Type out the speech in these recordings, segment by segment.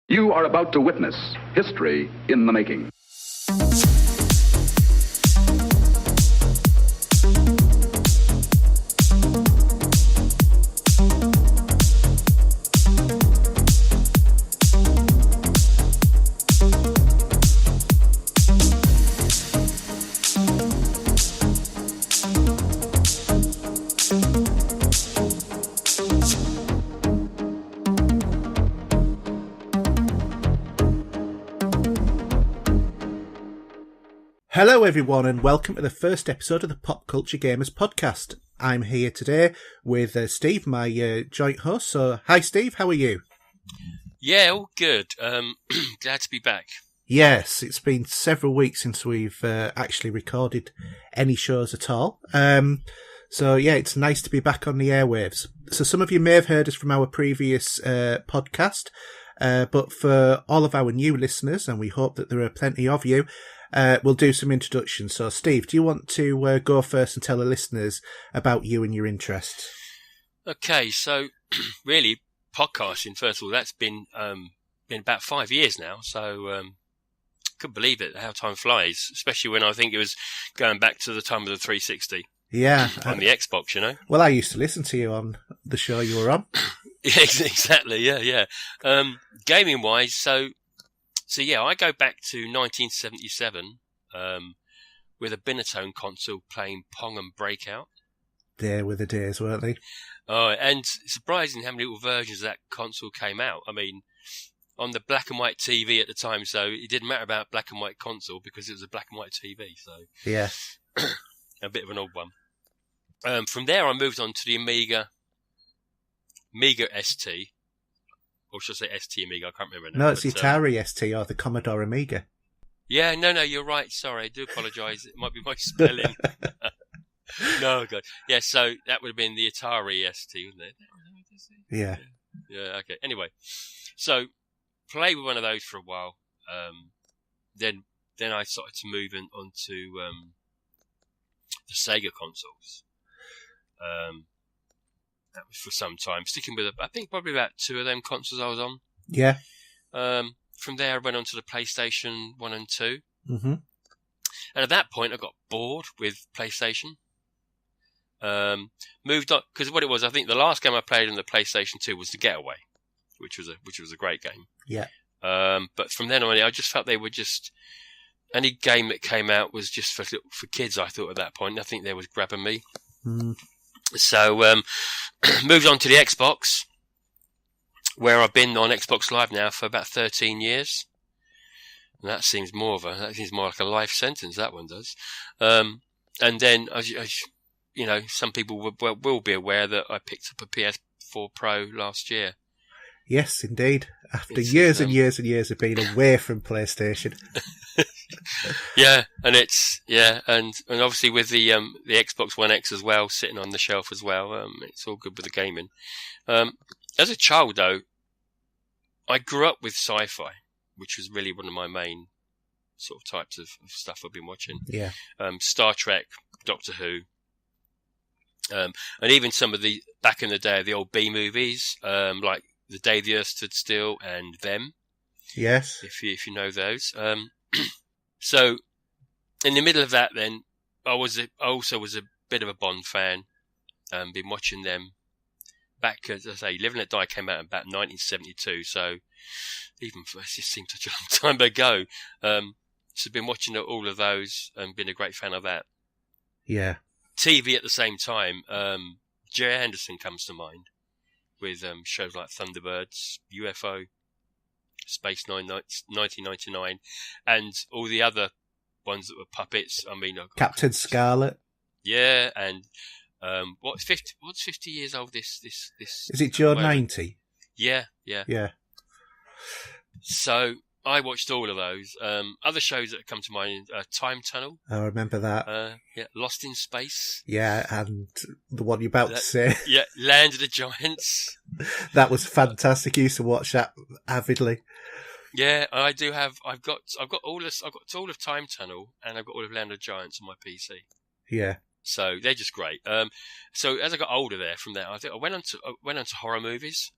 You are about to witness history in the making. Hello everyone and welcome to the first episode of the Pop Culture Gamers podcast. I'm here today with Steve, my joint host. So, hi Steve, how are you? Yeah, all good. Glad to be back. Yes, it's been several weeks since we've actually recorded any shows at all. So yeah, it's nice to be back on the airwaves. So some of you may have heard us from our previous podcast, but for all of our new listeners, and we hope that there are plenty of you, we'll do some introductions. So, Steve, do you want to go first and tell the listeners about you and your interests? Okay, so really, podcasting, first of all, that's been about 5 years now, so couldn't believe it, how time flies, especially when I think it was going back to the time of the 360. Yeah. On the Xbox, you know? Well, I used to listen to you on the show you were on. Yeah, exactly, yeah. Gaming-wise, So yeah, I go back to 1977 with a Binatone console playing Pong and Breakout. There were the days, weren't they? Oh, and surprising how many little versions of that console came out. I mean, on the black and white TV at the time, so it didn't matter about black and white console because it was a black and white TV. So yeah, a bit of an old one. From there, I moved on to the Amiga ST. Or should I say ST Amiga? I can't remember now. No, it's the Atari ST or the Commodore Amiga. Yeah, no, you're right. Sorry, I do apologise. It might be my spelling. No, God. Yeah, so that would have been the Atari ST, wouldn't it? Yeah. Yeah, okay. Anyway, so played with one of those for a while. Then I started to move on to the Sega consoles. That was for some time, sticking with I think probably about two of them consoles I was on. Yeah. From there, I went on to the PlayStation 1 and 2. Mm-hmm. And at that point, I got bored with PlayStation. Moved on, because what it was, I think the last game I played on the PlayStation 2 was The Getaway, which was a great game. Yeah. But from then on, I just felt they were just... Any game that came out was just for kids, I thought, at that point. Nothing there was grabbing me. Mm. So, moved on to the Xbox, where I've been on Xbox Live now for about 13 years. And that seems more like a life sentence, that one does. And then, as you know, some people will be aware that I picked up a PS4 Pro last year. Yes, indeed. After years and years and years of being away from PlayStation. Yeah, and and obviously with the Xbox One X as well, sitting on the shelf as well, it's all good with the gaming. As a child, though, I grew up with sci-fi, which was really one of my main sort of types of stuff I've been watching. Yeah. Star Trek, Doctor Who, and even some of the back in the day the old B movies, like The Day the Earth Stood Still and Them. Yes. If you know those. So, in the middle of that, then I also was a bit of a Bond fan. Been watching them back, as I say, Live and Let Die came out in about 1972. So, even it just seemed such a long time ago. So, been watching all of those and been a great fan of that. Yeah. TV at the same time. Jay Anderson comes to mind with shows like Thunderbirds, UFO. Space 1999, and all the other ones that were puppets. I mean, Captain Scarlet. Yeah, and what's 50 years old? This is it Joe 90? Yeah. So I watched all of those. Other shows that come to mind: Time Tunnel. I remember that. Yeah, Lost in Space. Yeah, and the one you're about to say. Yeah, Land of the Giants. That was fantastic. I used to watch that avidly. Yeah, I do have. I've got all of Time Tunnel, and I've got all of Land of the Giants on my PC. Yeah. So they're just great. So as I got older, from there, I think I went on to horror movies.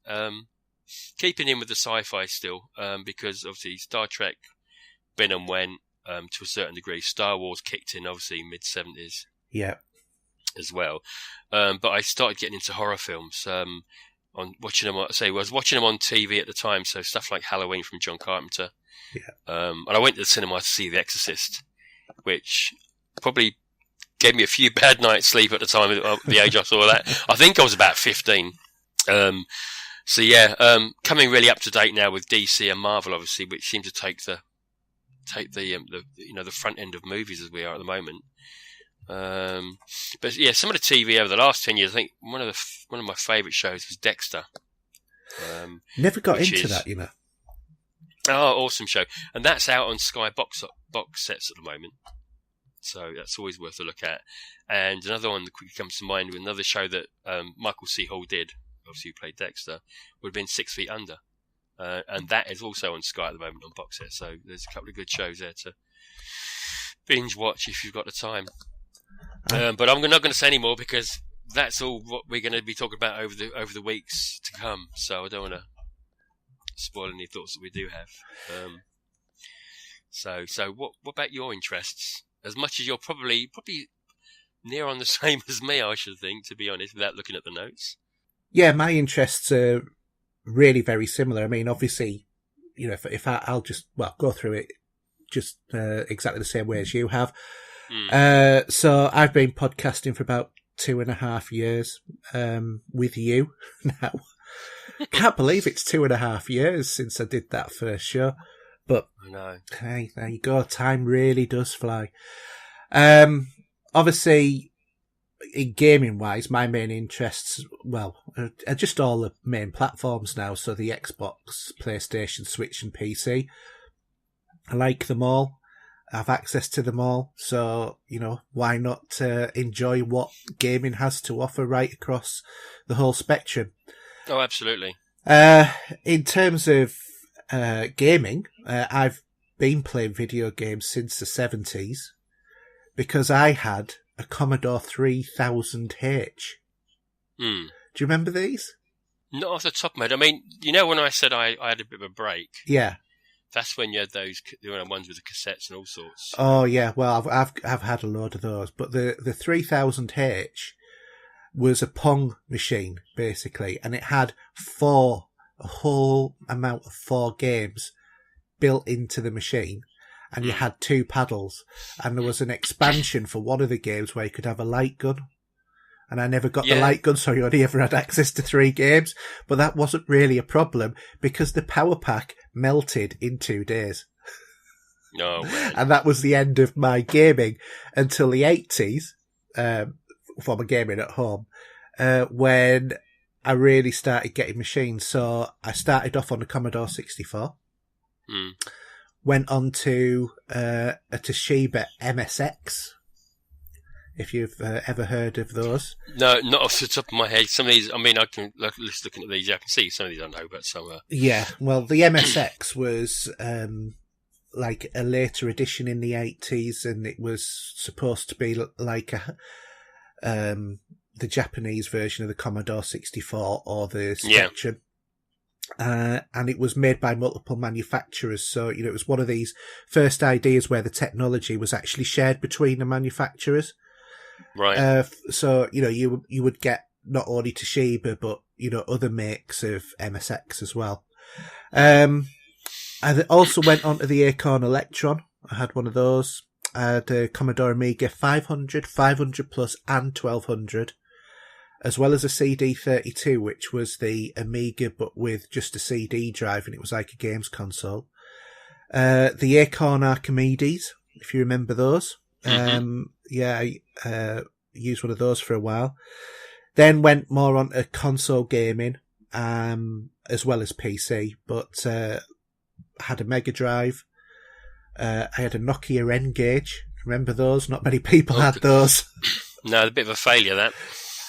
keeping in with the sci-fi still, because obviously Star Trek been and went to a certain degree. Star Wars kicked in obviously mid-70s. Yeah. As well, but I started getting into horror films. On watching them, I was watching them on TV at the time. So stuff like Halloween from John Carpenter. Yeah. And I went to the cinema to see The Exorcist, which probably gave me a few bad nights' sleep at the time, at the age I saw that. I think I was about 15. So yeah, coming really up to date now with DC and Marvel, obviously, which seem to take the front end of movies as we are at the moment. But yeah, some of the TV over the last 10 years, I think one of my favourite shows was Dexter. Never got into that, you know. Oh, awesome show. And that's out on Sky box sets at the moment. So that's always worth a look at. And another one that quickly comes to mind with another show that Michael C. Hall did, obviously who played Dexter, would have been 6 Feet Under. And that is also on Sky at the moment on box set. So there's a couple of good shows there to binge watch if you've got the time. But I'm not going to say any more because that's all what we're going to be talking about over the weeks to come. So I don't want to spoil any thoughts that we do have. So what about your interests? As much as you're probably near on the same as me, I should think, to be honest, without looking at the notes. Yeah, my interests are really very similar. I mean, obviously, you know, if I'll just go through it just exactly the same way as you have. So I've been podcasting for about 2.5 years with you now. Can't believe it's 2.5 years since I did that first show. But I know. Hey, there you go. Time really does fly. Obviously, in gaming-wise, my main interests, are just all the main platforms now. So the Xbox, PlayStation, Switch and PC. I like them all. I have access to them all. So, you know, why not enjoy what gaming has to offer right across the whole spectrum? Oh, absolutely. In terms of gaming, I've been playing video games since the 70s because I had a Commodore 3000H. Do you remember these? Not off the top of my head. I mean, you know, when I said I had a bit of a break. Yeah. That's when you had those ones with the cassettes and all sorts. Oh yeah, well I've had a load of those, but the 3000H was a Pong machine basically, and it had a whole amount of 4 games built into the machine, and you had 2 paddles, and there was an expansion for one of the games where you could have a light gun. And I never got the light gun, so I only ever had access to 3 games. But that wasn't really a problem because the power pack melted in 2 days. No, man. And that was the end of my gaming until the 80s, for my gaming at home, when I really started getting machines. So I started off on the Commodore 64, went on to a Toshiba MSX. If you've ever heard of those. No, not off the top of my head. Some of these, I mean, I can, just looking at these, I can see some of these I know, but some are... Yeah, well, the MSX was like a later edition in the 80s, and it was supposed to be like the Japanese version of the Commodore 64 or the Spectrum. Yeah. And it was made by multiple manufacturers. So, you know, it was one of these first ideas where the technology was actually shared between the manufacturers. Right. So, you know, you would get not only Toshiba, but, you know, other makes of MSX as well. I also went on to the Acorn Electron. I had one of those. I had a Commodore Amiga 500, 500 Plus and 1200, as well as a CD32, which was the Amiga, but with just a CD drive, and it was like a games console. The Acorn Archimedes, if you remember those. I used one of those for a while. Then went more on to console gaming, as well as PC, but had a Mega Drive. I had a Nokia N-Gage. Remember those? Not many people had those. No, a bit of a failure, that.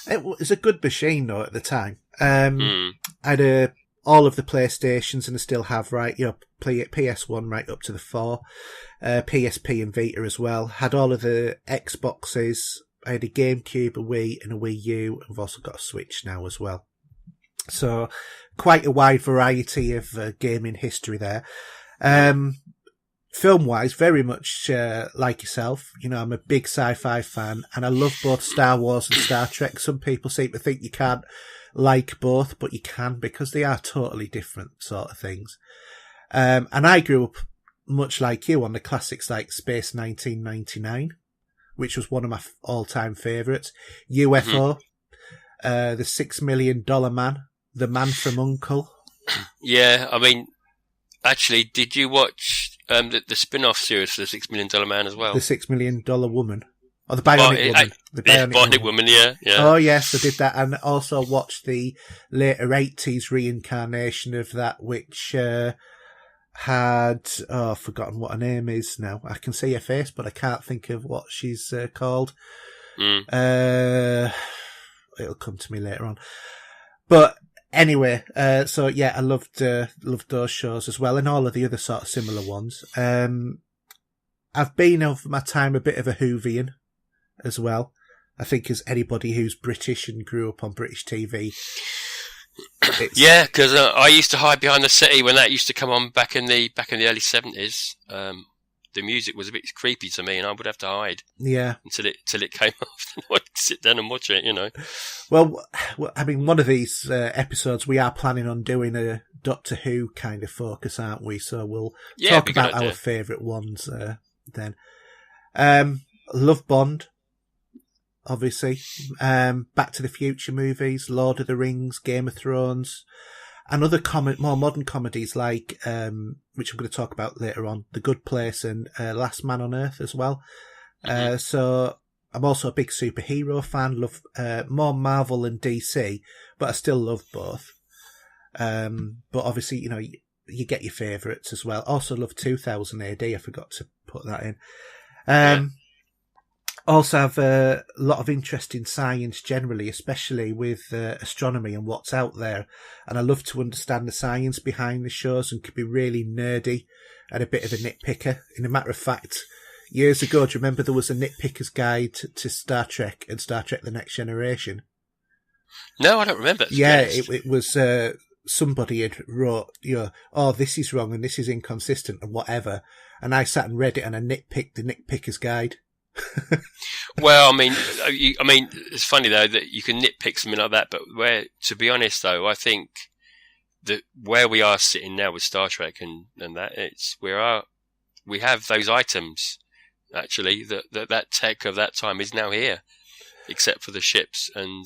It was a good machine, though, at the time. I had all of the PlayStations, and I still have, right, you know, PS1 right up to the 4, PSP and Vita as well. Had all of the Xboxes. I had a GameCube, a Wii, and a Wii U. I've also got a Switch now as well. So quite a wide variety of gaming history there. Film-wise, very much like yourself. You know, I'm a big sci-fi fan, and I love both Star Wars and Star Trek. Some people seem to think you can't like both, but you can, because they are totally different sort of things. And I grew up much like you on the classics like Space 1999, which was one of my all-time favourites. UFO, the $6 Million Man, The Man from U.N.C.L.E. Yeah, I mean, actually, did you watch the spin-off series for the $6 Million Man as well? The $6 Million Woman. Or the Bionic Woman. The Bionic Woman, yeah. Oh, yes, I did that. And also watched the later 80s reincarnation of that, which had... Oh, I've forgotten what her name is now. I can see her face, but I can't think of what she's called. It'll come to me later on. But anyway, so yeah, I loved those shows as well, and all of the other sort of similar ones. I've been over my time a bit of a Whovian as well. I think as anybody who's British and grew up on British TV. Yeah, because I used to hide behind the city when that used to come on back in the early 70s. The music was a bit creepy to me, and I would have to hide. Yeah, until it came off. I'd sit down and watch it, you know. Well, I mean, one of these episodes we are planning on doing a Doctor Who kind of focus, aren't we? So we'll talk about our favourite ones then. Love Bond, obviously. Back to the Future movies, Lord of the Rings, Game of Thrones, and other more modern comedies like, which I'm going to talk about later on, The Good Place and Last Man on Earth as well. So I'm also a big superhero fan, love more Marvel and DC, but I still love both. But obviously, you know, you get your favourites as well. Also love 2000 AD, I forgot to put that in. Also have a lot of interest in science generally, especially with astronomy and what's out there. And I love to understand the science behind the shows and can be really nerdy and a bit of a nitpicker. In a matter of fact, years ago, do you remember there was a nitpicker's guide to Star Trek and Star Trek The Next Generation? No, I don't remember. Yeah, it was somebody had wrote, you know, oh, this is wrong and this is inconsistent and whatever. And I sat and read it and I nitpicked the nitpicker's guide. Well, I mean, it's funny though that you can nitpick something like that, but to be honest though, I think that where we are sitting now with Star Trek and that, we have those items actually that tech of that time is now here, except for the ships and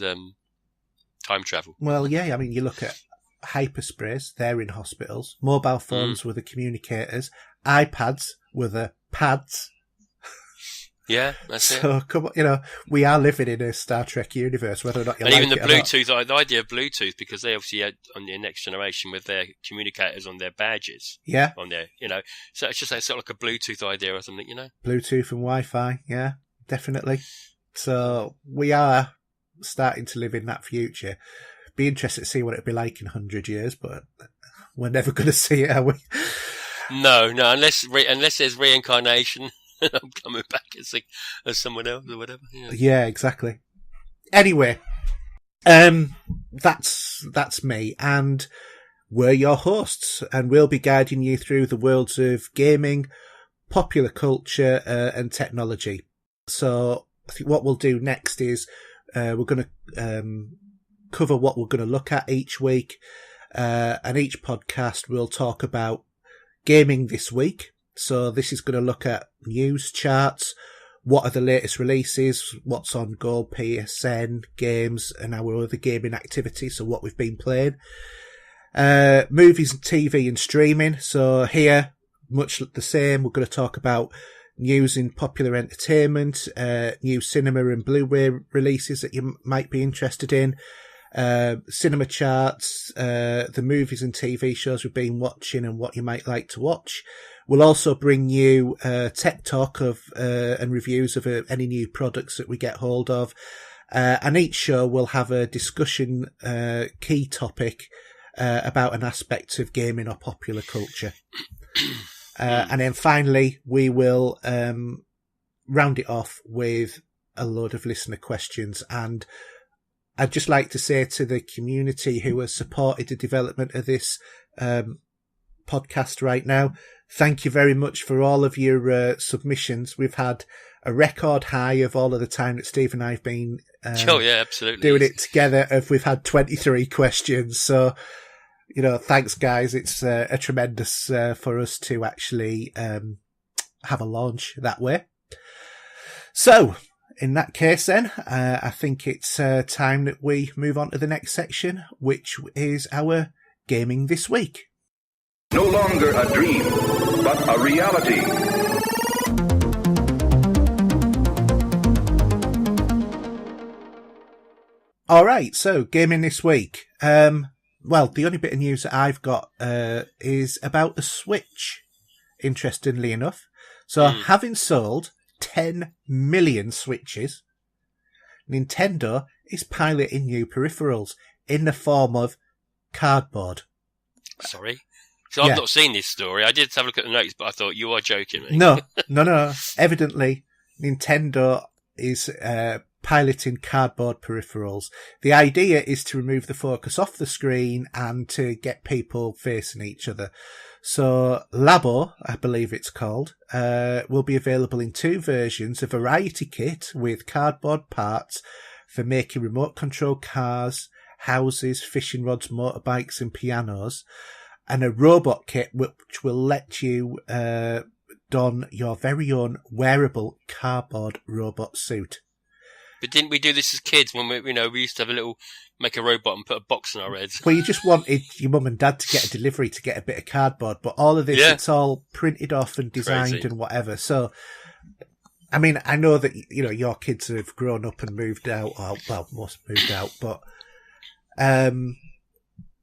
time travel. Well, yeah, I mean, you look at hypersprays, they're in hospitals. Mobile phones were the communicators. iPads were the pads. Yeah, that's it. So, come on, you know, we are living in a Star Trek universe, whether or not you like it. And even the Bluetooth, the idea of Bluetooth, because they obviously had on the Next Generation with their communicators on their badges. Yeah. On their, you know, so it's just sort of like a Bluetooth idea or something, you know? Bluetooth and Wi-Fi, yeah, definitely. So, we are starting to live in that future. Be interested to see what it'll be like in 100 years, but we're never going to see it, are we? No, unless there's reincarnation. I'm coming back as someone else or whatever. Yeah, exactly. Anyway, that's me, and we're your hosts, and we'll be guiding you through the worlds of gaming, popular culture, and technology. So I think what we'll do next is we're going to cover what we're going to look at each week, and each podcast will talk about gaming this week. So this is going to look at news, charts, what are the latest releases, what's on Go, PSN, games, and our other gaming activities, so what we've been playing. Movies and TV and streaming. So here, much the same, we're going to talk about news in popular entertainment, new cinema and Blu-ray releases that you might be interested in, cinema charts, the movies and TV shows we've been watching and what you might like to watch. We'll also bring you tech talk of and reviews of any new products that we get hold of. And each show will have a discussion key topic about an aspect of gaming or popular culture. And then finally, we will round it off with a load of listener questions and I'd just like to say to the community who has supported the development of this podcast right now, thank you very much for all of your submissions. We've had a record high of all of the time that Steve and I have been absolutely doing it together. We've had 23 questions. So, thanks, guys. It's a tremendous for us to actually have a launch that way. So, in that case, then, I think it's time that we move on to the next section, which is our Gaming This Week. No longer a dream, but a reality. All right, so Gaming This Week. Well, the only bit of news that I've got is about the Switch, interestingly enough. So, having sold 10 million Switches, Nintendo is piloting new peripherals in the form of cardboard. Sorry? So I've not seen this story. I did have a look at the notes, but I thought you are joking me. No. Evidently, Nintendo is piloting cardboard peripherals. The idea is to remove the focus off the screen and to get people facing each other. So Labo, I believe it's called, will be available in 2 versions, a variety kit with cardboard parts for making remote control cars, houses, fishing rods, motorbikes and pianos, and a robot kit which will let you don your very own wearable cardboard robot suit. But didn't we do this as kids when we used to have make a robot and put a box on our heads? Well, you just wanted your mum and dad to get a delivery to get a bit of cardboard, but all of this, it's all printed off and designed Crazy. and whatever. So, I mean, I know that, your kids have grown up and moved out, most moved out, but,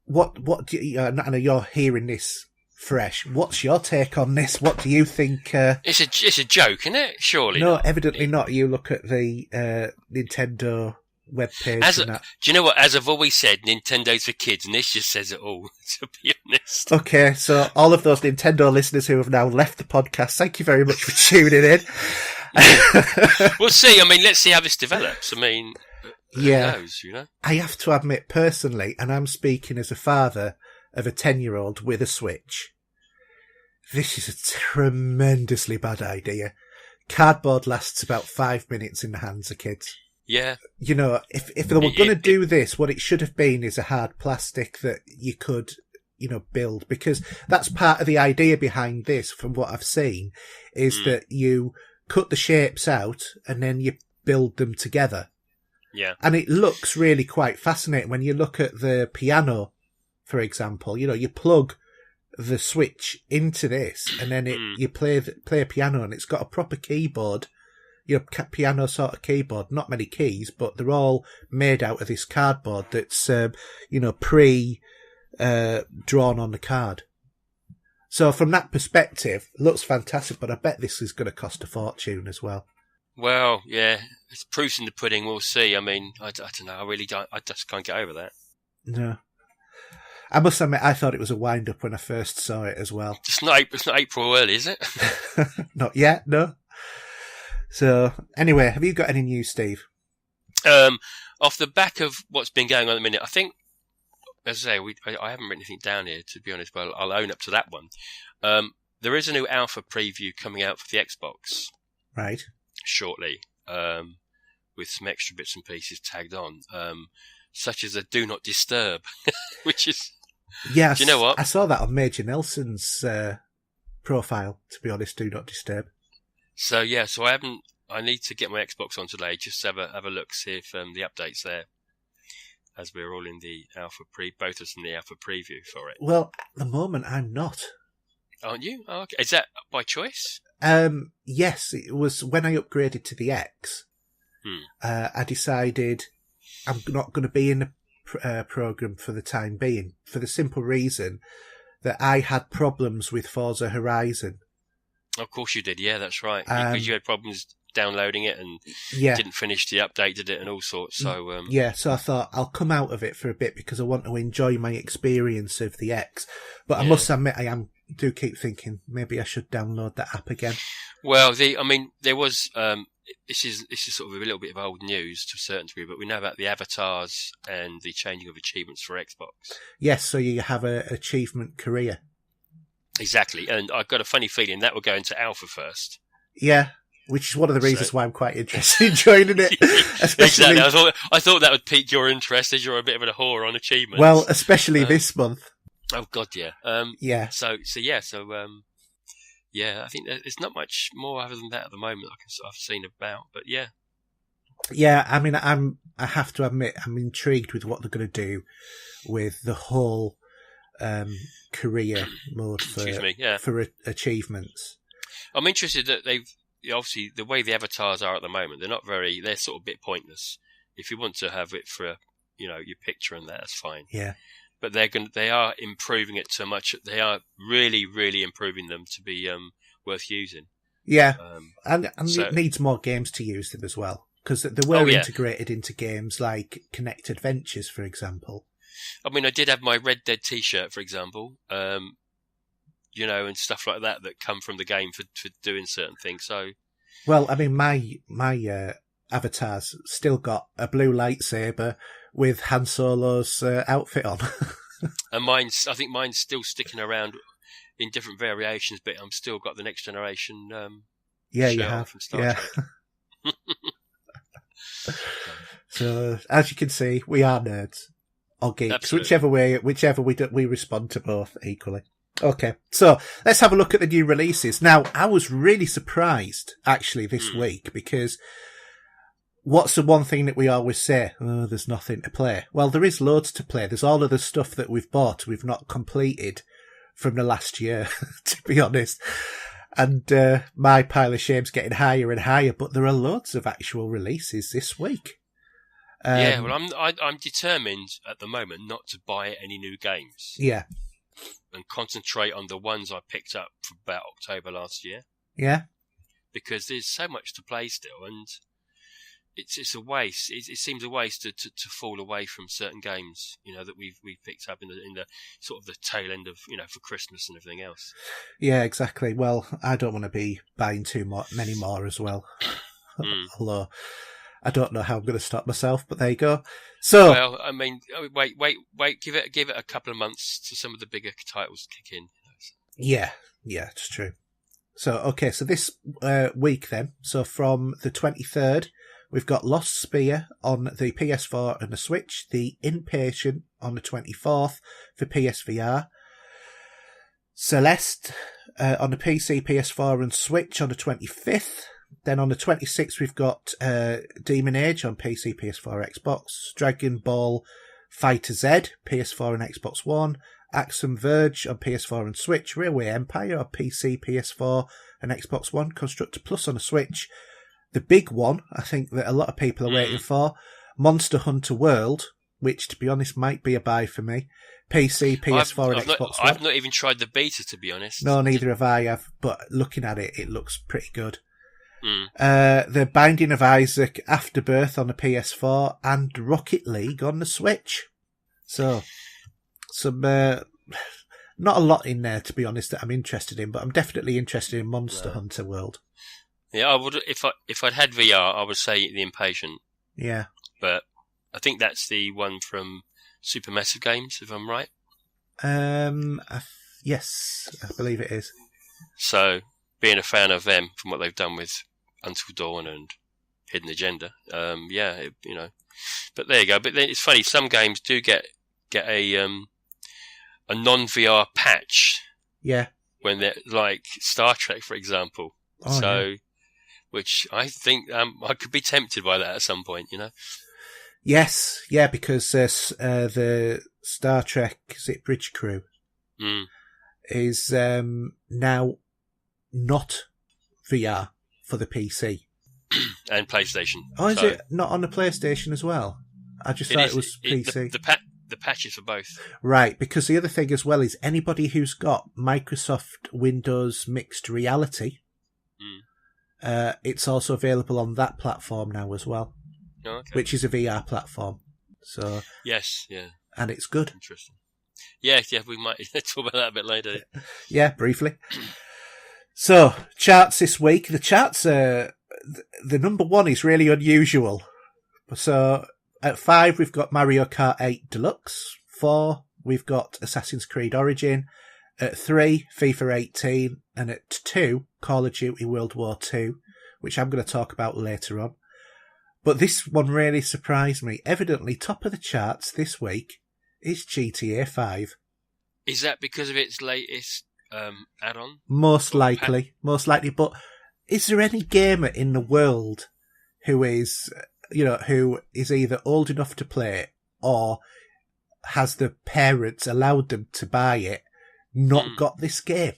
what do you, I know you're hearing this fresh. What's your take on this? What do you think? It's a joke, isn't it? Surely. No, not. evidently not. You look at the Nintendo webpage. Do you know what? As I've always said, Nintendo's for kids, and this just says it all. To be honest. Okay, so all of those Nintendo listeners who have now left the podcast, thank you very much for tuning in. We'll see. I mean, let's see how this develops. I mean, who knows, I have to admit personally, and I'm speaking as a father of a 10-year-old with a Switch, this is a tremendously bad idea. Cardboard lasts about 5 minutes in the hands of kids. Yeah. If they were going to do this, what it should have been is a hard plastic that you could, build, because that's part of the idea behind this, from what I've seen, is that you cut the shapes out and then you build them together. Yeah. And it looks really quite fascinating when you look at the piano, for example. You plug the Switch into this and then you play a piano, and it's got a proper keyboard, piano sort of keyboard, not many keys, but they're all made out of this cardboard that's, drawn on the card. So from that perspective, it looks fantastic, but I bet this is going to cost a fortune as well. Well, yeah, it's proofs in the pudding. We'll see. I mean, I don't know. I just can't get over that. No. I must admit, I thought it was a wind-up when I first saw it as well. It's not April early, is it? Not yet, no. So, anyway, have you got any news, Steve? Off the back of what's been going on at the minute, I think, as I say, I haven't written anything down here, to be honest, but I'll own up to that one. There is a new alpha preview coming out for the Xbox. Right. Shortly, with some extra bits and pieces tagged on, such as a Do Not Disturb, which is... Yeah, do you know what? I saw that on Major Nelson's profile, to be honest, Do Not Disturb. So I need to get my Xbox on today, just to have a look, see if the update's there, as we're all in the alpha both of us in the alpha preview for it. Well, at the moment, I'm not. Aren't you? Oh, okay. Is that by choice? Yes, it was when I upgraded to the X. I decided I'm not going to be in the program for the time being, for the simple reason that I had problems with Forza Horizon. Of course you did. Yeah, that's right. Because you had problems downloading it and Yeah. didn't finish the update, did it, and all sorts. So Yeah, so I thought I'll come out of it for a bit because I want to enjoy my experience of the X. But I must admit, do keep thinking maybe I should download that app again. Well, there was. This is sort of a little bit of old news to a certain degree, but we know about the avatars and the changing of achievements for Xbox. Yes, so you have a achievement career. Exactly, and I've got a funny feeling that will go into alpha first. Yeah, which is one of the reasons why I'm quite interested in joining it. Exactly, I thought that would pique your interest as you're a bit of a whore on achievements. Well, especially this month. Oh God, yeah. Yeah. So I think there's not much more other than that at the moment I've seen about, but yeah. Yeah, I mean, I have to admit, I'm intrigued with what they're going to do with the whole career mode for achievements. I'm interested that obviously the way the avatars are at the moment, they're sort of a bit pointless. If you want to have it for, your picture and that's fine. Yeah. But they are improving it so much. They are really, really improving them to be worth using. Yeah, and it needs more games to use them as well, because they were integrated into games like Connect Adventures, for example. I mean, I did have my Red Dead T-shirt, for example, and stuff like that come from the game for doing certain things. So, well, I mean, my avatar's still got a blue lightsaber with Han Solo's outfit on. And I think mine's still sticking around in different variations, but I'm still got the Next Generation you have. From Star Trek. So, as you can see, we are nerds. Or geeks. Absolutely. Whichever we respond to both equally. Okay, so let's have a look at the new releases. Now, I was really surprised, actually, this week, because what's the one thing that we always say? Oh, there's nothing to play. Well, there is loads to play. There's all of the stuff that we've bought, we've not completed from the last year, to be honest. And my pile of shame's getting higher and higher, but there are loads of actual releases this week. Well, I'm determined at the moment not to buy any new games. Yeah. And concentrate on the ones I picked up from about October last year. Yeah. Because there's so much to play still, and it's a waste. It seems a waste to fall away from certain games, that we've picked up in the sort of the tail end of, for Christmas and everything else. Yeah, exactly. Well, I don't want to be buying many more as well. Although I don't know how I'm going to stop myself, but there you go. So, well, I mean, wait, give it a couple of months to some of the bigger titles to kick in. Yeah, it's true. So, okay, so this week then, so from the 23rd, we've got Lost Spear on the PS4 and the Switch, The Inpatient on the 24th for PSVR, Celeste on the PC, PS4 and Switch on the 25th. Then on the 26th, we've got Demon Age on PC, PS4, Xbox, Dragon Ball Fighter Z, PS4 and Xbox One, Axiom Verge on PS4 and Switch, Railway Empire on PC, PS4 and Xbox One, Constructor Plus on the Switch. The big one, I think that a lot of people are waiting for, Monster Hunter World, which, to be honest, might be a buy for me. PC, PS4 and Xbox One. I've not even tried the beta, to be honest. No, neither have I. But looking at it, it looks pretty good. The Binding of Isaac Afterbirth on the PS4 and Rocket League on the Switch. So, some not a lot in there, to be honest, that I'm interested in, but I'm definitely interested in Monster Hunter World. Yeah, I would if I'd had VR, I would say The Impatient. Yeah, but I think that's the one from Supermassive Games, if I'm right. Yes, I believe it is. So, being a fan of them from what they've done with Until Dawn and Hidden Agenda, but there you go. But then it's funny, some games do get a non-VR patch. Yeah. When they're like Star Trek, for example. Which I think I could be tempted by that at some point, Yes, yeah, because the Star Trek, is it Bridge Crew, is now not VR for the PC. And PlayStation. Oh, is it not on the PlayStation as well? I just thought it was PC. The patches for both. Right, because the other thing as well is anybody who's got Microsoft Windows Mixed Reality it's also available on that platform now as well, which is a VR platform. So yes, yeah, and it's good. Interesting. Yeah, we might talk about that a bit later. Yeah, briefly. So, charts this week. The charts are... The number one is really unusual. So, at 5, we've got Mario Kart 8 Deluxe. 4, we've got Assassin's Creed Origin. At 3, FIFA 18. And at 2, Call of Duty World War 2, which I'm going to talk about later on. But this one really surprised me. Evidently, top of the charts this week is GTA 5. Is that because of its latest add-on? Most likely. But is there any gamer in the world who is either old enough to play it or has the parents allowed them to buy it, not got this game?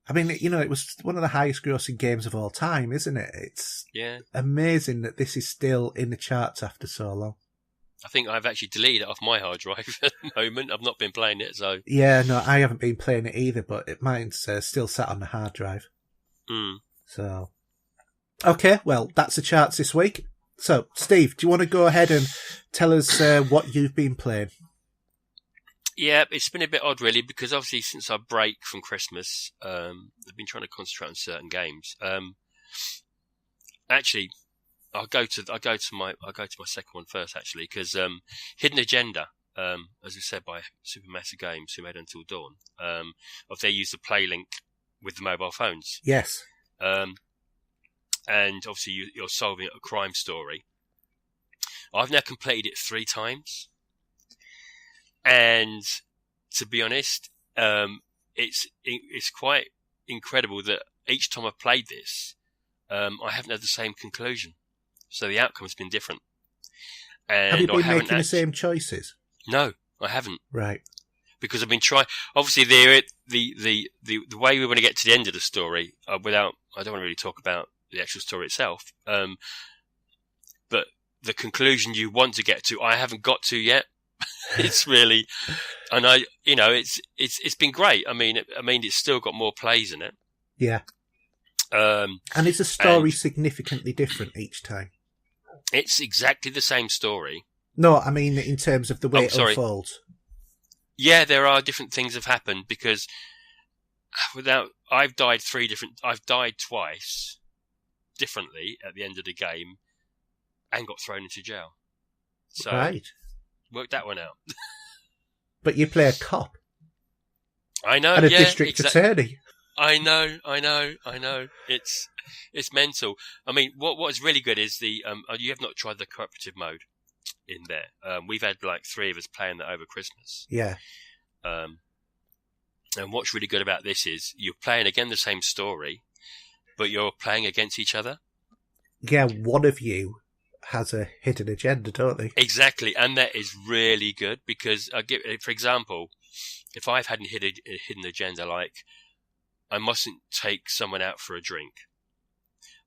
I mean, it was one of the highest grossing games of all time, isn't it? It's amazing that this is still in the charts after so long. I think I've actually deleted it off my hard drive at the moment. I've not been playing it, so... Yeah, no, I haven't been playing it either, but mine's still sat on the hard drive. So... Okay, well, that's the charts this week. So, Steve, do you want to go ahead and tell us what you've been playing? Yeah, it's been a bit odd, really, because obviously since our break from Christmas, I've been trying to concentrate on certain games. Actually... I'll go to my second one first, actually, because Hidden Agenda, as we said by Supermassive Games, who made Until Dawn, they use the play link with the mobile phones. Yes. And obviously you're solving a crime story. I've now completed it 3 times, and to be honest, it's quite incredible that each time I've played this, I haven't had the same conclusion. So the outcome's been different. And have you been making the same choices? No, I haven't. Right. Because I've been trying. Obviously, the way we want to get to the end of the story, I don't want to really talk about the actual story itself. But the conclusion you want to get to, I haven't got to yet. It's really, and it's been great. I mean, it's still got more plays in it. Yeah. And is the story significantly different each time? It's exactly the same story. No, I mean in terms of the way it unfolds. Yeah, there are different things have happened because I've died twice differently at the end of the game and got thrown into jail. So right. Worked that one out. But you play a cop. I know. And a district attorney. I know. It's mental. I mean, what is really good is you have not tried the cooperative mode in there. We've had like 3 of us playing that over Christmas. Yeah. And what's really good about this is you're playing again the same story, but you're playing against each other. Yeah, one of you has a hidden agenda, don't they? Exactly, and that is really good because for example, if I've had a hidden agenda, like I mustn't take someone out for a drink,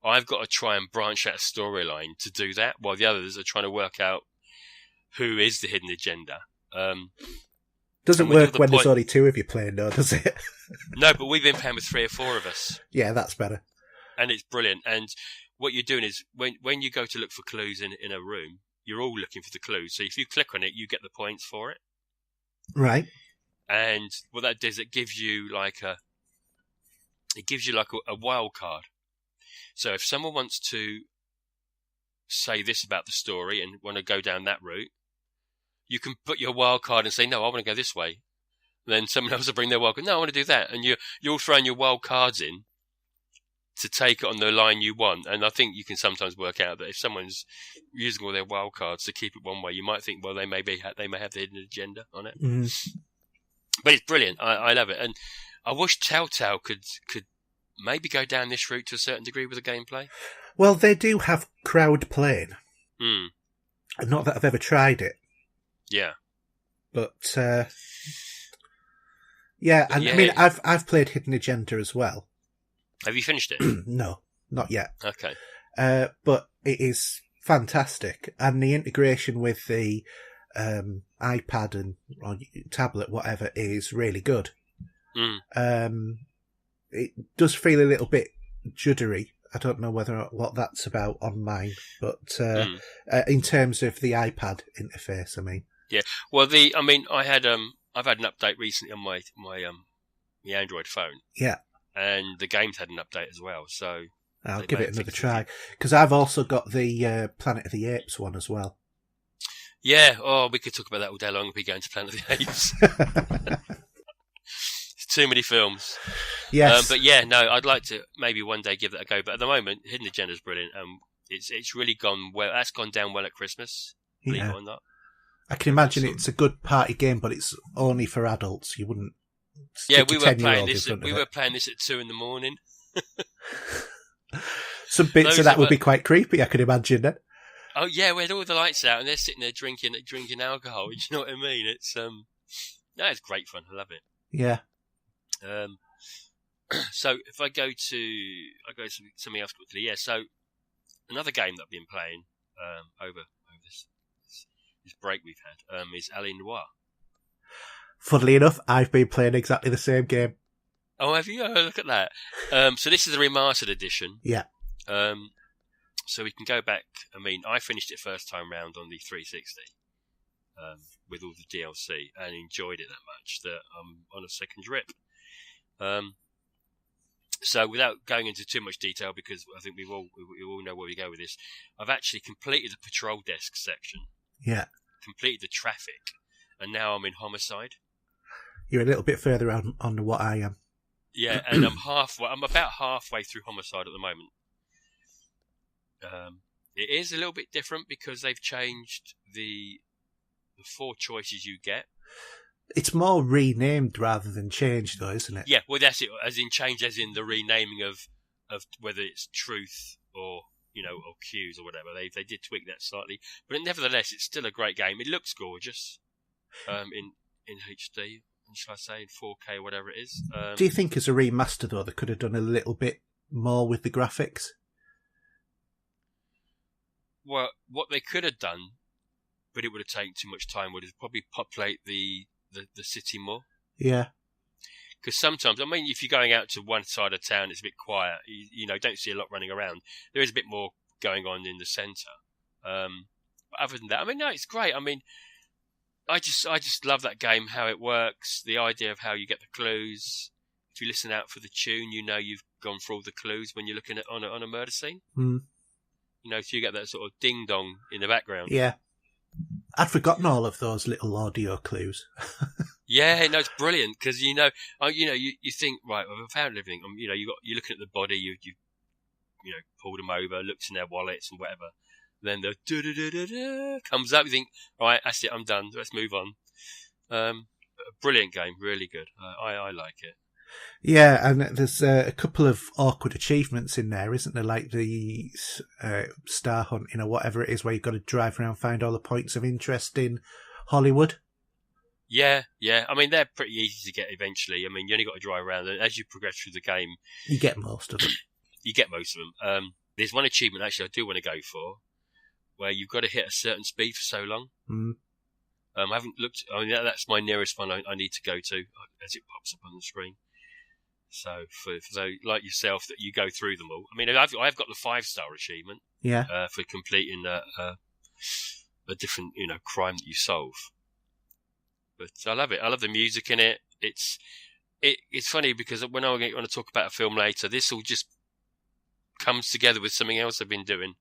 I've got to try and branch out a storyline to do that, while the others are trying to work out who is the hidden agenda. Doesn't work when there's only 2 of you playing, though, does it? No, but we've been playing with 3 or 4 of us. Yeah, that's better. And it's brilliant. And what you're doing is when you go to look for clues in a room, you're all looking for the clues. So if you click on it, you get the points for it. Right. And what that does, it gives you like a wild card. So if someone wants to say this about the story and want to go down that route, you can put your wild card and say, no, I want to go this way. And then someone else will bring their wild card. No, I want to do that. And you're all throwing your wild cards in to take it on the line you want. And I think you can sometimes work out that if someone's using all their wild cards to keep it one way, you might think, well, they may have the hidden agenda on it. Mm. But it's brilliant. I love it. And I wish Telltale could maybe go down this route to a certain degree with the gameplay. Well, they do have crowd playing. Mm. Not that I've ever tried it. Yeah. But, yeah, and I mean, I've played Hidden Agenda as well. Have you finished it? No, not yet. Okay. But it is fantastic. And the integration with the iPad and or tablet, whatever, is really good. Mm. It does feel a little bit juddery. I don't know what that's about on mine, but in terms of the iPad interface, I mean. Yeah. Well, I've had an update recently on my Android phone. Yeah. And the game's had an update as well, so I'll give it another try, because I've also got the Planet of the Apes one as well. Yeah, we could talk about that all day long if we go into Planet of the Apes. It's too many films. Yes. But yeah, no, I'd like to maybe one day give that a go, but at the moment, Hidden Agenda's brilliant. It's really gone well. That's gone down well at Christmas, believe it or not. I can imagine it's a good party game, but it's only for adults. You wouldn't stick we a were playing 10-year-old in this. front of We it. were playing this at 2 a.m. Some bits Those of that are would be quite creepy, I can imagine. Oh yeah, we had all the lights out, and they're sitting there drinking alcohol. You know what I mean? It's it's great fun. I love it. Yeah. So if I go to something else quickly. Yeah. So another game that I've been playing over this break we've had is Alien Noir. Funnily enough, I've been playing exactly the same game. Oh, have you? Oh, look at that. So this is a remastered edition. Yeah. So we can go back. I mean, I finished it first time round on the 360 with all the DLC and enjoyed it that much that I'm on a second rip. So without going into too much detail, because I think we all know where we go with this, I've actually completed the patrol desk section. Yeah. Completed the traffic, and now I'm in homicide. You're a little bit further on what I am. Yeah, and I'm about halfway through homicide at the moment. It is a little bit different because they've changed the 4 choices you get. It's more renamed rather than changed, though, isn't it? Yeah, well, that's it. As in change, as in the renaming of whether it's truth or or cues or whatever. They did tweak that slightly, but nevertheless, it's still a great game. It looks gorgeous in HD. Shall I say in 4K, whatever it is. Do you think as a remaster, though, they could have done a little bit more with the graphics? Well, what they could have done, but it would have taken too much time, would have probably populate the city more. Yeah. Because sometimes, I mean, if you're going out to one side of town, it's a bit quiet. You don't see a lot running around. There is a bit more going on in the centre. But other than that, I mean, no, it's great. I mean, I just love that game, how it works, the idea of how you get the clues. If you listen out for the tune, you've gone through all the clues when you're looking at on a murder scene. Mm. So you get that sort of ding dong in the background. Yeah, I'd forgotten all of those little audio clues. Yeah, no, it's brilliant because you think right, well, I've found everything. You're looking at the body, you pulled them over, looked in their wallets and whatever. Then the da-da-da-da-da comes up. You think, right, that's it, I'm done. Let's move on. A brilliant game, really good. I like it. Yeah, and there's a couple of awkward achievements in there, isn't there? Like the star hunting or whatever it is, where you've got to drive around and find all the points of interest in Hollywood. Yeah. I mean, they're pretty easy to get eventually. I mean, you only got to drive around, and as you progress through the game, you get most of them. There's one achievement actually I do want to go for, where you've got to hit a certain speed for so long. Mm. I haven't looked. I mean, that's my nearest one I need to go to as it pops up on the screen. So for like yourself, that you go through them all. I mean, I've got the 5-star achievement. Yeah. For completing a different crime that you solve. But I love it. I love the music in it. It's funny because when I want to talk about a film later, this all just comes together with something else I've been doing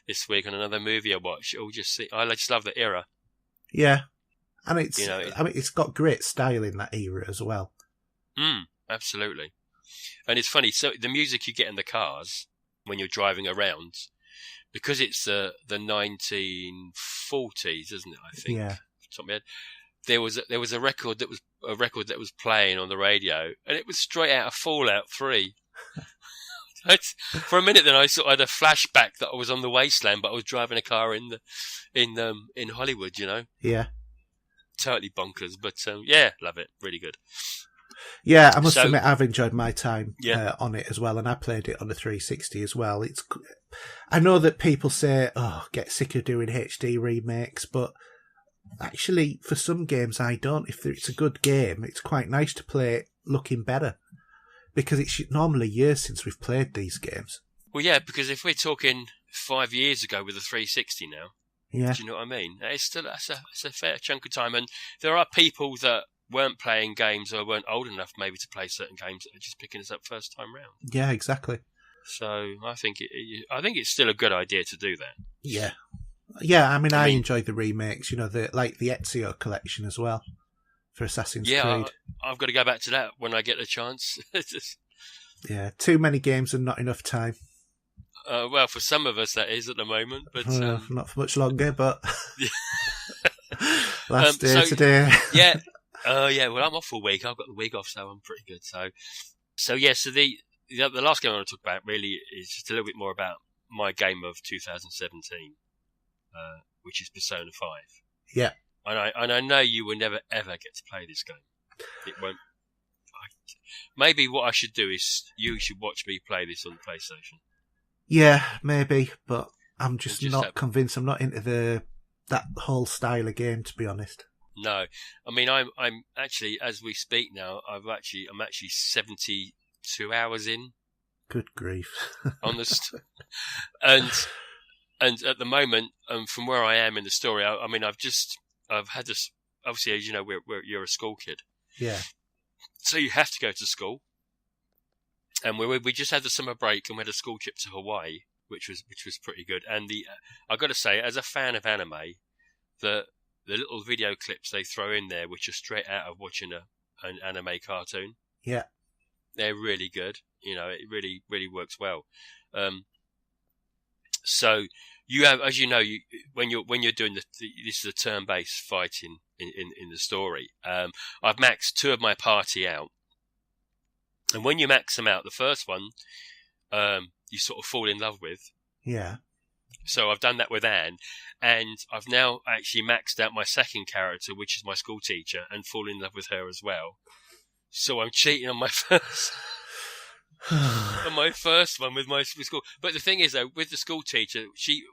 this week on another movie I watched. I just love the era. Yeah, and it's got great style in that era as well. Absolutely. And it's funny. So the music you get in the cars when you're driving around, because it's the 1940s, isn't it? I think. Yeah. Top of my head. There was a record that was playing on the radio, and it was straight out of Fallout 3. For a minute, then I sort of had a flashback that I was on the wasteland, but I was driving a car in Hollywood. Yeah. Totally bonkers, but yeah, love it. Really good. Yeah, I must admit I've enjoyed my time on it as well, and I played it on the 360 as well. I know that people say, get sick of doing HD remakes, but actually, for some games I don't. If it's a good game, it's quite nice to play it looking better. because it's normally years since we've played these games. Well, yeah, because if we're talking 5 years ago with a 360 now, Yeah. do you know what I mean? It's a fair chunk of time, and there are people that weren't playing games or weren't old enough maybe to play certain games that are just picking us up first time round. Yeah, exactly. So I think it's still a good idea to do that. Yeah. Yeah, I mean, I enjoy the remakes, the Ezio collection as well for Assassin's Creed. I've got to go back to that when I get the chance. Yeah, too many games and not enough time. Well, for some of us that is at the moment, but not for much longer. But last day today. Yeah. Yeah. Well, I'm off for a week. I've got the week off, so I'm pretty good. So yeah. So the last game I want to talk about really is just a little bit more about my game of 2017, which is Persona 5. Yeah. And I know you will never ever get to play this game. It won't. Maybe what I should do is you should watch me play this on the PlayStation. Yeah, maybe, but I'm just not convinced. I'm not into that whole style of game, to be honest. No, I mean I'm actually, as we speak now, I'm actually 72 hours in. Good grief! On and at the moment, from where I am in the story, I've had this. Obviously, as you know, you're a school kid. Yeah. So you have to go to school. And we just had the summer break and we had a school trip to Hawaii, which was pretty good. And I got to say, as a fan of anime, the little video clips they throw in there, which are straight out of watching an anime cartoon, yeah, they're really good. It really really works well. So you have, as you know, when you're doing this is a turn-based fighting in the story. I've maxed 2 of my party out. And when you max them out, the first one, you sort of fall in love with. Yeah. So I've done that with Anne, and I've now actually maxed out my second character, which is my school teacher, and fallen in love with her as well. So I'm cheating on my first, one with my school. But the thing is, though, with the school teacher,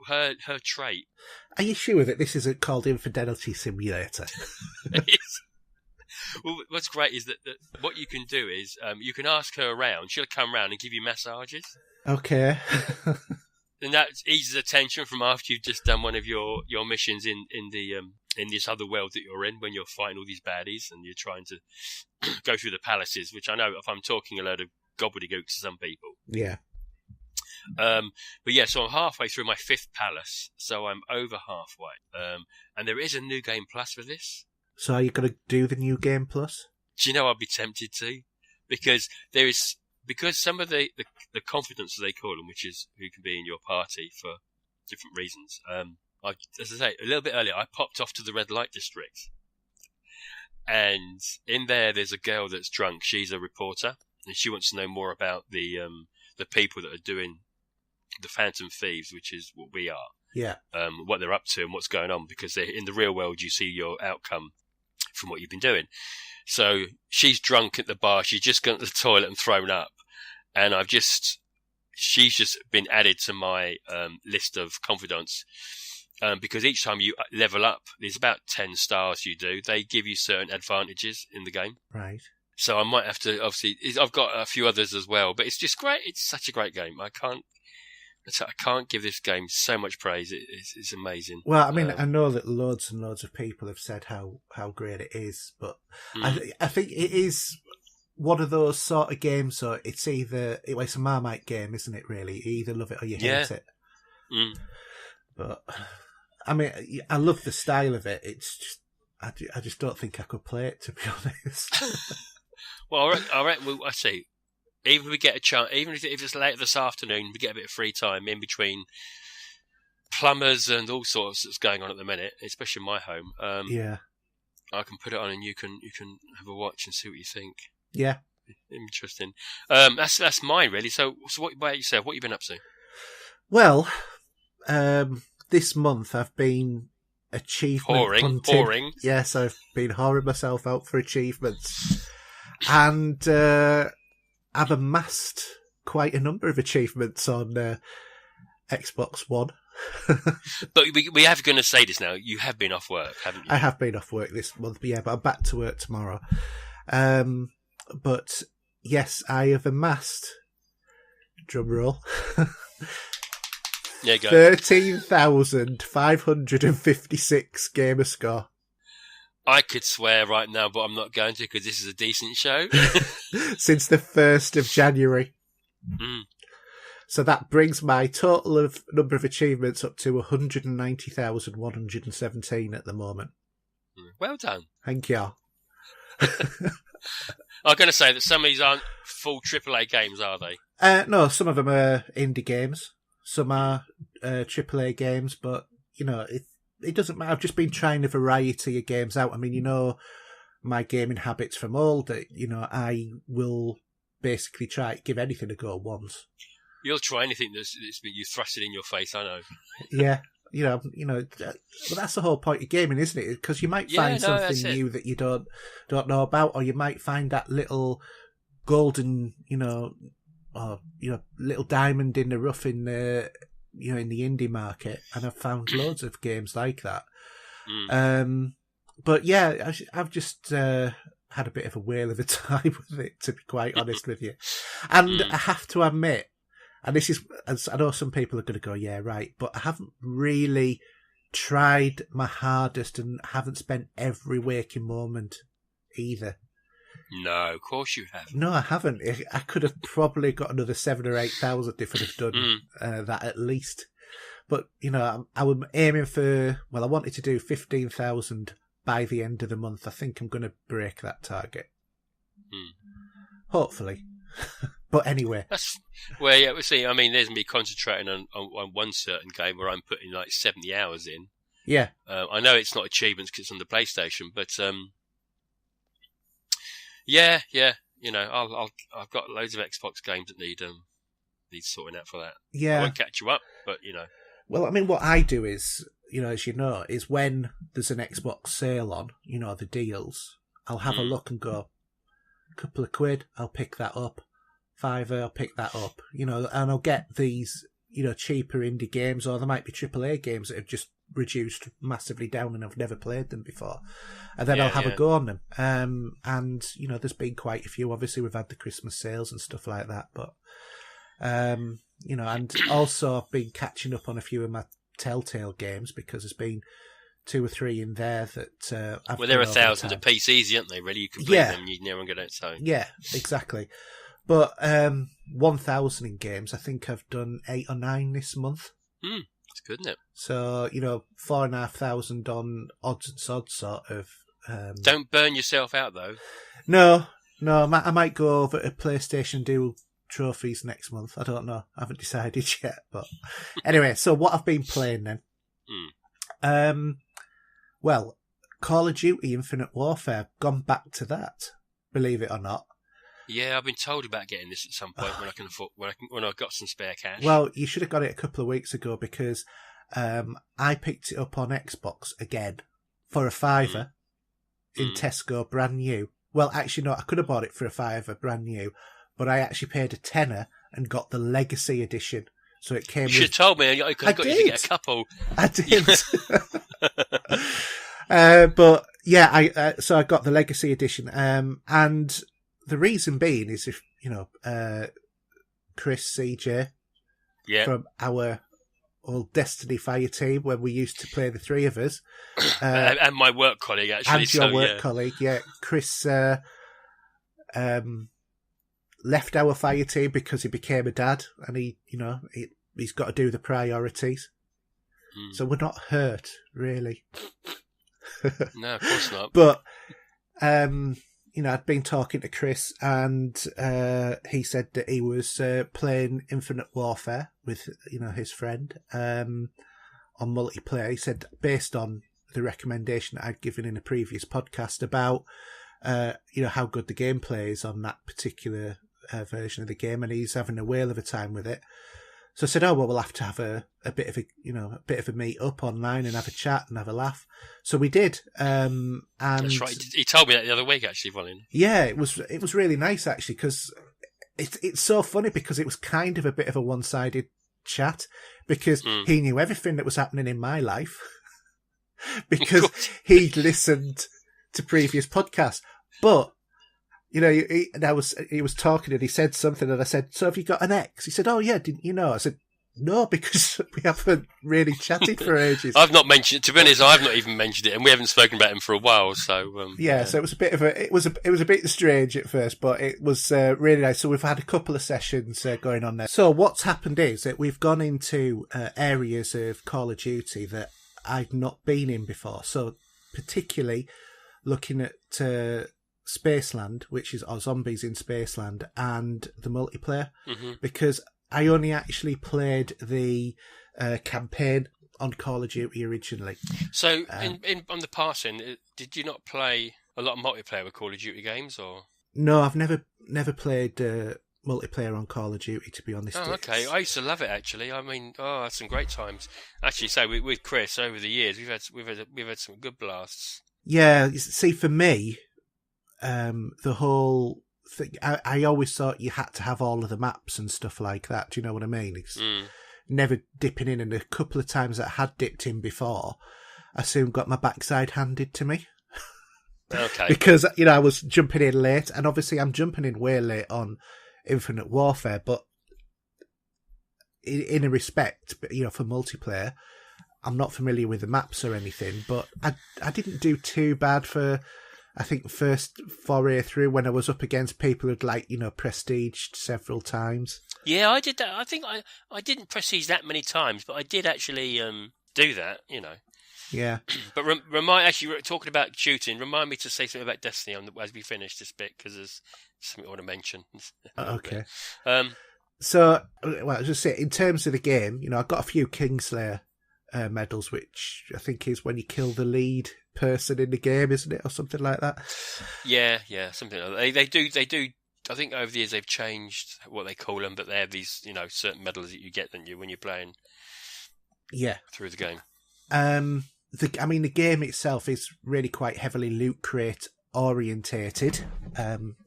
her trait. Are you sure that this isn't called Infidelity Simulator? Well, what's great is that what you can do is you can ask her around. She'll come round and give you massages. Okay. And that eases the tension from after you've just done one of your missions in this other world that you're in, when you're fighting all these baddies and you're trying to go through the palaces, which I know if I'm talking a load of gobbledygook to some people. Yeah. But yeah, so I'm halfway through my 5th palace, so I'm over halfway. And there is a new game plus for this. So are you going to do the new game plus? Do you know, I'd be tempted to, because some of the confidants, as they call them, which is who can be in your party for different reasons. As I say, a little bit earlier, I popped off to the red light district, and in there's a girl that's drunk. She's a reporter, and she wants to know more about the people that are doing the Phantom Thieves, which is what we are. Yeah. What they're up to and what's going on, because in the real world you see your outcome from what you've been doing. So she's drunk at the bar. She's just gone to the toilet and thrown up, and she's just been added to my list of confidants. Because each time you level up, there's about 10 stars you do. They give you certain advantages in the game. Right. So I might have to, obviously, I've got a few others as well, but it's just great. It's such a great game. I can't give this game so much praise. It's amazing. Well, I mean, I know that loads and loads of people have said how great it is, but I think it is one of those sort of games. So it's a Marmite game, isn't it? Really, you either love it or you hate it. Mm. But I mean, I love the style of it. It's just I just don't think I could play it, to be honest. Well, all right. Well, I see. Even if we get a chance, even if it's later this afternoon, we get a bit of free time in between plumbers and all sorts that's going on at the minute, especially in my home. Yeah, I can put it on and you can have a watch and see what you think. Yeah, interesting. That's mine really. So what about yourself? What have you been up to? Well, this month I've been achievement hunting. Whoring. Yes, I've been whoring myself out for achievements, and I've amassed quite a number of achievements on Xbox One. But we have going to say this now. You have been off work, haven't you? I have been off work this month, but I'm back to work tomorrow. But yes, I have amassed, drum roll, Yeah, go. 13,556 gamer score. I could swear right now, but I'm not going to because this is a decent show. Since the 1st of January. Mm. So that brings my total of number of achievements up to 190,117 at the moment. Well done. Thank you. I'm going to say that some of these aren't full AAA games, are they? No, some of them are indie games. Some are AAA games, but, you know, it doesn't matter. I've just been trying a variety of games out. I mean, you know, my gaming habits from old, you know, I will basically try to give anything a go once. You'll try anything that's you thrust it in your face, I know. Yeah. Well, that's the whole point of gaming, isn't it? Because you might find something new that you don't know about, or you might find that little golden, little diamond in the rough in the indie market. And I've found loads of games like that. But yeah, I've just had a bit of a whale of a time with it, to be quite honest with you. And I have to admit, and this is, as I know some people are going to go, yeah, right, but I haven't really tried my hardest and haven't spent every waking moment either. No, of course you haven't. No, I haven't. I could have probably got another 7,000 or 8,000 if I'd have done that at least. But, you know, I was aiming for, I wanted to do 15,000 by the end of the month. I think I'm going to break that target. Hopefully. But anyway. We'll see. I mean, there's me concentrating on one certain game where I'm putting like 70 hours in. Yeah. I know it's not achievements because it's on the PlayStation, but yeah. You know, I've got loads of Xbox games that need sorting out for that. Yeah. I won't catch you up, but you know. Well, I mean, what I do is, you know, as you know, is when there's an Xbox sale on, you know, the deals, I'll have a look and go, a couple of quid, I'll pick that up. £5, I'll pick that up, you know, and I'll get these, you know, cheaper indie games, or there might be AAA games that have just reduced massively down and I've never played them before. And then I'll have a go on them. And, you know, there's been quite a few. Obviously, we've had the Christmas sales and stuff like that, but, you know, and also I've been catching up on a few of my Telltale games because there's been 2 or 3 in there that I've there are thousands of PCs, aren't they? Really, you can play them, you never get it. So yeah, exactly. But 1,000 in games, I think I've done 8 or 9 this month. That's good, isn't it? So, you know, 4,500 on odds and sods sort of. Don't burn yourself out though. No, I might go over to PlayStation and do trophies next month. I don't know. I haven't decided yet. But anyway, so what I've been playing then. Well, Call of Duty Infinite Warfare, gone back to that, believe it or not. Yeah, I've been told about getting this at some point when I can afford, when I've got some spare cash. Well, you should have got it a couple of weeks ago because I picked it up on Xbox again for a £5 in Tesco, brand new. Well, actually, no, I could have bought it for a £5 brand new, but I actually paid a tenner and got the Legacy Edition. So it came. You should have told me. I got you to get a couple. I did. But yeah, so I got the Legacy Edition, and the reason being is if, you know, Chris CJ from our old Destiny Fire team when we used to play, the 3 of us. And my work colleague, actually. And your work colleague, yeah. Chris left our fire team because he became a dad and he's got to do the priorities. So we're not hurt, really. No, of course not. But, you know, I'd been talking to Chris and he said that he was playing Infinite Warfare with, you know, his friend on multiplayer. He said, based on the recommendation that I'd given in a previous podcast about, you know, how good the gameplay is on that particular version of the game, and he's having a whale of a time with it. So I said, oh, well, we'll have to have a bit of a meet up online and have a chat and have a laugh. So we did. And that's right. He told me that the other week, actually, Colin. Yeah, it was really nice, actually, because it's so funny because it was kind of a bit of a one-sided chat because he knew everything that was happening in my life because he'd listened to previous podcasts. But, you know, he was talking and he said something and I said, so have you got an ex? He said, oh yeah, didn't you know? I said, no, because we haven't really chatted for ages. I've not mentioned it. To be honest, I've not even mentioned it, and we haven't spoken about him for a while. So so it was a bit of it was a bit strange at first, but it was really nice. So we've had a couple of sessions going on there. So what's happened is that we've gone into areas of Call of Duty that I've not been in before. So particularly looking at Spaceland, which is our Zombies in Spaceland, and the multiplayer, because I only actually played the campaign on Call of Duty originally. So, on the passing, did you not play a lot of multiplayer with Call of Duty games, or? No, I've never played multiplayer on Call of Duty, to be honest. Oh, okay. I used to love it, actually. I mean, that's some great times. Actually, so with Chris over the years, we've had some good blasts. Yeah, see, for me, the whole thing, I always thought you had to have all of the maps and stuff like that. Do you know what I mean? It's never dipping in, and a couple of times that I had dipped in before, I soon got my backside handed to me. Okay. Because, you know, I was jumping in late, and obviously I'm jumping in way late on Infinite Warfare, but in a respect, you know, for multiplayer, I'm not familiar with the maps or anything, but I didn't do too bad for, I think, first foray through when I was up against people who'd, like, you know, prestiged several times. Yeah, I did that. I think I didn't prestige that many times, but I did actually do that, you know. Yeah. But actually, talking about shooting, remind me to say something about Destiny as we finish this bit, because there's something I want to mention. Okay. So, well, just say, in terms of the game, you know, I've got a few Kingslayer medals, which I think is when you kill the lead person in the game, isn't it, or something like that? Yeah, something like that. They do. I think over the years they've changed what they call them, but they have these, you know, certain medals that you get when you're playing. Yeah. Through the game. The game itself is really quite heavily loot crate orientated,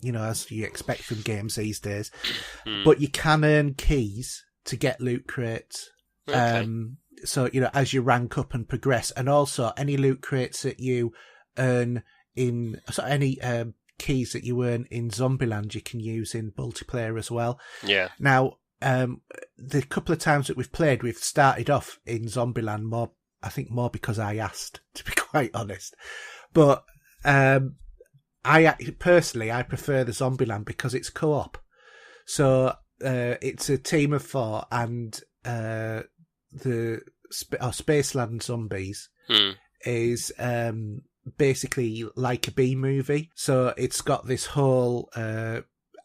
you know, as you expect from games these days. But you can earn keys to get loot crates. Okay. So, you know, as you rank up and progress, and also any loot crates that you earn any keys that you earn in Zombieland, you can use in multiplayer as well. Yeah. Now, the couple of times that we've played, we've started off in Zombieland more because I asked, to be quite honest. But I personally prefer the Zombieland because it's co-op. So it's a team of 4, and the Spaceland Zombies is basically like a B-movie. So it's got this whole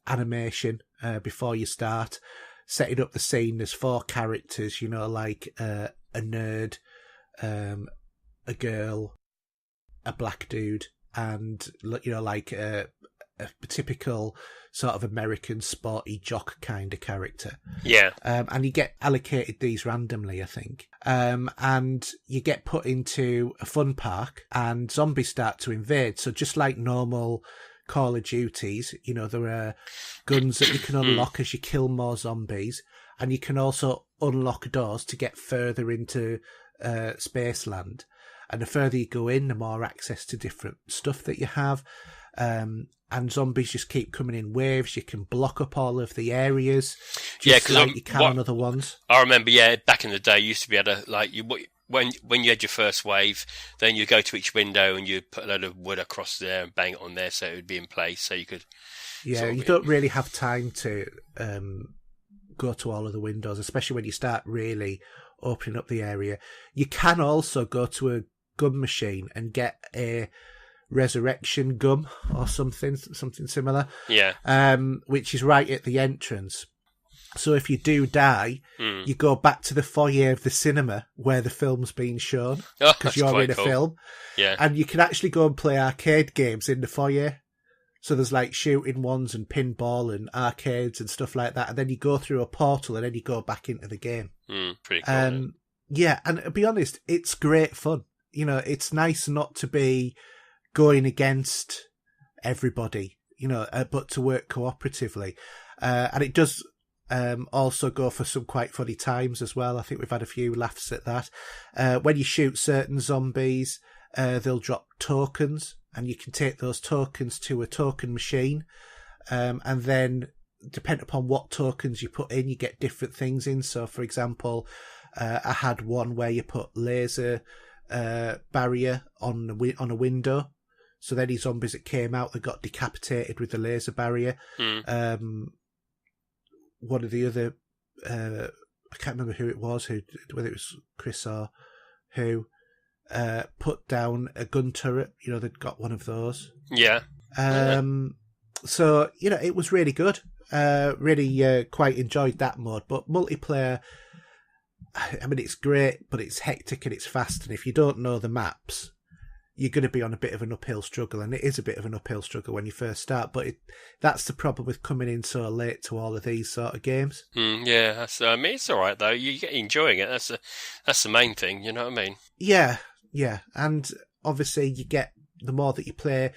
animation before you start, setting up the scene. There's 4 characters, you know, like a nerd, a girl, a black dude, and, you know, like a typical sort of American sporty jock kind of character. Yeah. And you get allocated these randomly, I think. And you get put into a fun park and zombies start to invade. So just like normal Call of Duties, you know, there are guns that you can unlock as you kill more zombies. And you can also unlock doors to get further into Spaceland. And the further you go in, the more access to different stuff that you have. And zombies just keep coming in waves. You can block up all of the areas, just like you can on other ones. I remember, back in the day, you used to be able to, when you had your first wave, then you go to each window and you put a load of wood across there and bang it on there so it would be in place, so you could. Yeah, you don't really have time to go to all of the windows, especially when you start really opening up the area. You can also go to a gun machine and get a resurrection gum or something similar. Yeah. Which is right at the entrance. So if you do die, you go back to the foyer of the cinema where the film's being shown, because you're in a film. Yeah. And you can actually go and play arcade games in the foyer. So there's like shooting ones and pinball and arcades and stuff like that. And then you go through a portal and then you go back into the game. Pretty cool. Yeah, and to be honest, it's great fun. You know, it's nice not to be going against everybody, you know, but to work cooperatively. And it does also go for some quite funny times as well. I think we've had a few laughs at that. When you shoot certain zombies, they'll drop tokens and you can take those tokens to a token machine, and then depending upon what tokens you put in, you get different things in. So, for example, I had one where you put laser barrier on a window, so any zombies that came out, they got decapitated with the laser barrier. One of the other, I can't remember who it was, whether it was Chris or who, put down a gun turret. They'd got one of those. Yeah. So, it was really good. Really quite enjoyed that mode. But multiplayer, I mean, it's great, but it's hectic and it's fast. And if you don't know the maps, you're going to be on a bit of an uphill struggle. And it is a bit of an uphill struggle when you first start. But that's the problem with coming in so late to all of these sort of games. Yeah, I mean, it's all right, though. You're enjoying it. That's the main thing, you know what I mean? Yeah. And obviously, you get, the more that you play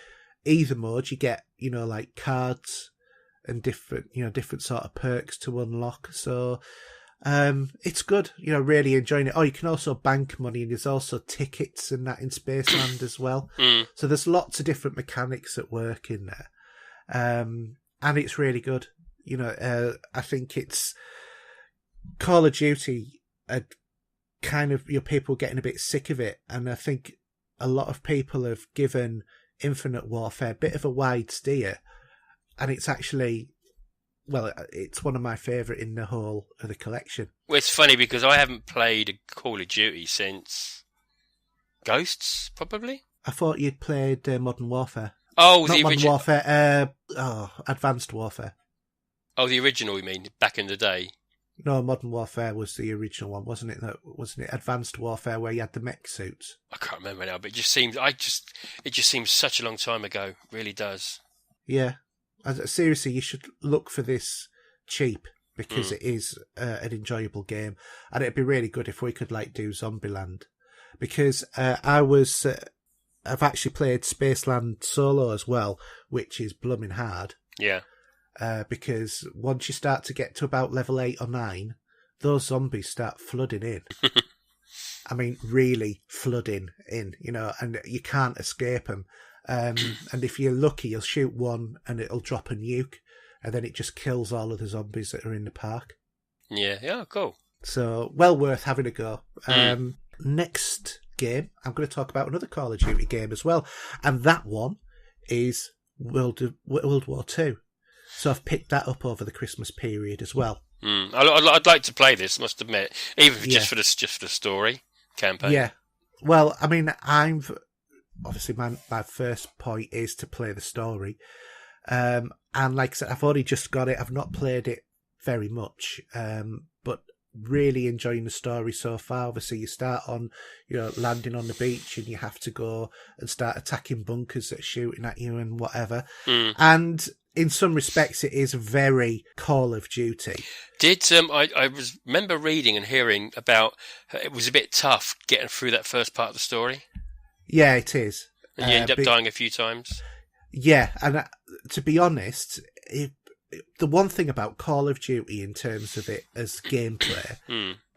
either mode, you get, like cards and different sort of perks to unlock. So it's good, really enjoying it. Oh, you can also bank money, and there's also tickets and that in Spaceland as well. So there's lots of different mechanics at work in there. And it's really good. I think it's Call of Duty, kind of, people getting a bit sick of it. And I think a lot of people have given Infinite Warfare a bit of a wide steer. And it's actually, well, it's one of my favourite in the whole of the collection. Well, it's funny because I haven't played a Call of Duty since Ghosts, probably. I thought you'd played Modern Warfare. Oh, Not the Modern original. Warfare, Advanced Warfare. Oh, the original, you mean, back in the day? No, Modern Warfare was the original one, wasn't it? Wasn't it Advanced Warfare where you had the mech suits? I can't remember now, but it just seems such a long time ago. It really does. Yeah. Seriously, you should look for this cheap, because it is an enjoyable game, and it'd be really good if we could do Zombieland, because I've actually played Spaceland solo as well, which is blooming hard. Yeah. Because once you start to get to about level 8 or 9, those zombies start flooding in. I mean, really flooding in, and you can't escape them. And if you're lucky, you'll shoot one and it'll drop a nuke, and then it just kills all of the zombies that are in the park. Yeah, cool. So, well worth having a go. Next game, I'm going to talk about another Call of Duty game as well, and that one is World War II. So I've picked that up over the Christmas period as well. I'd like to play this, must admit, even just for the story campaign. Yeah. Well, I mean, obviously my first point is to play the story, and like I said, I've only just got it. I've not played it very much, but really enjoying the story so far. Obviously, you start on, landing on the beach, and you have to go and start attacking bunkers that are shooting at you and whatever. And in some respects, it is very Call of Duty. I remember reading and hearing about it was a bit tough getting through that first part of the story. Yeah, it is. And you end up dying a few times. Yeah, and to be honest, the one thing about Call of Duty in terms of it as gameplay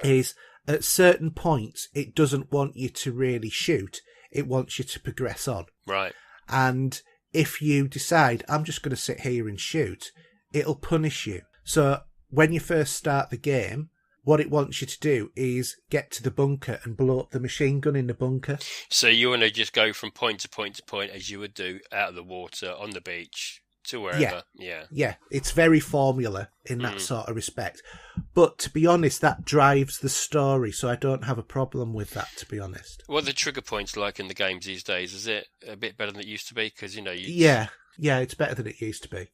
is at certain points it doesn't want you to really shoot. It wants you to progress on. Right. And if you decide, I'm just going to sit here and shoot, it'll punish you. So when you first start the game, what it wants you to do is get to the bunker and blow up the machine gun in the bunker. So you want to just go from point to point to point, as you would do out of the water, on the beach, to wherever. Yeah, it's very formula in that sort of respect. But to be honest, that drives the story, so I don't have a problem with that, to be honest. What are the trigger points like in the games these days? Is it a bit better than it used to be? Because, Yeah, it's better than it used to be.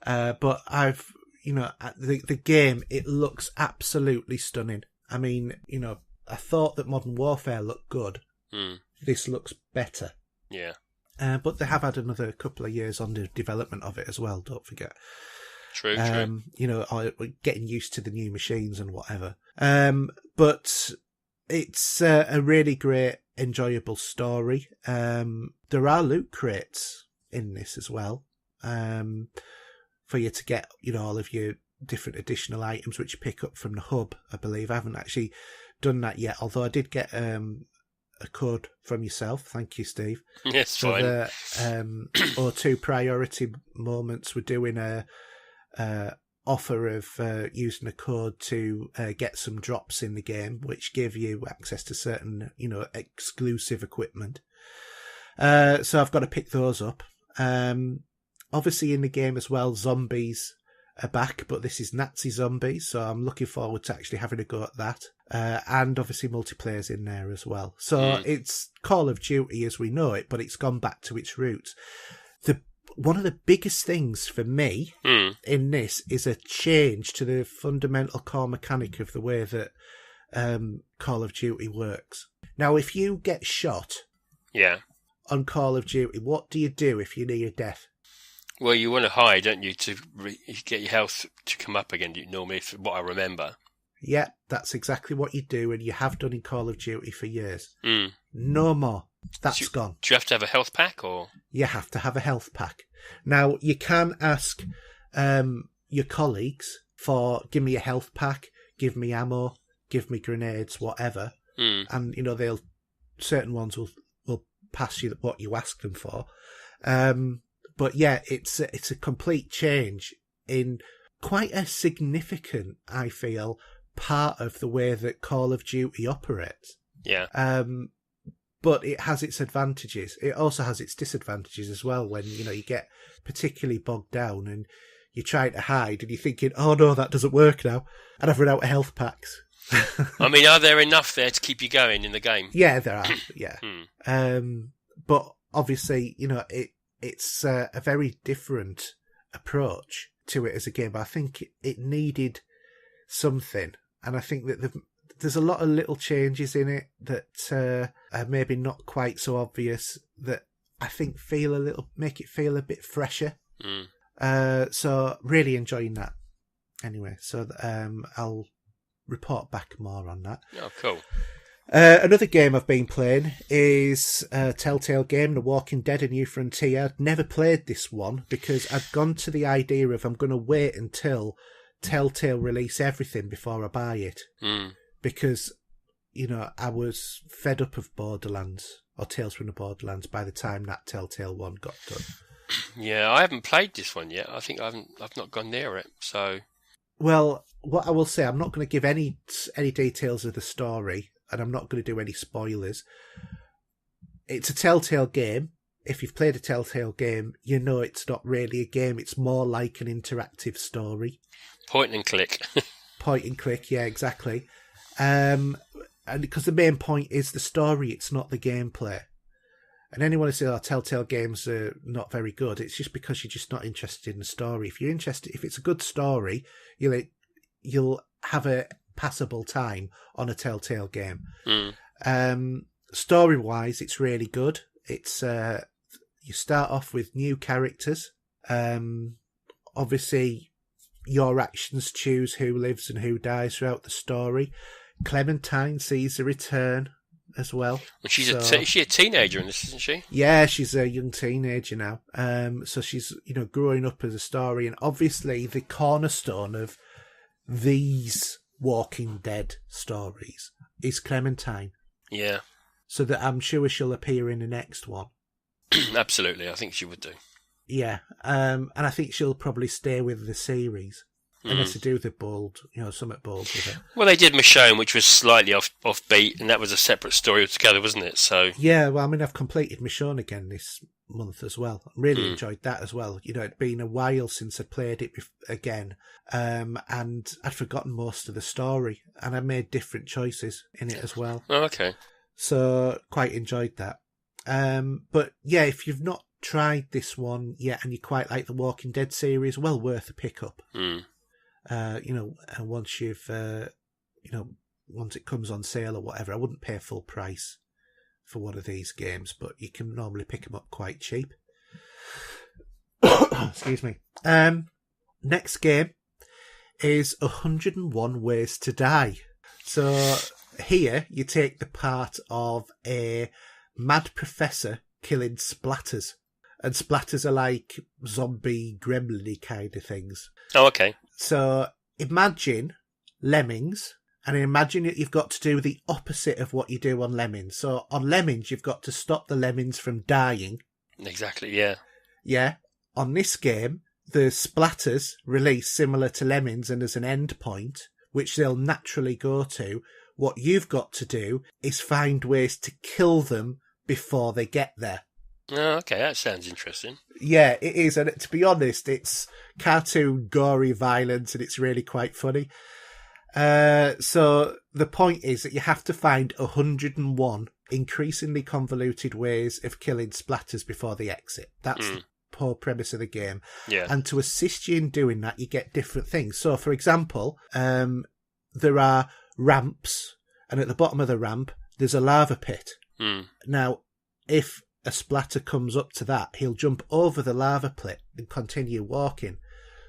But I've... the game, it looks absolutely stunning. I mean, I thought that Modern Warfare looked good. This looks better. Yeah. But they have had another couple of years on the development of it as well, don't forget. True. Getting used to the new machines and whatever. But it's a really great, enjoyable story. There are loot crates in this as well. For you to get, all of your different additional items which you pick up from the hub, I believe. I haven't actually done that yet, although I did get a a code from yourself. Thank you, Steve. Yes, So fine. the O2 priority moments, we're doing a offer of using a code to get some drops in the game, which give you access to certain, exclusive equipment. So I've got to pick those up. Obviously in the game as well, zombies are back, but this is Nazi zombies, so I'm looking forward to actually having a go at that. And obviously multiplayer's in there as well. So it's Call of Duty as we know it, but it's gone back to its roots. One of the biggest things for me in this is a change to the fundamental core mechanic of the way that Call of Duty works. Now, if you get shot on Call of Duty, what do you do if you need a death? Well, you want to hide, don't you, to get your health to come up again, normally, from what I remember. Yeah, that's exactly what you do, and you have done in Call of Duty for years. No more. That's gone. Do you have to have a health pack, or...? You have to have a health pack. Now, you can ask your colleagues for, give me a health pack, give me ammo, give me grenades, whatever. And, certain ones will pass you what you ask them for. But yeah, it's a complete change in quite a significant, I feel, part of the way that Call of Duty operates. Yeah. But it has its advantages. It also has its disadvantages as well when, you get particularly bogged down and you're trying to hide and you're thinking, oh no, that doesn't work now. And I've run out of health packs. I mean, are there enough there to keep you going in the game? Yeah, there are, yeah. But obviously, it's a very different approach to it as a game. But I think it needed something. And I think that there's a lot of little changes in it that are maybe not quite so obvious that I think make it feel a bit fresher. So really enjoying that. Anyway, so I'll report back more on that. Oh, cool. Another game I've been playing is Telltale game, The Walking Dead: A New Frontier. I'd never played this one because I'd gone to the idea of I'm going to wait until Telltale release everything before I buy it. Because, I was fed up of Borderlands, or Tales from the Borderlands, by the time that Telltale one got done. Yeah, I haven't played this one yet. I think I've not gone near it, so... Well, what I will say, I'm not going to give any details of the story, and I'm not going to do any spoilers. It's a Telltale game. If you've played a Telltale game, you know it's not really a game. It's more like an interactive story. Point and click. Point and click, yeah, exactly. And because the main point is the story, it's not the gameplay. And anyone who says, Telltale games are not very good, it's just because you're just not interested in the story. If you're interested, if it's a good story, you'll have a passable time on a Telltale game. Story-wise, it's really good. It's you start off with new characters. Obviously, your actions choose who lives and who dies throughout the story. Clementine sees a return as well. Is she a teenager in this, isn't she? Yeah, she's a young teenager now. So she's, growing up as a story. And obviously the cornerstone of these Walking Dead stories is Clementine. Yeah. So that I'm sure she'll appear in the next one. Absolutely, I think she would do. Yeah. And I think she'll probably stay with the series. Unless they do the something bold with it. Well, they did Michonne, which was slightly offbeat, and that was a separate story altogether, wasn't it? So yeah, well, I mean, I've completed Michonne again this month as well. I really enjoyed that as well. It'd been a while since I'd played it again, and I'd forgotten most of the story, and I made different choices in it as well. Oh, okay. So quite enjoyed that. But yeah, if you've not tried this one yet, and you quite like the Walking Dead series, well worth a pickup. And once you've, once it comes on sale or whatever, I wouldn't pay full price for one of these games, but you can normally pick them up quite cheap. Excuse me. Next game is 101 Ways to Die. So here you take the part of a mad professor killing splatters. And splatters are like zombie gremlin-y kind of things. Oh, okay. So imagine Lemmings And imagine that you've got to do the opposite of what you do on Lemmings. So on Lemmings, you've got to stop the Lemmings from dying. Exactly, yeah. Yeah. On this game, the splatters release similar to Lemmings, and there's an end point, which they'll naturally go to. What you've got to do is find ways to kill them before they get there. Oh, okay, that sounds interesting. Yeah, it is. And to be honest, it's cartoon, gory violence, and it's really quite funny. So the point is that you have to find 101 increasingly convoluted ways of killing splatters before they exit. That's the whole premise of the game. Yeah. And to assist you in doing that, you get different things. So, for example, there are ramps, and at the bottom of the ramp, there's a lava pit. Now, if a splatter comes up to that, he'll jump over the lava pit and continue walking.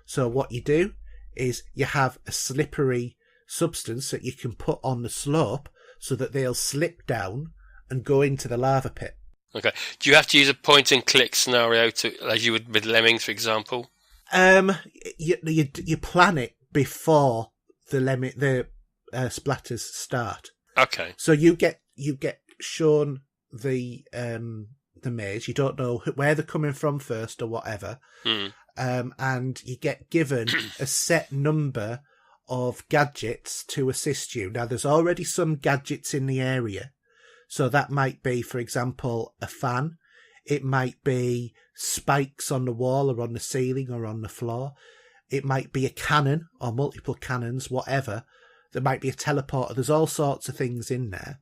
So what you do is you have a slippery substance that you can put on the slope so that they'll slip down and go into the lava pit. Okay. Do you have to use a point and click scenario as you would with Lemmings, for example? You plan it before the splatters start. Okay. So you get shown the maze. You don't know where they're coming from first or whatever. And you get given a set number of gadgets to assist you. Now, there's already some gadgets in the area. So that might be, for example, a fan. It might be spikes on the wall or on the ceiling or on the floor. It might be a cannon or multiple cannons, whatever. There might be a teleporter. There's all sorts of things in there.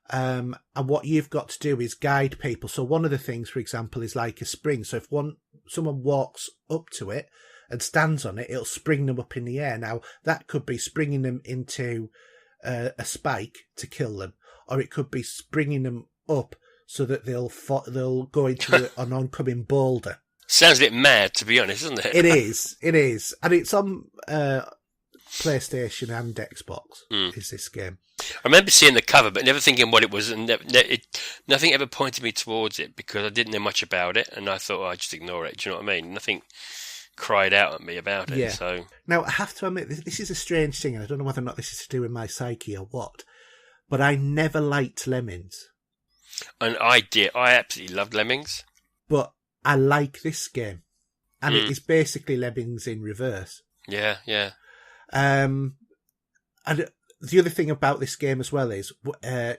And what you've got to do is guide people. So one of the things, for example, is like a spring. So if someone walks up to it and stands on it, it'll spring them up in the air. Now, that could be springing them into a spike to kill them, or it could be springing them up so that they'll go into an oncoming boulder. Sounds a bit mad, to be honest, isn't it? It is. And it's on PlayStation and Xbox, is this game. I remember seeing the cover, but never thinking what it was, and nothing ever pointed me towards it because I didn't know much about it, and I thought, I'd just ignore it. Do you know what I mean? Nothing cried out at me about it. Yeah. So now, I have to admit, this is a strange thing, and I don't know whether or not this is to do with my psyche or what, but I never liked Lemmings. And I did. I absolutely loved Lemmings. But I like this game. And it is basically Lemmings in reverse. Yeah, yeah. And the other thing about this game as well is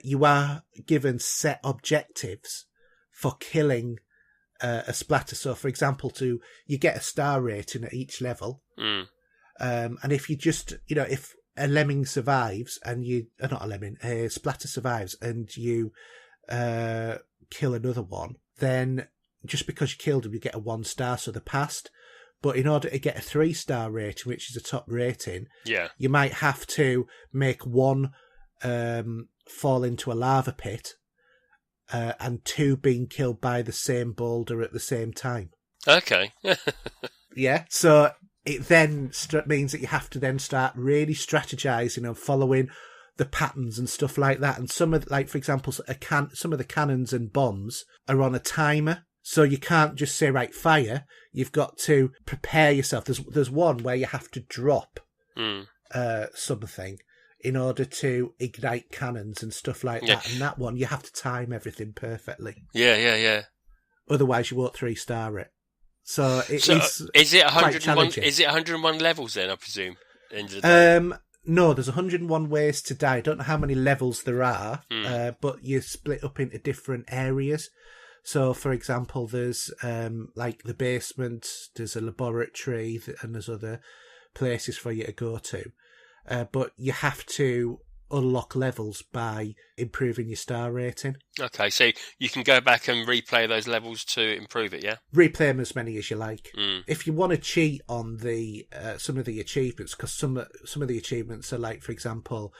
you are given set objectives for killing a splatter. So, for example, you get a star rating at each level. And if you just, if a lemming survives and a splatter survives and you kill another one, then just because you killed them, you get a 1 star, so they're passed. But in order to get a 3-star rating, which is a top rating, you might have to make 1 fall into a lava pit and 2 being killed by the same boulder at the same time. Okay. Yeah, so it then means that you have to then start really strategizing and following the patterns and stuff like that. And some of, for example, some of the cannons and bombs are on a timer. So you can't just say, right, fire. You've got to prepare yourself. There's one where you have to drop something in order to ignite cannons and stuff like that. And that one, you have to time everything perfectly. Yeah. Otherwise, you won't 3-star it. So is it 101? Is it 101 levels then? I presume. No, there's 101 ways to die. I don't know how many levels there are, but you're split up into different areas. So, for example, there's like the basement, there's a laboratory, and there's other places for you to go to. But you have to unlock levels by improving your star rating. Okay, so you can go back and replay those levels to improve it, yeah? Replay them as many as you like. If you want to cheat on the some of the achievements, because some of the achievements are like, for example,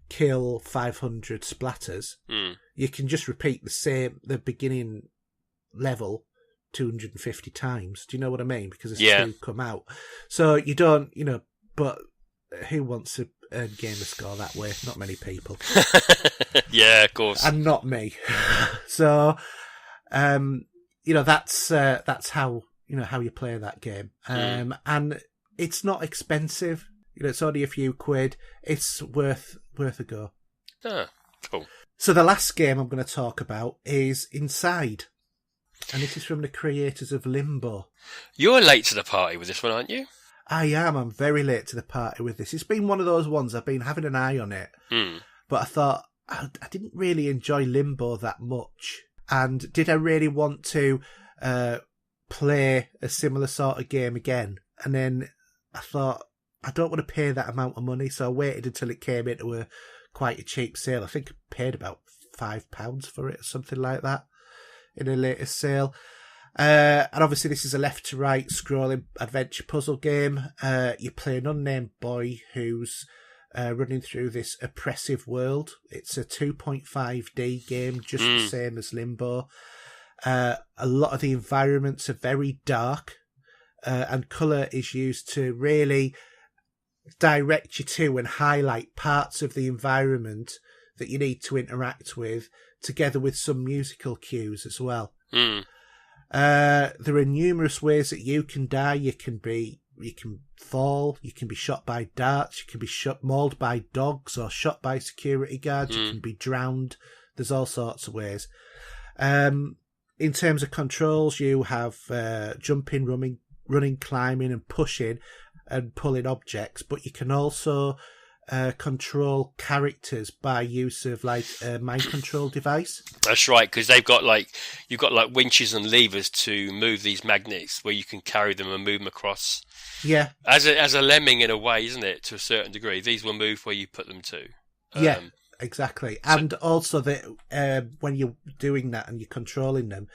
kill 500 splatters, you can just repeat the beginning level 250 times. Do you know what I mean? Because there's 2 come out. So you don't, but who wants to earn gamer score that way? Not many people. Yeah, of course. And not me. So, that's how, how you play that game. And it's not expensive. It's only a few quid. It's worth a go. Ah, cool. So the last game I'm going to talk about is Inside. And it is from the creators of Limbo. You're late to the party with this one, aren't you? I am. I'm very late to the party with this. It's been one of those ones I've been having an eye on it. But I thought I didn't really enjoy Limbo that much. And did I really want to play a similar sort of game again? And then I thought, I don't want to pay that amount of money. So I waited until it came into quite a cheap sale. I think I paid about £5 for it or something like that in a latest sale. And obviously this is a left to right scrolling adventure puzzle game. You play an unnamed boy who's running through this oppressive world. It's a 2.5D game, just the same as Limbo. A lot of the environments are very dark, and colour is used to really direct you to and highlight parts of the environment that you need to interact with, together with some musical cues as well. There are numerous ways that you can die. You can fall, you can be shot by darts, you can be mauled by dogs or shot by security guards, you can be drowned. There's all sorts of ways. In terms of controls, you have jumping, running, climbing and pushing and pulling objects, but you can also control characters by use of like a mind control device. That's right, because you've got like winches and levers to move these magnets where you can carry them and move them across. Yeah, as a lemming in a way, isn't it? To a certain degree, these will move where you put them to. Yeah, exactly. And also that when you're doing that and you're controlling them,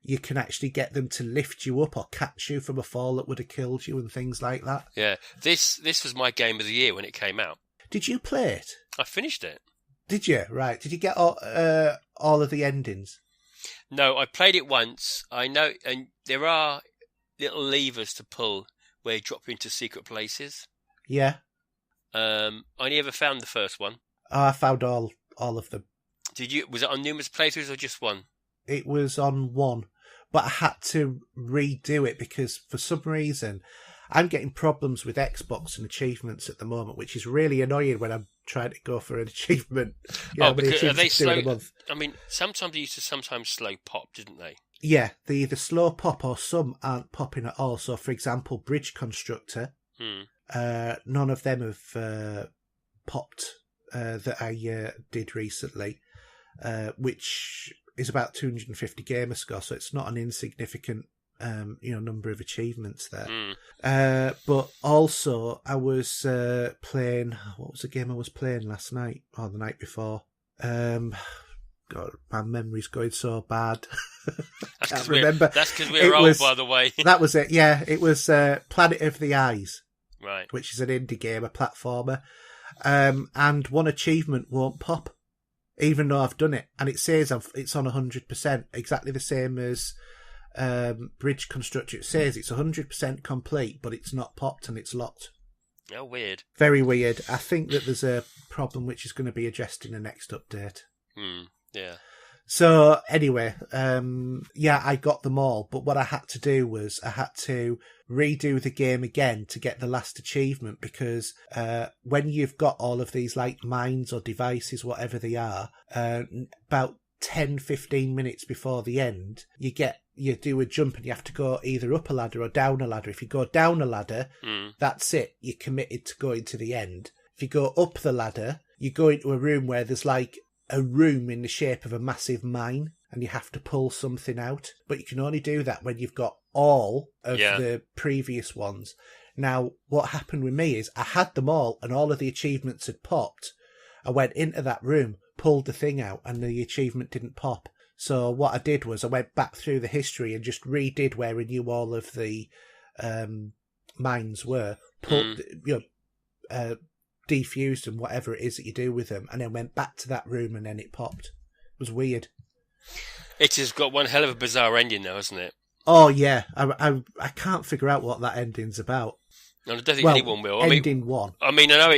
you can actually get them to lift you up or catch you from a fall that would have killed you and things like that. Yeah, this was my game of the year when it came out. Did you play it? I finished it. Did you? Right. Did you get all of the endings? No, I played it once. I know, and there are little levers to pull where you drop into secret places. Yeah. I only ever found the first one. Oh, I found all of them. Did you? Was it on numerous playthroughs or just one? It was on one, but I had to redo it because for some reason I'm getting problems with Xbox and achievements at the moment, which is really annoying when I'm trying to go for an achievement. Because are they slow? I mean, sometimes they used to slow pop, didn't they? Yeah, they either slow pop or some aren't popping at all. So, for example, Bridge Constructor, none of them have popped that I did recently, which is about 250 gamer score, so it's not an insignificant number of achievements there. But also, I was playing. What was the game I was playing last night or the night before? God, my memory's going so bad. I can't remember. That's because we're old, by the way. That was it. Yeah, it was Planet of the Eyes, right? Which is an indie game, a platformer, and one achievement won't pop, even though I've done it, and it says it's on 100%, exactly the same as Bridge Constructor. It says it's 100% complete, but it's not popped and it's locked. Oh, weird. Very weird. I think that there's a problem which is going to be addressed in the next update. Yeah. So anyway, I got them all, but what I had to do was I had to redo the game again to get the last achievement, because when you've got all of these like mines or devices, whatever they are, about 10-15 minutes before the end, you do a jump and you have to go either up a ladder or down a ladder. If you go down a ladder, that's it. You're committed to going to the end. If you go up the ladder, you go into a room where there's like a room in the shape of a massive mine and you have to pull something out. But you can only do that when you've got all of the previous ones. Now, what happened with me is I had them all and all of the achievements had popped. I went into that room, pulled the thing out, and the achievement didn't pop. So what I did was I went back through the history and just redid where I knew all of the mines were, defused and whatever it is that you do with them, and then went back to that room and then it popped. It was weird. It has got one hell of a bizarre ending now, hasn't it? Oh yeah, I can't figure out what that ending's about. No, I don't think anyone will. Ending one. I mean, I know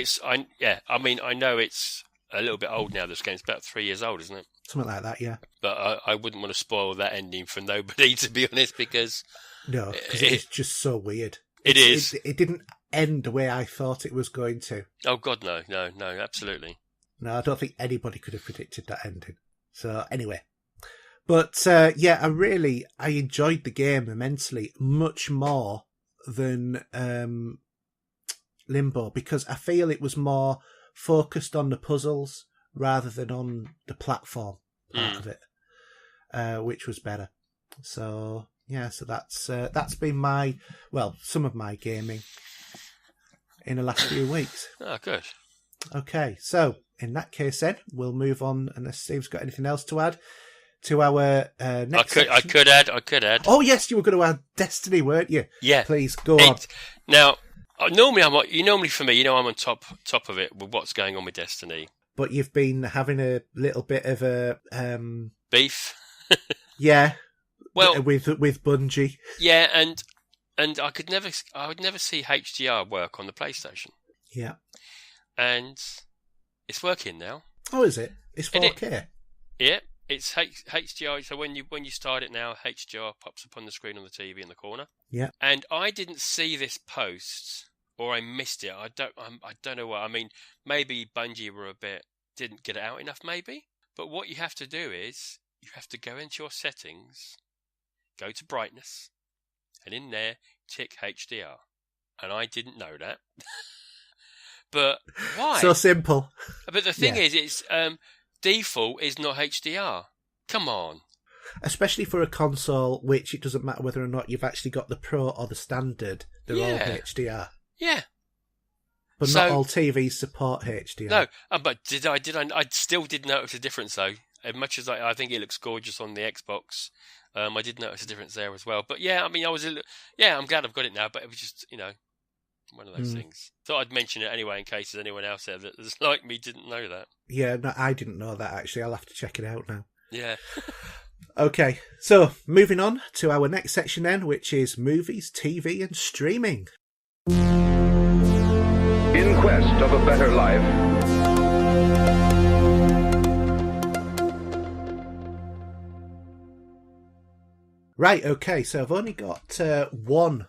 it's a little bit old now. This game's about 3 years old, isn't it? Something like that, yeah. But I wouldn't want to spoil that ending for nobody, to be honest, because it's just so weird. It is. It didn't end the way I thought it was going to. Oh God, no, absolutely. No, I don't think anybody could have predicted that ending. So anyway, but I enjoyed the game immensely, much more than Limbo, because I feel it was more focused on the puzzles rather than on the platform part of it, which was better. So so that's been some of my gaming in the last few weeks. Oh, good. Okay, so in that case, then we'll move on. Unless Steve's got anything else to add to our next section. I could add. Oh yes, you were going to add Destiny, weren't you? Yeah. Please go on. Now, normally for me, I'm on top of it with what's going on with Destiny. But you've been having a little bit of a beef. Yeah. Well, with Bungie. Yeah, and I would never see HDR work on the PlayStation. Yeah. And it's working now. Oh, is it? It's 4K. Yeah, it's HDR. So when you start it now, HDR pops up on the screen on the TV in the corner. Yeah. And I didn't see this post, or I missed it. I don't know what. I mean, maybe Bungie didn't get it out enough, maybe. But what you have to do is you have to go into your settings, go to brightness, and in there tick HDR. And I didn't know that. But why? So simple. But the thing is, it's default is not HDR. Come on. Especially for a console, which it doesn't matter whether or not you've actually got the Pro or the Standard. They're all HDR. Yeah. But not all TVs support HDR. No, but I still did notice a difference though. As much as I think it looks gorgeous on the Xbox, I did notice a difference there as well. But yeah, I mean, I'm glad I've got it now. But it was just, one of those things. Thought I'd mention it anyway in case there's anyone else there that's like me didn't know that. Yeah, no, I didn't know that actually. I'll have to check it out now. Yeah. Okay, so moving on to our next section then, which is movies, TV and streaming. In quest of a better life. Right, okay, so I've only got one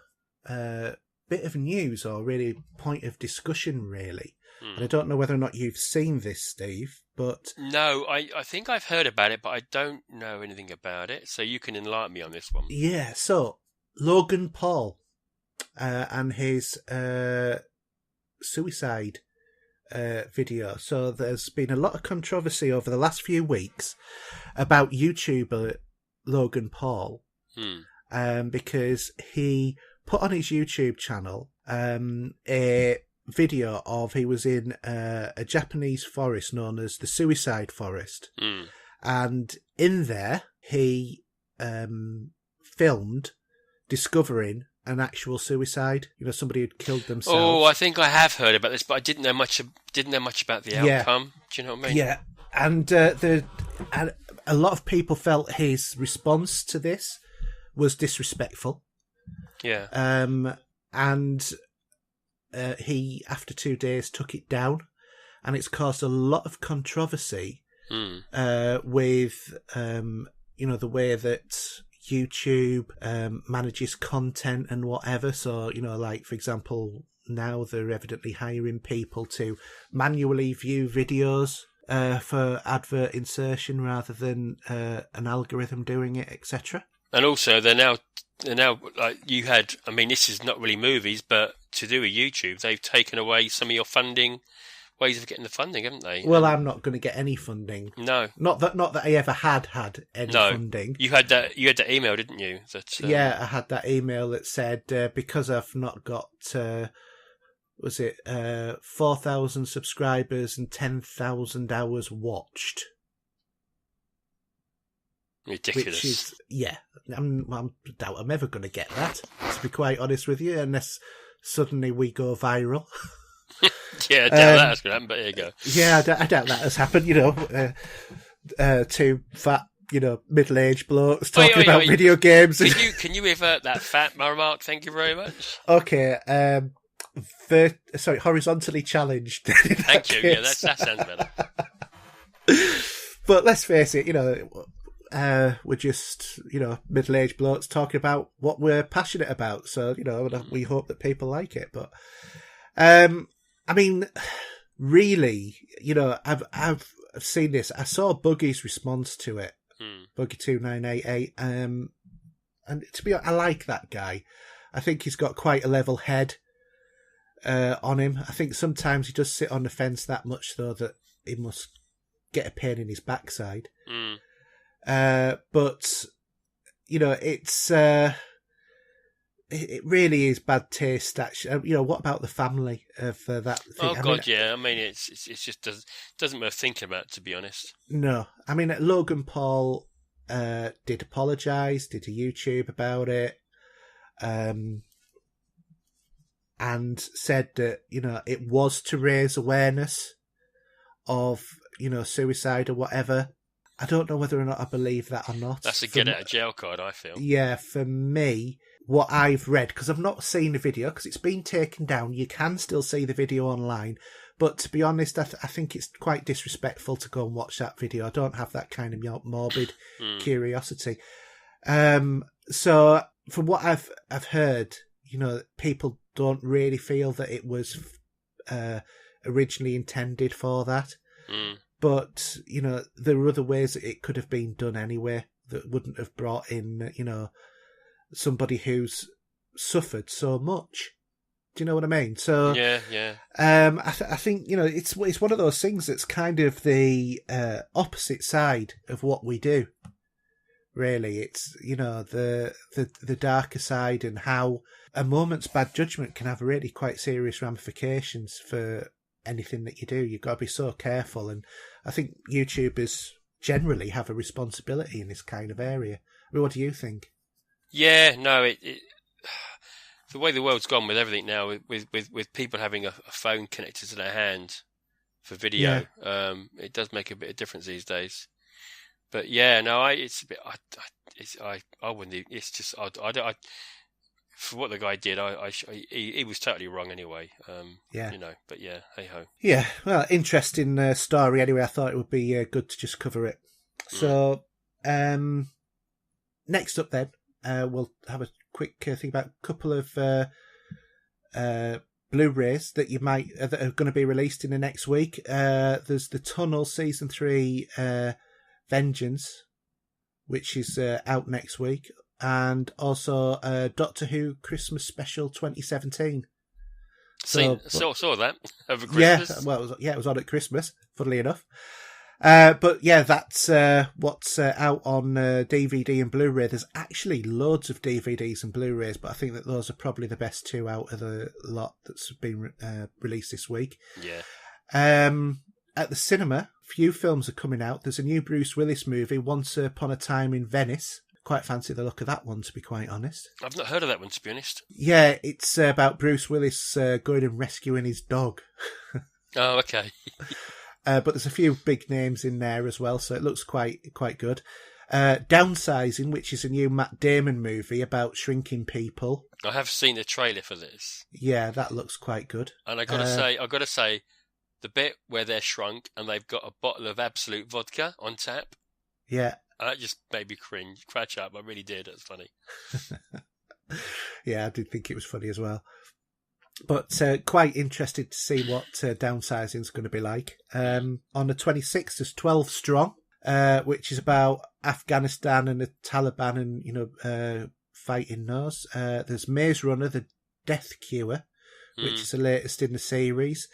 bit of news, or really point of discussion, really. And I don't know whether or not you've seen this, Steve, but... No, I think I've heard about it, but I don't know anything about it, so you can enlighten me on this one. Yeah, so, Logan Paul and his suicide video. So there's been a lot of controversy over the last few weeks about YouTuber Logan Paul, because he put on his YouTube channel a video of he was in a Japanese forest known as the Suicide Forest, and in there he filmed discovering an actual suicide. Somebody had killed themselves. Oh, I think I have heard about this, but I didn't know much about the outcome. Do you know what I mean? Yeah, and a lot of people felt his response to this was disrespectful. Yeah. And he, after 2 days, took it down, and it's caused a lot of controversy with the way that YouTube manages content and whatever. So, like, for example, now they're evidently hiring people to manually view videos for advert insertion rather than an algorithm doing it, etc. And also, they're now like you had. I mean, this is not really movies, but to do with YouTube, they've taken away some of your funding ways of getting the funding, haven't they? Well, I'm not going to get any funding. No, not that I ever had any funding. You had that email, didn't you? Yeah, I had that email that said because I've not got 4,000 subscribers and 10,000 hours watched. Ridiculous. Which is, I doubt I'm ever going to get that, to be quite honest with you, unless suddenly we go viral. Yeah, I doubt that's going to happen, but here you go. Yeah, I doubt that has happened, two fat, middle-aged blokes talking about video games. Can you revert that fat remark? Thank you very much. Okay, horizontally challenged. Thank you, yeah, that sounds better. But let's face it, we're just, middle-aged blokes talking about what we're passionate about. So, we hope that people like it. But, I mean, really, I've seen this. I saw Buggy's response to it, Buggy2988. And to be honest, I like that guy. I think he's got quite a level head on him. I think sometimes he does sit on the fence that much, though, that he must get a pain in his backside. But it's it really is bad taste. Actually, what about the family of that thing? Oh God, yeah. I mean, it's just doesn't worth thinking about, to be honest. No, I mean, Logan Paul did apologise, did a YouTube about it, and said that it was to raise awareness of suicide or whatever. I don't know whether or not I believe that or not. That's a get out of jail card, I feel. Yeah, for me, what I've read, because I've not seen the video, because it's been taken down. You can still see the video online. But to be honest, I think it's quite disrespectful to go and watch that video. I don't have that kind of morbid curiosity. So from what I've heard, people don't really feel that it was originally intended for that. But, there are other ways that it could have been done anyway that wouldn't have brought in, somebody who's suffered so much. Do you know what I mean? So yeah. I think it's one of those things that's kind of the opposite side of what we do. Really, it's the darker side, and how a moment's bad judgment can have really quite serious ramifications for anything that you do. You've got to be so careful, and I think YouTubers generally have a responsibility in this kind of area. I mean, what do you think? Yeah, no, it the way the world's gone with everything now, with people having a phone connected to their hand for video, it does make a bit of difference these days. But yeah, no, it's a bit. I wouldn't. It's just I for what the guy did, he was totally wrong anyway. But yeah, hey ho. Yeah, well, interesting story. Anyway, I thought it would be good to just cover it. So, next up, then we'll have a quick think about a couple of Blu-rays that that are going to be released in the next week. There's the Tunnel Season 3 Vengeance, which is out next week. And also Doctor Who Christmas Special 2017. Saw that over Christmas. Yeah, well, it was on at Christmas, funnily enough. But yeah, that's what's out on DVD and Blu-ray. There's actually loads of DVDs and Blu-rays, but I think that those are probably the best two out of the lot that's been released this week. Yeah. At the cinema, few films are coming out. There's a new Bruce Willis movie, Once Upon a Time in Venice. Quite fancy the look of that one, to be quite honest. I've not heard of that one, to be honest. Yeah, it's about Bruce Willis going and rescuing his dog. Oh, okay. But there's a few big names in there as well, so it looks quite good. Downsizing, which is a new Matt Damon movie about shrinking people. I have seen the trailer for this. Yeah, that looks quite good. And I gotta say, the bit where they're shrunk and they've got a bottle of Absolute vodka on tap. Yeah. That just made me crash up. I really did. That's funny. Yeah, I did think it was funny as well. But quite interested to see what Downsizing is going to be like. On the 26th, there's 12 Strong, which is about Afghanistan and the Taliban and, fighting those. There's Maze Runner, The Death Cure, which is the latest in the series.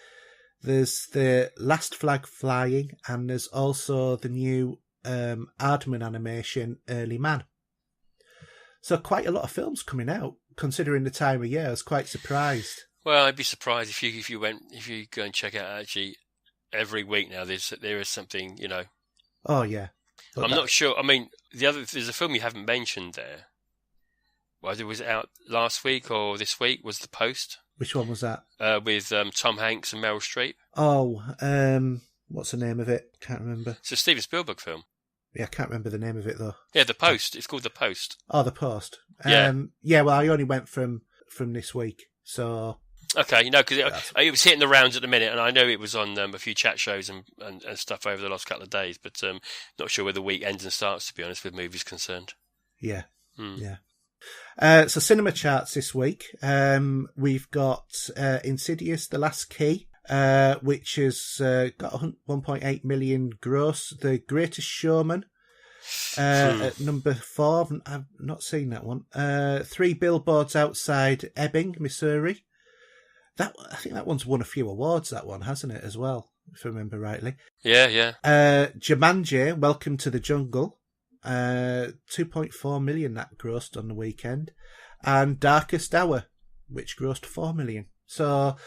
There's the Last Flag Flying, and there's also the new Aardman animation, Early Man. So quite a lot of films coming out, considering the time of year. I was quite surprised. Well, I'd be surprised if you go and check out actually every week now. There is something, Oh yeah, but I'm not sure. I mean, there's a film you haven't mentioned there. Whether it was out last week or this week, was The Post. Which one was that? With Tom Hanks and Meryl Streep. Oh, what's the name of it? Can't remember. It's a Steven Spielberg film. Yeah, I can't remember the name of it though. Yeah, The Post. It's called The Post. Oh, The Post. Yeah. Yeah. Well, I only went from this week, so Okay, because it was hitting the rounds at the minute, and I know it was on a few chat shows and stuff over the last couple of days, but not sure where the week ends and starts, to be honest, with movies concerned. Yeah, yeah. So cinema charts this week. We've got Insidious: The Last Key, which has got 1.8 million gross. The Greatest Showman at number 4. I've not seen that one. 3 Billboards Outside Ebbing, Missouri. I think that one's won a few awards, that one, hasn't it, as well, if I remember rightly. Yeah. Jumanji, Welcome to the Jungle. 2.4 million that grossed on the weekend. And Darkest Hour, which grossed 4 million. So, a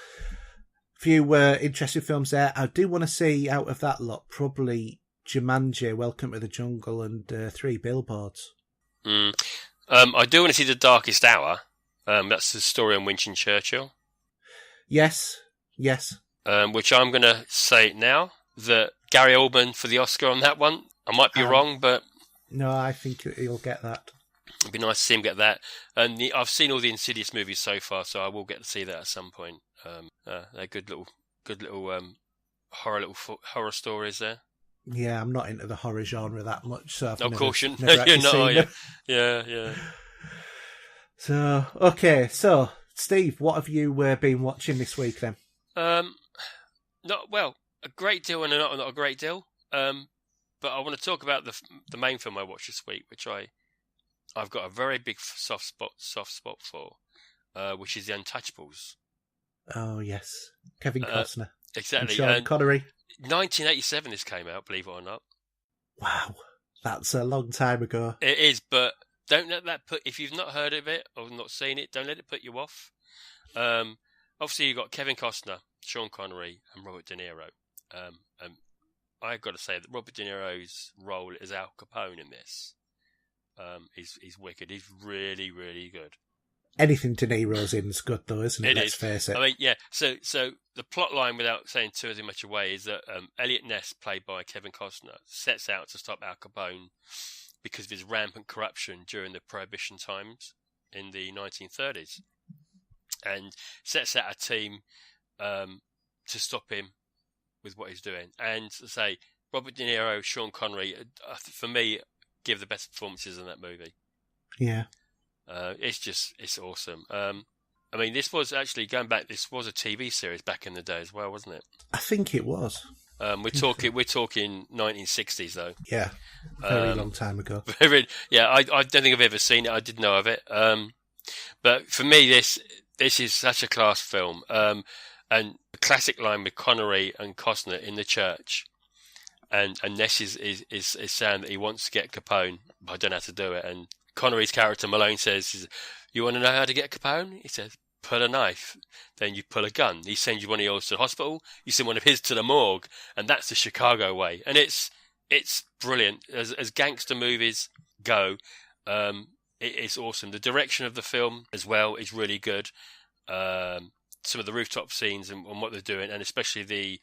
few interesting films there. I do want to see, out of that lot, probably Jumanji, Welcome to the Jungle, and 3 Billboards. I do want to see The Darkest Hour. That's the story on Winston Churchill. Yes. Which I'm going to say now that Gary Oldman for the Oscar on that one. I might be wrong, but no, I think he'll get that. It'd be nice to see him get that. And I've seen all the Insidious movies so far, so I will get to see that at some point. They're good little horror stories there. Yeah, I'm not into the horror genre that much, so of course you're not. Are you? Yeah. So okay, so Steve, what have you been watching this week then? A great deal and not a great deal. But I want to talk about the main film I watched this week, which I've got a very big soft spot for, which is The Untouchables. Oh yes, Kevin Costner. Exactly. And Sean Connery. 1987 this came out, believe it or not. Wow, that's a long time ago. It is, but don't let that if you've not heard of it or not seen it, don't let it put you off. Obviously, you've got Kevin Costner, Sean Connery, and Robert De Niro. And I've got to say that Robert De Niro's role as Al Capone in this is wicked. He's really, really good. Anything De Niro's in is good, though, isn't it? Let's face it. I mean, yeah. So the plot line, without saying too much away, is that Elliot Ness, played by Kevin Costner, sets out to stop Al Capone because of his rampant corruption during the Prohibition times in the 1930s, and sets out a team to stop him with what he's doing. And to say, Robert De Niro, Sean Connery, for me, give the best performances in that movie. Yeah. It's awesome. I mean, this was actually, going back, this was a TV series back in the day as well, wasn't it? I think it was. We're talking 1960s though. Yeah, very long time ago. Yeah, I don't think I've ever seen it. I did know of it. But for me, this is such a class film. And the classic line with Connery and Costner in the church, and Ness is saying that he wants to get Capone, but I don't know how to do it. And Connery's character Malone says, "You want to know how to get Capone?" He says, "Pull a knife, then you pull a gun. He sends you one of yours to the hospital, you send one of his to the morgue, and that's the Chicago way." And it's brilliant. As gangster movies go, it's awesome. The direction of the film as well is really good. Some of the rooftop scenes and what they're doing, and especially the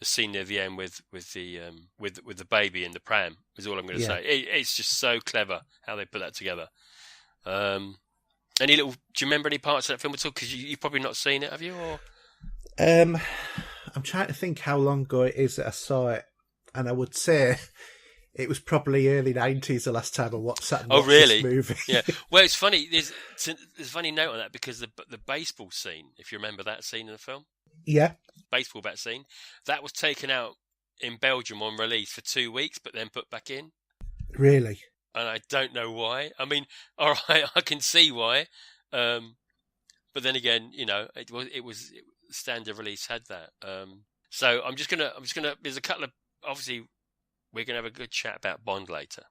scene near the end with the baby in the pram is all I'm going to say. It's just so clever how they put that together. Do you remember any parts of that film at all? Because you've probably not seen it, have you? Or I'm trying to think how long ago it is that I saw it, and I would say it was probably early 90s the last time I watched this movie. Yeah. Well, it's funny. There's a funny note on that because the baseball scene, if you remember that scene in the film. Yeah. Baseball bat scene. That was taken out in Belgium on release for 2 weeks, but then put back in. Really? And I don't know why. I mean, all right, I can see why. But then again, it was standard release had that. So I'm just gonna. There's a couple of, obviously, we're gonna have a good chat about Bond later.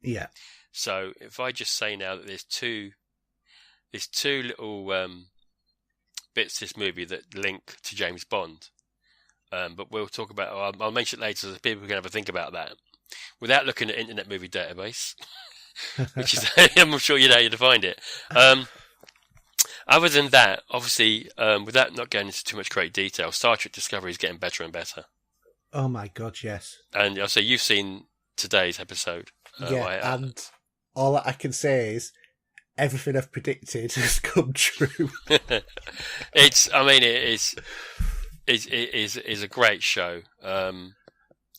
Yeah. So if I just say now that there's two little bits to this movie that link to James Bond, but we'll talk about. I'll mention it later so people can have a think about that without looking at Internet Movie Database, which is I'm sure you know how to find it. Other than that, obviously, without not going into too much great detail, Star Trek Discovery is getting better and better. Oh my God, yes. And I'll say you've seen today's episode. And all I can say is, everything I've predicted has come true. It's a great show.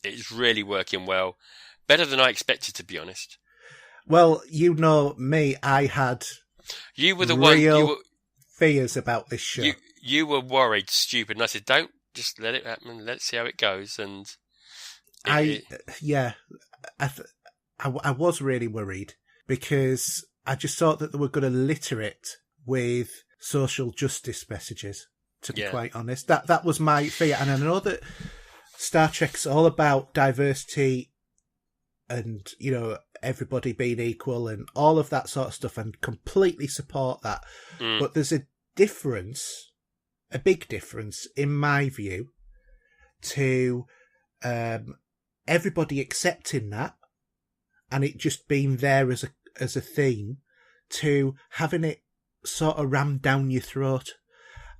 It's really working well, better than I expected, to be honest. Well, you know me, I had You were the real fears about this show. You were worried, stupid, and I said, "Don't, just let it happen. Let's see how it goes." And I was really worried because I just thought that they were going to litter it with social justice messages. To be quite honest, that was my fear, and I know that Star Trek's all about diversity and, you know, everybody being equal and all of that sort of stuff, and completely support that. But there's a difference, a big difference, in my view, to everybody accepting that and it just being there as a theme, to having it sort of rammed down your throat.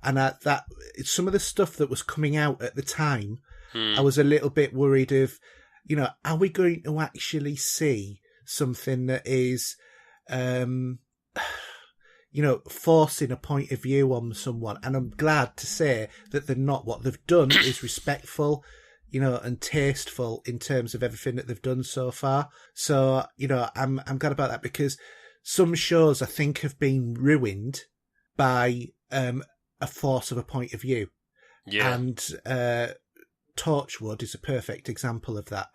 And that some of the stuff that was coming out at the time, I was a little bit worried of, you know, are we going to actually see something that is, you know, forcing a point of view on someone? And I'm glad to say that they're not. What they've done is respectful, you know, and tasteful in terms of everything that they've done so far. So, you know, I'm glad about that, because some shows I think have been ruined by a force of a point of view. Yeah. And Torchwood is a perfect example of that.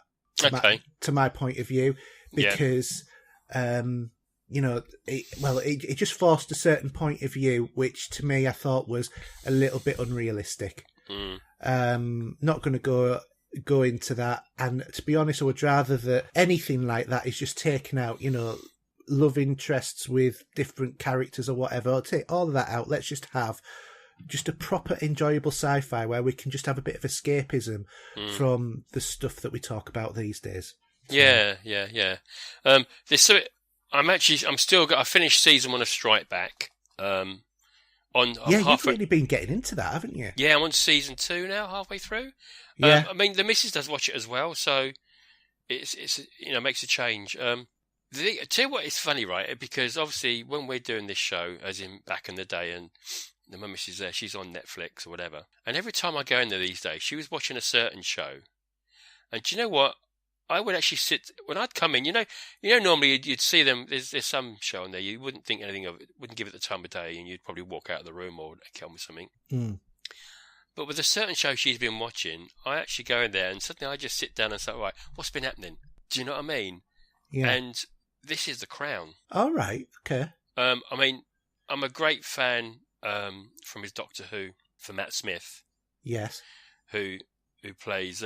To my point of view, because you know, it just forced a certain point of view, which to me I thought was a little bit unrealistic. Not going to go into that, and to be honest, I would rather that anything like that is just taken out. You know, love interests with different characters or whatever. I'll take all of that out. Let's just have just a proper enjoyable sci-fi where we can just have a bit of escapism from the stuff that we talk about these days. So. Yeah. I finished season 1 of Strike Back. You've really been getting into that, haven't you? Yeah, I'm on season 2 now, halfway through. Yeah. I mean, the missus does watch it as well, so it's you know, makes a change. Tell you what, it's funny, right? Because obviously when we're doing this show, as in back in the day, and the mummy is there, she's on Netflix or whatever. And every time I go in there these days, she was watching a certain show. And do you know what? I would actually sit, when I'd come in, you know, normally you'd see them, there's some show on there, you wouldn't think anything of it, wouldn't give it the time of day, and you'd probably walk out of the room or get on with something. But with a certain show she's been watching, I actually go in there and suddenly I just sit down and say, all right, what's been happening? Do you know what I mean? Yeah. And this is The Crown. All right, okay. I mean, I'm a great fan from his Doctor Who, for Matt Smith. Yes. Who plays,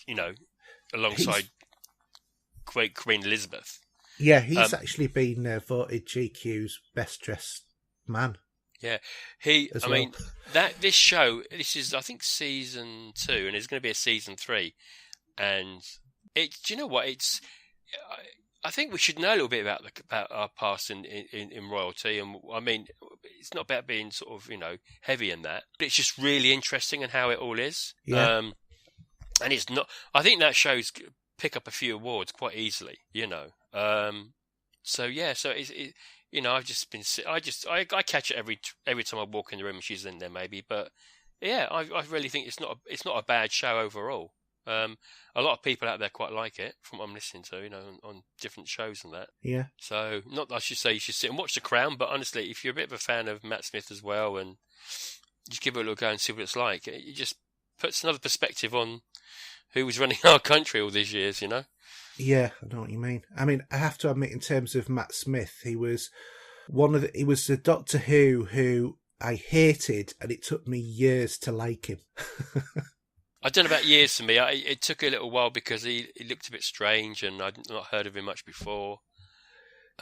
you know, alongside Queen Elizabeth. Yeah, he's actually been voted GQ's best dressed man. Yeah, I mean, this show, this is, I think, season 2, and there's going to be a season 3. And do you know what? I think we should know a little bit about our past in royalty. And I mean, it's not about being sort of, you know, heavy in that, but it's just really interesting in how it all is. Yeah. And it's not, I think that shows pick up a few awards quite easily, you know. So it's you know, I've just been, I catch it every time I walk in the room and she's in there maybe, but yeah, I really think it's not a bad show overall. A lot of people out there quite like it, from what I'm listening to, you know, on different shows and that. Yeah. So, not that I should say you should sit and watch The Crown, but honestly, if you're a bit of a fan of Matt Smith as well, and just give it a little go and see what it's like, it just puts another perspective on who was running our country all these years, you know? Yeah, I know what you mean. I mean, I have to admit, in terms of Matt Smith, he was the Doctor Who I hated, and it took me years to like him. I don't know about years for me. It took a little while because he looked a bit strange, and I'd not heard of him much before.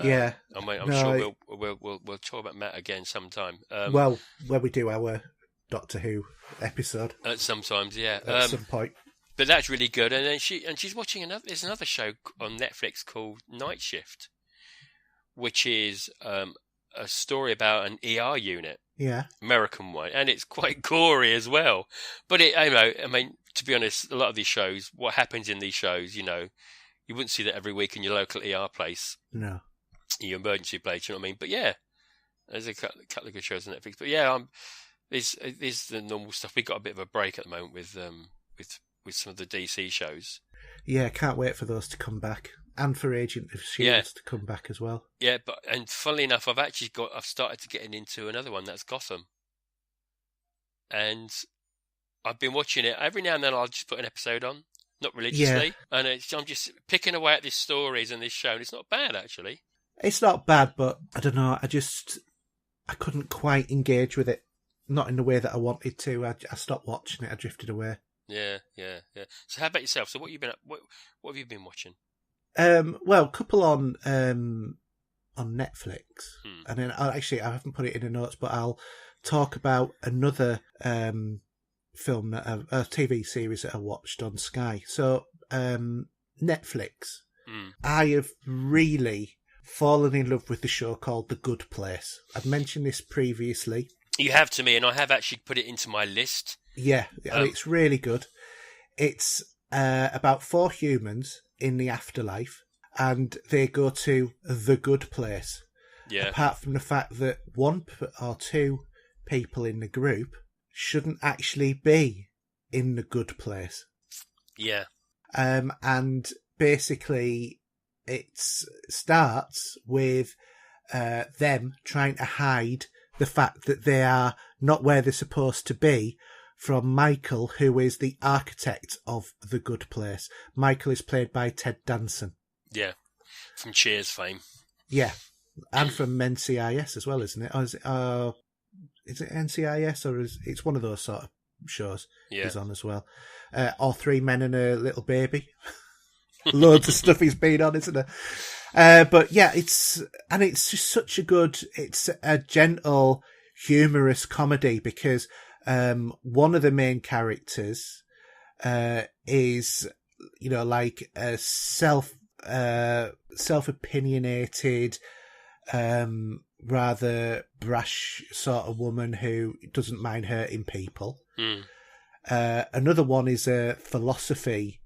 Yeah, I'm sure we'll talk about Matt again sometime. Well, when we do our Doctor Who episode, sometimes, yeah, at some point. But that's really good. And then she's watching there's another show on Netflix called Night Shift, which is a story about an ER unit. Yeah. American one. And it's quite gory as well. But I mean, to be honest, a lot of these shows, what happens in these shows, you know, you wouldn't see that every week in your local ER place. No. your emergency blades. You know what I mean? But yeah, there's a couple of good shows on Netflix. But yeah, there's the normal stuff. We got a bit of a break at the moment with some of the DC shows. Yeah, can't wait for those to come back, and for Agent of Shield to come back as well. Yeah, and funnily enough, I've started to getting into another one, that's Gotham, and I've been watching it every now and then. I'll just put an episode on, not religiously, and I'm just picking away at these stories and this show, and it's not bad actually. It's not bad, but I don't know. I couldn't quite engage with it, not in the way that I wanted to. I stopped watching it. I drifted away. Yeah. So how about yourself? So what have you been watching? Well, a couple on Netflix, and then I haven't put it in the notes, but I'll talk about another film, a TV series that I watched on Sky. So Netflix, I have really fallen in love with the show called The Good Place. I've mentioned this previously. You have to me, and I have actually put it into my list. Yeah, it's really good. It's about 4 humans in the afterlife, and they go to the good place. Yeah. Apart from the fact that 1 or 2 people in the group shouldn't actually be in the good place. Yeah. And basically, it starts with them trying to hide the fact that they are not where they're supposed to be from Michael, who is the architect of the good place. Michael is played by Ted Danson. Yeah, from Cheers fame. Yeah, and from NCIS as well, isn't it? Or is it NCIS, or it's one of those sort of shows he's on as well. Or 3 Men and a Little Baby. Loads of stuff he's been on, isn't it? But yeah, it's just such a good, it's a gentle, humorous comedy because one of the main characters is, like a self-opinionated, rather brash sort of woman who doesn't mind hurting people. Another one is a philosophy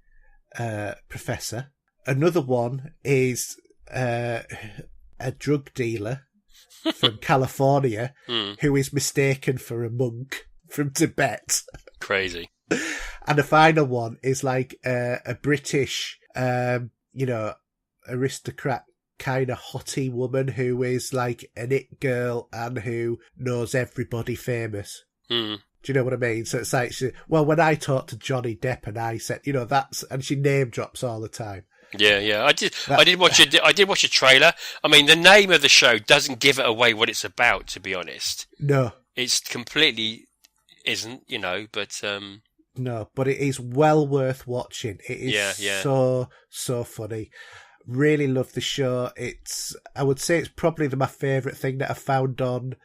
professor. Another one is a drug dealer from California who is mistaken for a monk from Tibet. Crazy. And the final one is like a British, aristocrat kind of hottie woman who is like an it girl and who knows everybody famous. Do you know what I mean? So it's like, when I talked to Johnny Depp and I said, and she name drops all the time. Yeah. I did watch a trailer. I mean, the name of the show doesn't give it away what it's about, to be honest. No. It's completely isn't, but no, but it is well worth watching. It is so funny. Really love the show. I would say it's probably my favourite thing that I found on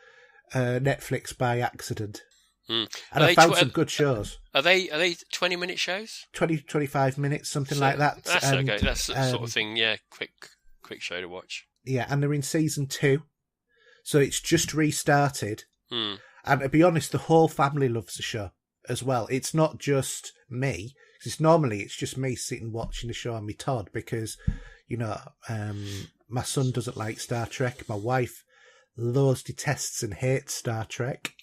Netflix by accident. And I found some good shows. Are they 20-minute shows? 25 minutes, something like that. That's okay. That's the sort of thing. Yeah, quick show to watch. Yeah, and they're in season 2, so it's just restarted. And to be honest, the whole family loves the show as well. It's not just me, because normally it's just me sitting watching the show on my Todd because, my son doesn't like Star Trek. My wife detests and hates Star Trek.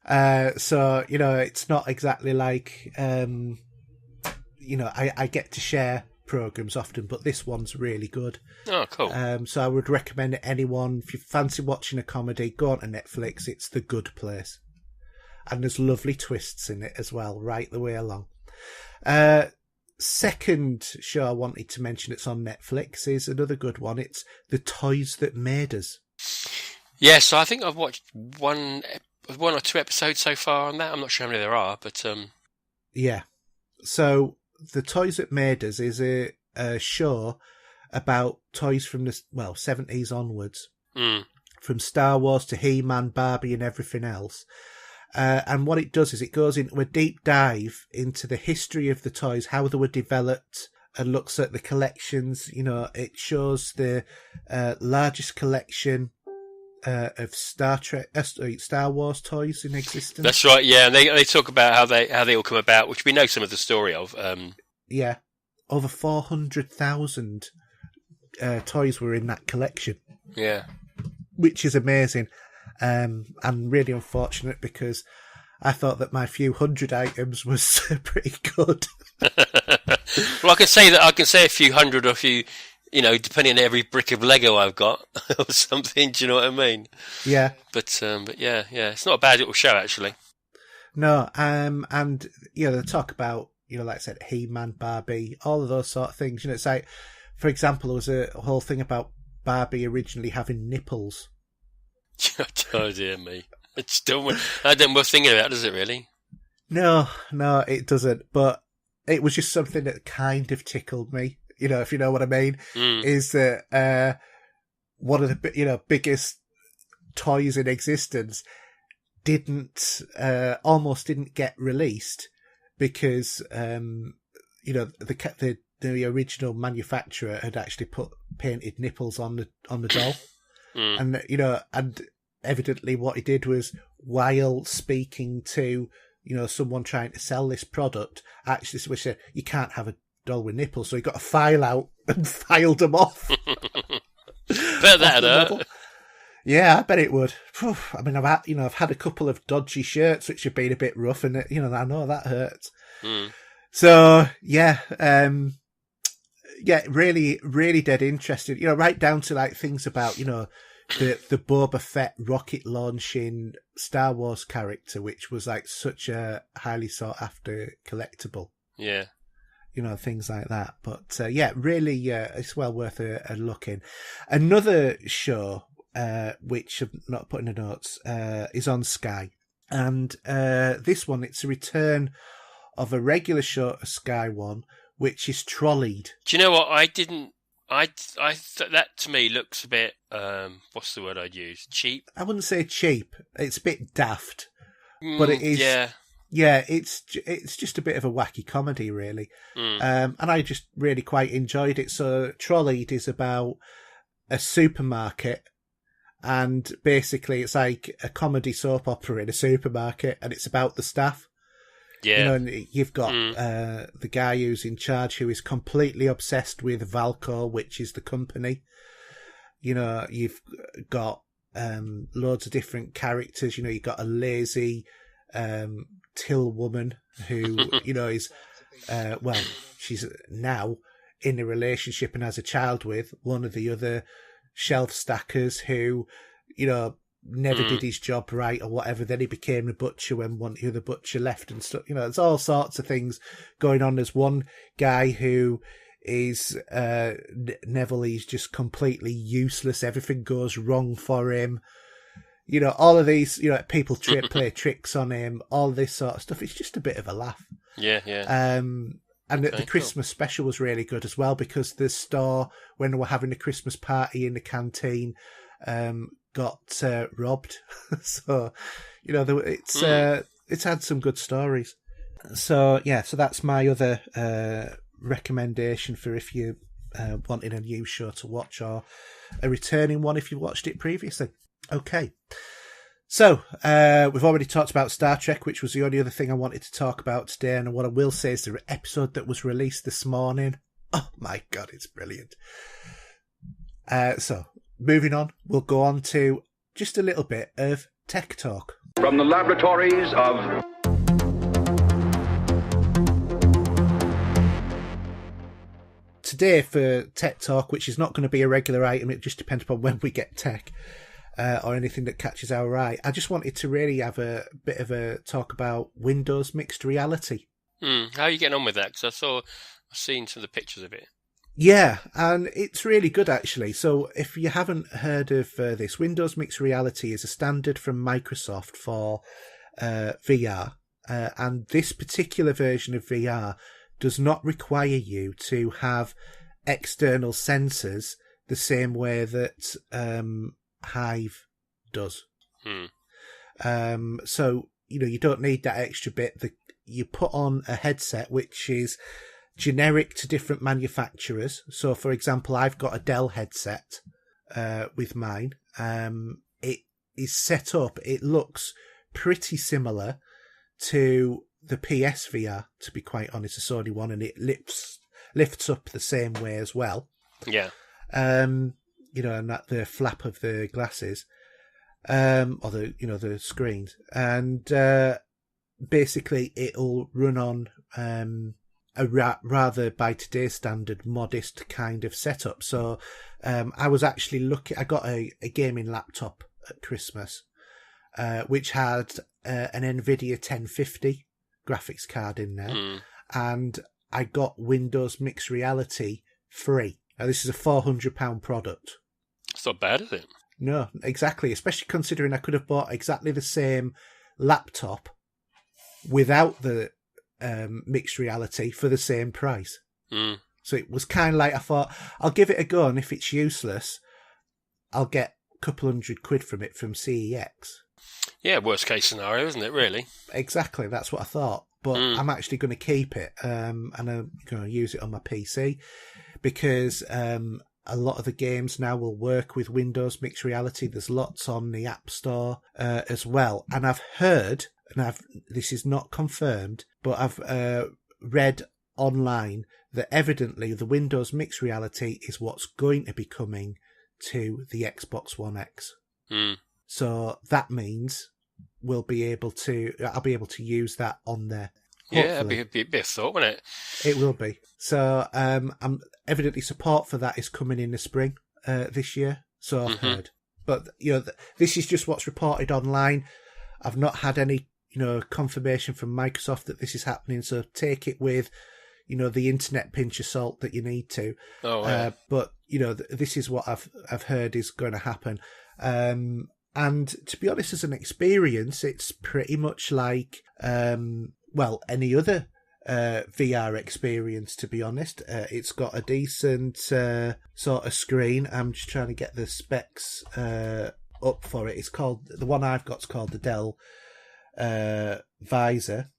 So, it's not exactly like, I get to share programs often, but this one's really good. Oh, cool. So I would recommend it anyone, if you fancy watching a comedy, go on to Netflix. It's The Good Place. And there's lovely twists in it as well, right the way along. Second show I wanted to mention that's on Netflix is another good one. It's The Toys That Made Us. Yeah, so I think I've watched one or 2 episodes so far on that. I'm not sure how many there are, but yeah. So The Toys That Made Us is a show about toys from the 70s onwards, from Star Wars to He-Man, Barbie, and everything else. And what it does is it goes into a deep dive into the history of the toys, how they were developed, and looks at the collections. It shows the largest collection of Star Wars toys in existence. That's right, yeah. And they talk about how they all come about, which we know some of the story of. Yeah, over 400,000 toys were in that collection. Yeah. which is amazing. And really unfortunate because I thought that my few hundred items was pretty good. Well, I can say a few hundred or a few, depending on every brick of Lego I've got or something. Do you know what I mean? Yeah. But yeah, it's not a bad little show actually. No, and they talk about, like I said, He-Man, Barbie, all of those sort of things. It's like, for example, there was a whole thing about Barbie originally having nipples. Oh dear me! It's still, I don't worth thinking about, does it really? No, it doesn't. But it was just something that kind of tickled me. If you know what I mean, is that one of the biggest toys in existence almost didn't get released because the original manufacturer had actually put painted nipples on the doll. And and evidently what he did was, while speaking to someone trying to sell this product, actually said you can't have a doll with nipples, so he got a file out and filed them off. Bet that hurt. Yeah, I bet it would. I mean, I've had a couple of dodgy shirts which have been a bit rough, and I know that hurts. So yeah, really, really dead interested. Right down to like things about the Boba Fett rocket launching Star Wars character, which was like such a highly sought after collectible. Yeah. Things like that. But really, it's well worth a look in. Another show, which I've not put in the notes, is on Sky. And this one, it's a return of a regular show at Sky One, which is Trolleyed. Do you know what? That to me looks a bit, what's the word I'd use? Cheap? I wouldn't say cheap. It's a bit daft. But it is... Yeah, it's just a bit of a wacky comedy, really. And I just really quite enjoyed it. So Trolleyed is about a supermarket, and basically it's like a comedy soap opera in a supermarket, and it's about the staff. Yeah. And you've got the guy who's in charge, who is completely obsessed with Valco, which is the company. You've got loads of different characters. You've got a lazy till woman who, is, she's now in a relationship and has a child with one of the other shelf stackers who, never did his job right or whatever. Then he became a butcher when the other butcher left and stuff. There's all sorts of things going on. There's one guy who is Neville. He's just completely useless. Everything goes wrong for him. All of these, people play tricks on him, all this sort of stuff. It's just a bit of a laugh. Yeah. And the Christmas special was really good as well, because the store, when they were having a Christmas party in the canteen, got robbed. So, it's had some good stories. So that's my other recommendation for if you wanted a new show to watch, or a returning one if you watched it previously. Okay, so we've already talked about Star Trek, which was the only other thing I wanted to talk about today. And what I will say is the episode that was released this morning, oh my God, it's brilliant. So moving on, we'll go on to just a little bit of Tech Talk. From the laboratories of... Today for Tech Talk, which is not going to be a regular item, it just depends upon when we get tech. Or anything that catches our eye. I just wanted to really have a bit of a talk about Windows mixed reality. How are you getting on with that? Because I've seen some of the pictures of it. Yeah, and it's really good actually. So if you haven't heard of this, Windows mixed reality is a standard from Microsoft for VR. And this particular version of VR does not require you to have external sensors the same way that Hive does. So you don't need that extra bit. You put on a headset which is generic to different manufacturers. So for example, I've got a Dell headset with mine. It is set up, it looks pretty similar to the PSVR, to be quite honest, the Sony one, and it lifts up the same way as well. Yeah. and that the flap of the glasses, or the screens, and basically it'll run on a rather, by today's standard, modest kind of setup. So I was actually I got a gaming laptop at Christmas, which had an NVIDIA 1050 graphics card in there, and I got Windows Mixed Reality free. Now, this is a £400 product. It's not bad, is it? No, exactly. Especially considering I could have bought exactly the same laptop without the mixed reality for the same price. So it was kind of like, I thought, I'll give it a go, and if it's useless, I'll get a couple £100 from it from CEX. Yeah, worst case scenario, isn't it, really? Exactly, that's what I thought. But I'm actually going to keep it, and I'm going to use it on my PC, because a lot of the games now will work with Windows Mixed Reality. There's lots on the App Store as well. And I've heard, and this is not confirmed, but I've read online that evidently the Windows Mixed Reality is what's going to be coming to the Xbox One X. So that means I'll be able to use that on there. Hopefully. Yeah, it'd be a bit of thought, wouldn't it? It will be. So evidently support for that is coming in the spring this year. So I've heard. But, this is just what's reported online. I've not had any, confirmation from Microsoft that this is happening. So take it with, the internet pinch of salt that you need to. Oh, yeah. But, this is what I've heard is going to happen. And to be honest, as an experience, it's pretty much like, any other VR experience, to be honest. It's got a decent sort of screen. I'm just trying to get the specs up for it. The one I've got's called the Dell Visor.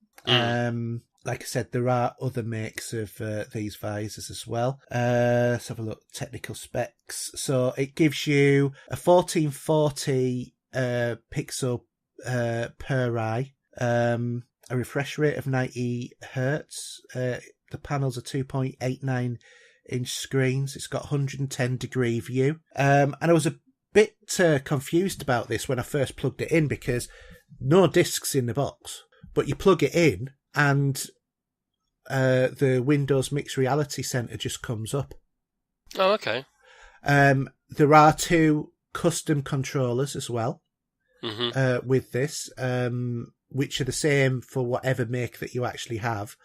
Like I said, there are other makes of these visors as well. Let's have a look. Technical specs. So it gives you a 1440 pixel per eye, a refresh rate of 90 hertz. The panels are 2.89 inch screens. It's got 110 degree view. And I was a bit confused about this when I first plugged it in, because no discs in the box, but you plug it in and the Windows Mixed Reality Center just comes up. Oh, okay. There are 2 custom controllers as well with this, which are the same for whatever make that you actually have,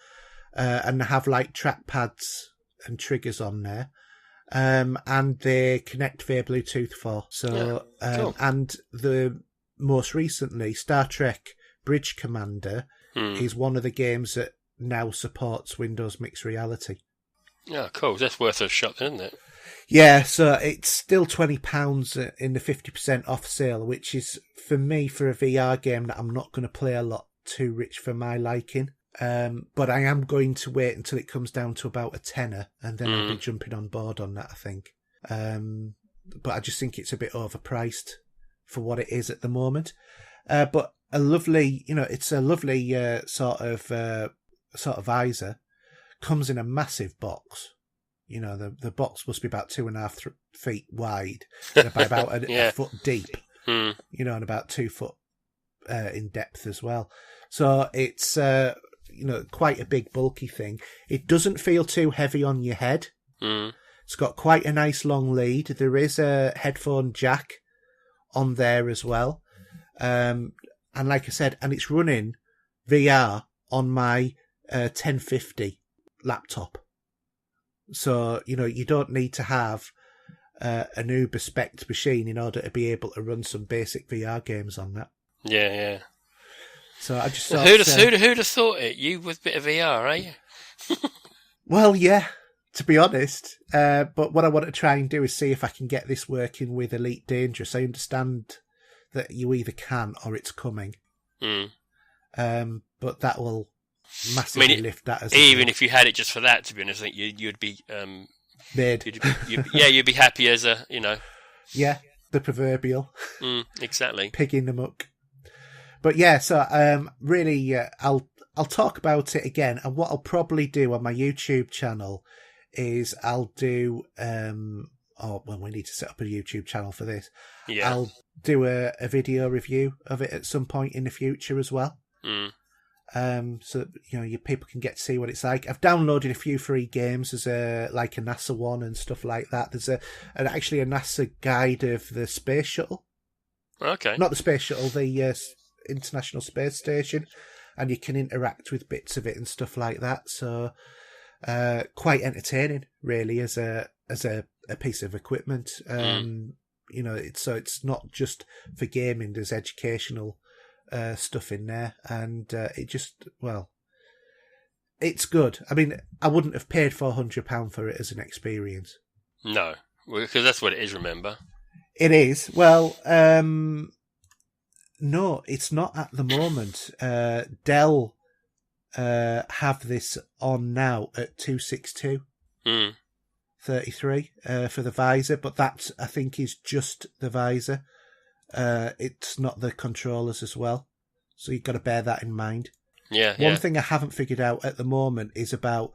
and they have like trackpads and triggers on there, and they connect via Bluetooth 4. So, cool. And the most recently, Star Trek Bridge Commander is one of the games that now supports Windows Mixed Reality. Yeah, cool. That's worth a shot, isn't it? Yeah, so it's still £20 in the 50% off sale, which is, for me, for a VR game that I'm not going to play a lot, too rich for my liking. But I am going to wait until it comes down to about a tenner, and then I'll be jumping on board on that, I think. But I just think it's a bit overpriced for what it is at the moment. But a lovely, it's a lovely sort of visor. Comes in a massive box. The box must be about 2.5 feet wide, and by about a foot deep, and about 2 foot in depth as well. So it's, quite a big, bulky thing. It doesn't feel too heavy on your head. It's got quite a nice long lead. There is a headphone jack on there as well. And like I said, and it's running VR on my 1050 laptop. So, you don't need to have an uber-spec'd machine in order to be able to run some basic VR games on that. Yeah. So I just thought... Who'd have thought it? You with a bit of VR, eh? Well, yeah, to be honest. But what I want to try and do is see if I can get this working with Elite Dangerous. I understand that you either can or it's coming. But that will massively lift that as even if you had it just for that, to be honest, I think you'd be made. You'd be happy as a Yeah, the proverbial. Exactly. Pig in the muck. But yeah, so really, I'll talk about it again, and what I'll probably do on my YouTube channel is I'll do on oh, well, we need to set up a YouTube channel for this. Yeah. I'll do a video review of it at some point in the future as well. So that, your people can get to see what it's like. I've downloaded a few free games. There's a NASA one and stuff like that. There's actually a NASA guide of the space shuttle. Okay. Not the space shuttle, the International Space Station, and you can interact with bits of it and stuff like that. So quite entertaining, really, as a piece of equipment. It's not just for gaming. There's educational stuff in there, and it's good. I mean, I wouldn't have paid £400 for it as an experience. No, because that's what it is. Remember, it is. Well, no, it's not at the moment. Dell have this on now at 262. 33 for the visor, but that I think is just the visor. It's not the controllers as well, so you've got to bear that in mind. One thing I haven't figured out at the moment is about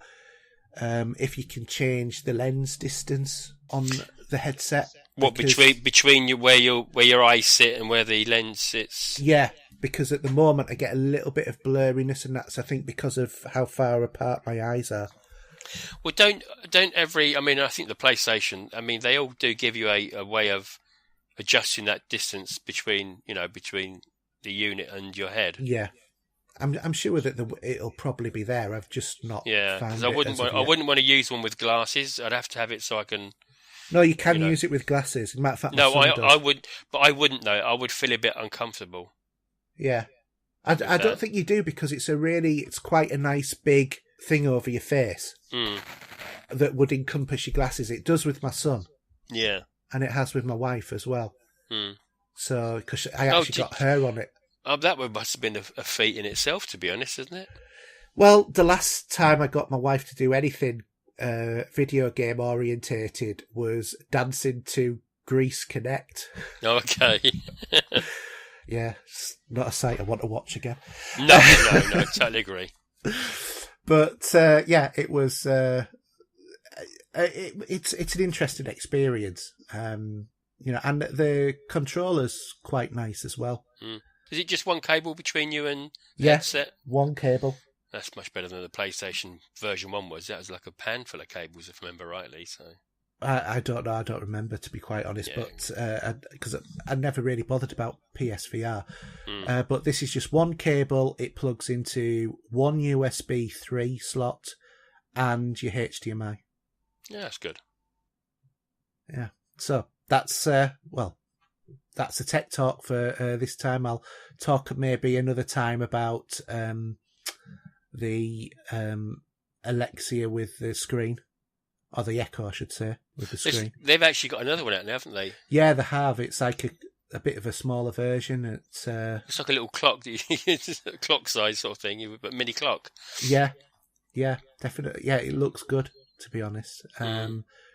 if you can change the lens distance on the headset. What, between where your eyes sit and where the lens sits? Yeah, because at the moment I get a little bit of blurriness, and that's, I think, because of how far apart my eyes are. Well, don't every... I mean, I think the PlayStation, I mean, they all do give you a way of adjusting that distance between the unit and your head. Yeah. I'm sure that it'll probably be there. I've just not found it. I wouldn't want to use one with glasses. I'd have to have it so I can... No, you can use it with glasses. As a matter of fact, no, I would, but I wouldn't though. I would feel a bit uncomfortable. Yeah. I don't think you do, because it's quite a nice big thing over your face that would encompass your glasses. It does with my son. Yeah. And it has with my wife as well. So, because I actually got her on it. Oh, that must have been a feat in itself, to be honest, isn't it? Well, the last time I got my wife to do anything video game orientated was dancing to Grease Connect. Okay. Yeah, it's not a sight I want to watch again. No, totally agree. But it was. It's an interesting experience, and the controller's quite nice as well. Is it just one cable between you and the headset? One cable. That's much better than the PlayStation version 1 was. That was like a pan full of cables, if I remember rightly. So I don't know. I don't remember, to be quite honest. Yeah. But because I never really bothered about PSVR. But this is just one cable. It plugs into one USB 3 slot and your HDMI. Yeah, that's good. Yeah. So that's that's the tech talk for this time. I'll talk maybe another time about the Alexia with the screen, or the Echo, I should say, with the screen. They've actually got another one out now, haven't they? Yeah, they have. It's like a bit of a smaller version. It's like a little clock, clock size sort of thing, but mini clock. Yeah, definitely. Yeah, it looks good, to be honest.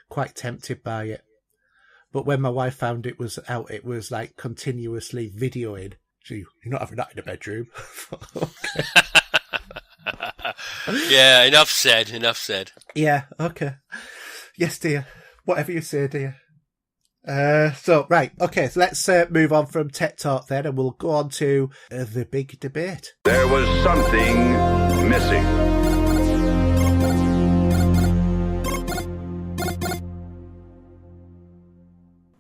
Quite tempted by it. But when my wife found it was out, it was like continuously videoing. Gee, you're not having that in the bedroom. Okay. Yeah, enough said. Yeah, okay. Yes, dear. Whatever you say, dear. So let's move on from Tech Talk then, and we'll go on to the big debate. There was something missing.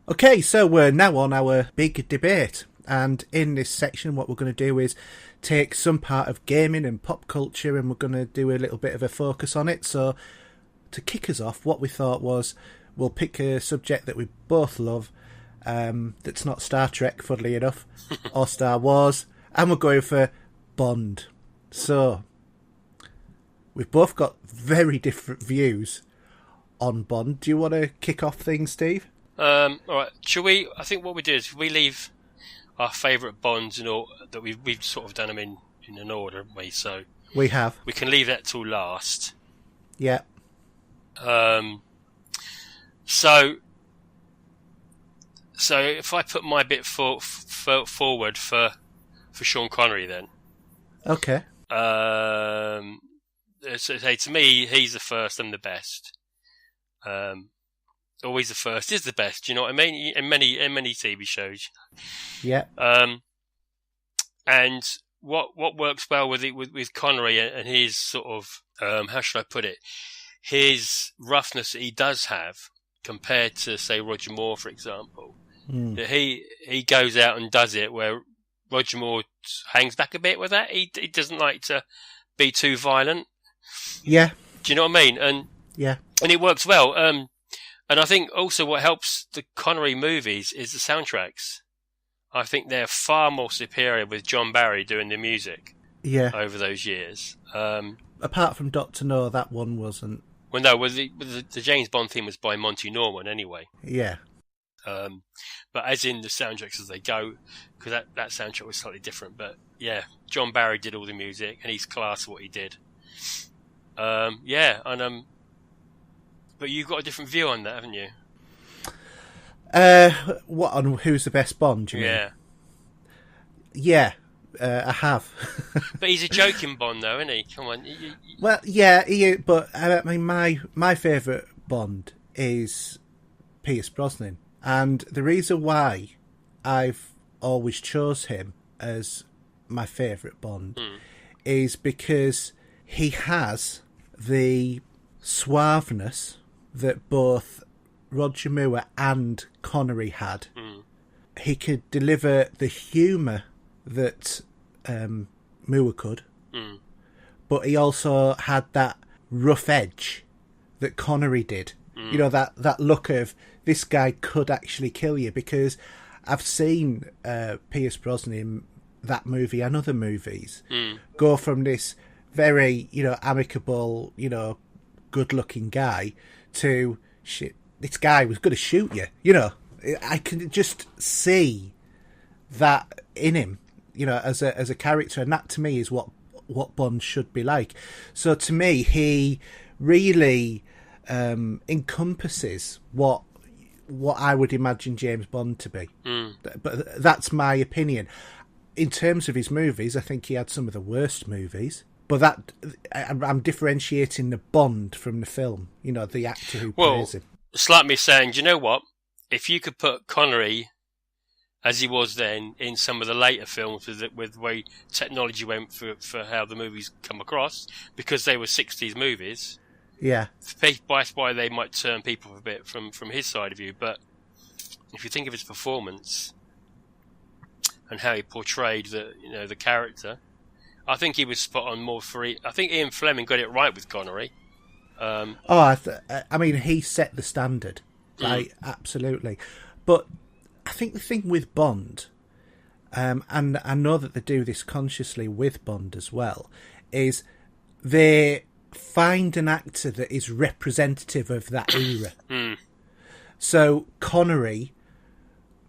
Okay, so we're now on our big debate, and in this section what we're going to do is take some part of gaming and pop culture, and we're going to do a little bit of a focus on it. So to kick us off, what we thought was we'll pick a subject that we both love, that's not Star Trek, funnily enough, or Star Wars, and we're going for Bond. So we've both got very different views on Bond. Do you want to kick off things, Steve? All right. Shall we? I think what we do is we leave our favourite Bonds and all that we've sort of done them in an order, haven't we? So we have. We can leave that till last. Yeah. So if I put my bit forward for Sean Connery, then. Okay. So to me, he's the first and the best. always the first is the best. You know what I mean? In many TV shows. Yeah. And what works well with Connery and his sort of how should I put it? His roughness that he does have compared to, say, Roger Moore, for example. That he goes out and does it, where Roger Moore hangs back a bit with that. He doesn't like to be too violent. Yeah. Do you know what I mean? And it works well. And I think also what helps the Connery movies is the soundtracks. I think they're far more superior with John Barry doing the music. Yeah. Over those years. Apart from Dr. No, that one wasn't. Well, no, the James Bond theme was by Monty Norman anyway. Yeah. But as in the soundtracks as they go, because that soundtrack was slightly different. But yeah, John Barry did all the music, and he's class what he did. But you've got a different view on that, haven't you? What, on who's the best Bond? Do you mean? Yeah. I have. But he's a joking Bond, though, isn't he? Come on. Well, yeah, but I mean, my favourite Bond is Pierce Brosnan, and the reason why I've always chose him as my favourite Bond is because he has the suaveness that both Roger Moore and Connery had. He could deliver the humour that Moore could, but he also had that rough edge that Connery did. You know, that look of, this guy could actually kill you, because I've seen Pierce Brosnan in that movie and other movies go from this very, amicable, good-looking guy to, shit, this guy was going to shoot you. I can just see that in him, as a character, and that to me is what Bond should be like. So to me, he really encompasses what I would imagine James Bond to be. But that's my opinion. In terms of his movies, I think he had some of the worst movies. But that I'm differentiating the Bond from the film. The actor who plays him. It's like me saying, do you know what? If you could put Connery, as he was then, in some of the later films with the way technology went for how the movies come across, because they were 60s movies, that's why they might turn people a bit from his side of view. But if you think of his performance and how he portrayed the character, I think he was spot on more for I think Ian Fleming got it right with Connery. I mean, he set the standard, right? Absolutely. But I think the thing with Bond, and I know that they do this consciously with Bond as well, is they find an actor that is representative of that era. So Connery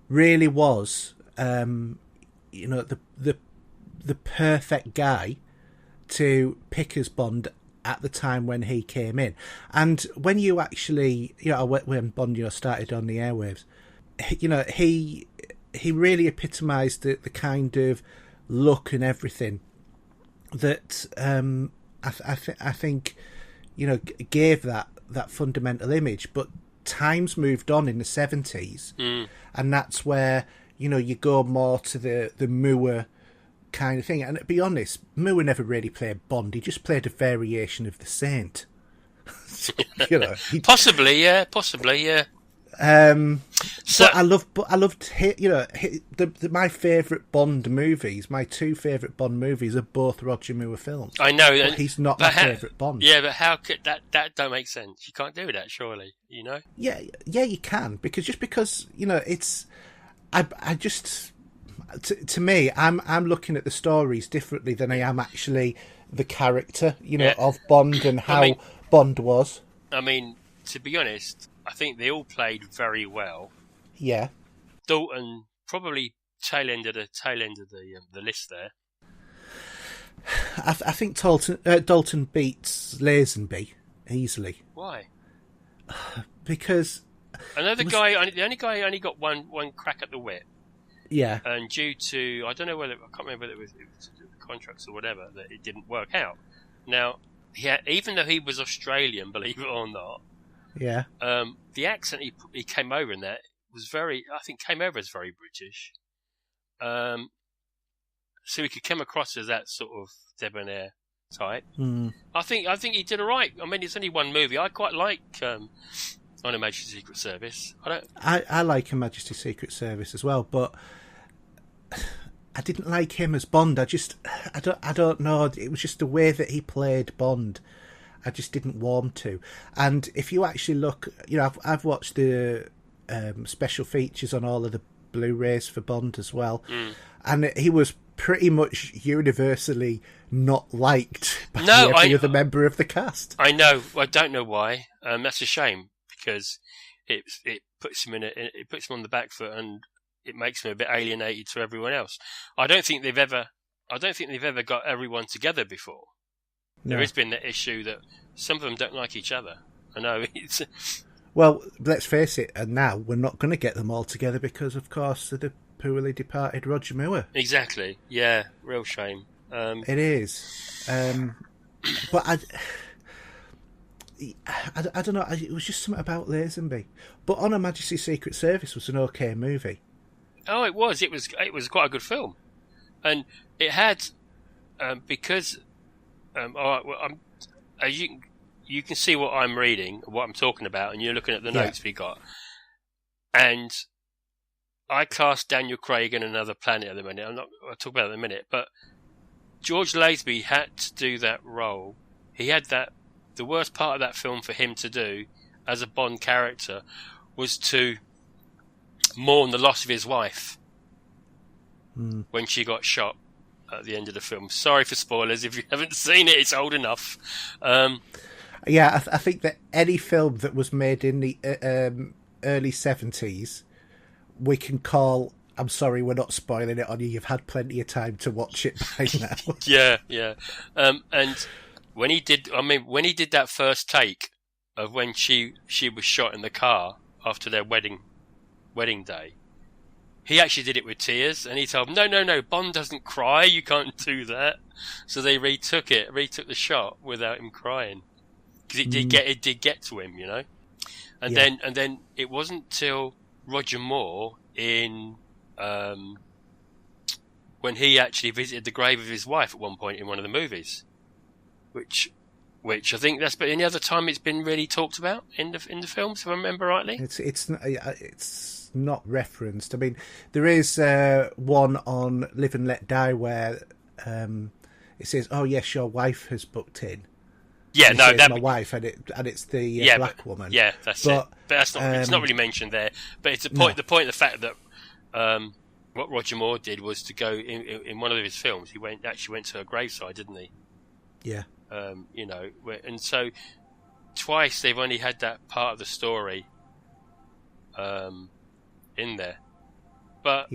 really was, the perfect guy to pick as Bond at the time when he came in. And when you actually, when Bond started on the airwaves, he really epitomised the kind of look and everything that I think gave that fundamental image. But times moved on in the 70s, and that's where you go more to the Moore kind of thing. And to be honest, Moore never really played Bond. He just played a variation of the Saint. Possibly, yeah. So I loved my favourite Bond movies. My two favourite Bond movies are both Roger Moore films. I know, but he's not my favourite Bond. Yeah, but how could that don't make sense? You can't do that, surely. Yeah, you can, because it's. I just. To me, I'm looking at the stories differently than I am actually the character, of Bond and how Bond was. I mean, to be honest, I think they all played very well. Yeah. Dalton probably tail end of the list there. I think Dalton beats Lazenby easily. Why? Because I know the only guy only got one crack at the whip. Yeah. And due to, I can't remember whether it was the contracts or whatever, that it didn't work out. Now, even though he was Australian, believe it or not, Yeah. The accent he came over in that was came over as very British. So he could come across as that sort of debonair type. I think he did all right. I mean, it's only one movie. I quite like On Her Majesty's Secret Service. I like Her Majesty's Secret Service as well, but I didn't like him as Bond. I don't know. It was just the way that he played Bond. I just didn't warm to. And if you actually look, I've watched the special features on all of the Blu-rays for Bond as well, and he was pretty much universally not liked by every other member of the cast. I know. I don't know why. That's a shame because it puts him on the back foot and it makes him a bit alienated to everyone else. I don't think they've ever got everyone together before. No. There has been the issue that some of them don't like each other. I know. Well, let's face it, and now we're not going to get them all together because, of course, of the poorly departed Roger Moore. Exactly. Yeah, real shame. It is. But I don't know. It was just something about Lazenby. But On Her Majesty's Secret Service was an okay movie. Oh, it was. It was quite a good film, and it had because. All right. Well, you can see what I'm reading, what I'm talking about, and you're looking at the notes we got. And I cast Daniel Craig in Another Planet at the minute. I'll talk about it in a minute. But George Lazenby had to do that role. He had the worst part of that film for him to do as a Bond character was to mourn the loss of his wife when she got shot at the end of the film. Sorry for spoilers if you haven't seen it. It's old enough. Yeah, I think that any film that was made in the early 70s, we can call, I'm sorry, we're not spoiling it on you. You've had plenty of time to watch it by now. Yeah. And when he did that first take of when she was shot in the car after their wedding day, he actually did it with tears, and he told him, no, Bond doesn't cry, you can't do that. So they retook the shot without him crying. Because it did get to him, And then it wasn't till Roger Moore in, when he actually visited the grave of his wife at one point in one of the movies. Which I think that's, but any other time it's been really talked about in the films, if I remember rightly? It's not referenced. I mean, there is one on Live and Let Die where it says, "Oh yes, your wife has booked in." Yeah, and no, that's my wife, and it's the black woman. Yeah, that's it. But that's not. It's not really mentioned there. But it's a point. No. The point, the fact that what Roger Moore did was to go in one of his films. He actually went to her graveside, didn't he? Yeah. And so twice they've only had that part of the story in there. But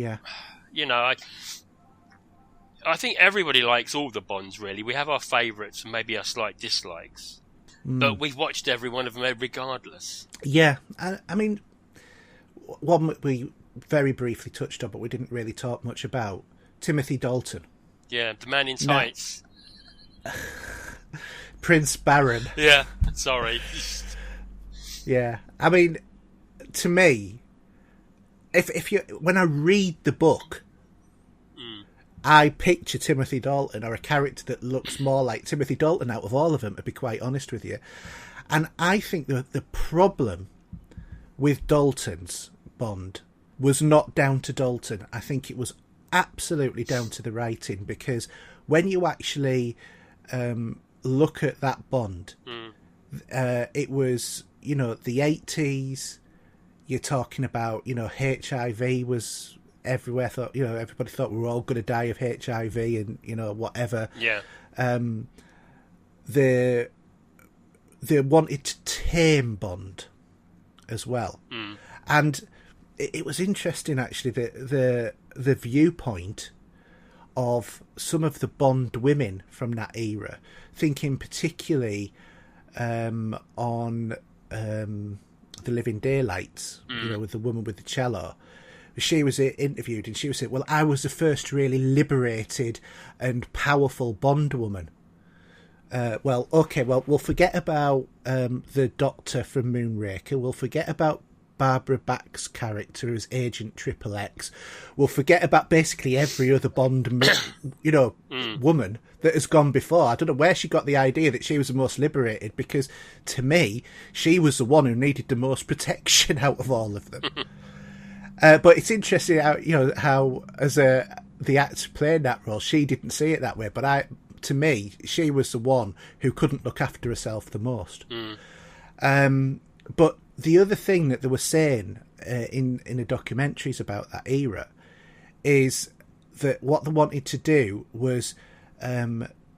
I think everybody likes all the Bonds, really. We have our favourites and maybe our slight dislikes. But we've watched every one of them regardless. Yeah. I mean, one we very briefly touched on, but we didn't really talk much about, Timothy Dalton. Yeah, the man in tights. Prince Baron. Yeah, sorry. Yeah. I mean, to me, when I read the book, I picture Timothy Dalton or a character that looks more like Timothy Dalton out of all of them, to be quite honest with you. And I think the problem with Dalton's Bond was not down to Dalton. I think it was absolutely down to the writing, because when you actually look at that Bond, it was, the 80s. You're talking about, HIV was everywhere. Everybody thought we were all going to die of HIV and, whatever. Yeah. They wanted to tame Bond as well. And it was interesting, actually, the viewpoint of some of the Bond women from that era, thinking particularly on The Living Daylights, with the woman with the cello. She was interviewed and she was saying, well, I was the first really liberated and powerful Bond woman. We'll forget about the Doctor from Moonraker. We'll forget about Barbara Bach's character as Agent Triple X. We'll forget about basically every other Bond, woman that has gone before. I don't know where she got the idea that she was the most liberated, because to me, she was the one who needed the most protection out of all of them. But it's interesting how as the actor playing that role, she didn't see it that way. But to me, she was the one who couldn't look after herself the most. But the other thing that they were saying in the documentaries about that era is that what they wanted to do was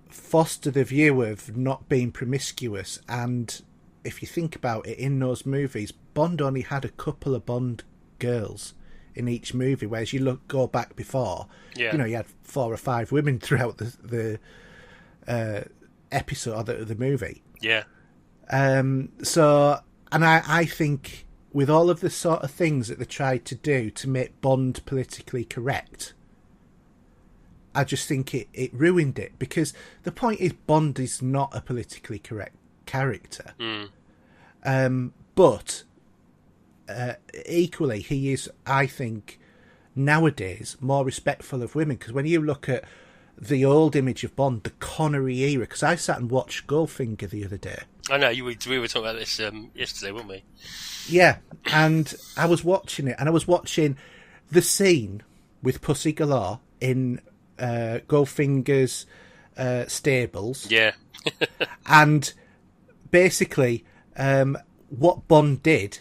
foster the view of not being promiscuous. And if you think about it, in those movies, Bond only had a couple of Bond girls in each movie, whereas you go back before, you had 4 or 5 women throughout the episode of the movie. Yeah. And I think with all of the sort of things that they tried to do to make Bond politically correct, I just think it ruined it, because the point is Bond is not a politically correct character. But equally, he is, I think, nowadays more respectful of women, because when you look at the old image of Bond, the Connery era, because I sat and watched Goldfinger the other day. I know, we were talking about this yesterday, weren't we? Yeah, and I was watching it, and I was watching the scene with Pussy Galore in Goldfinger's stables. Yeah. And basically, what Bond did,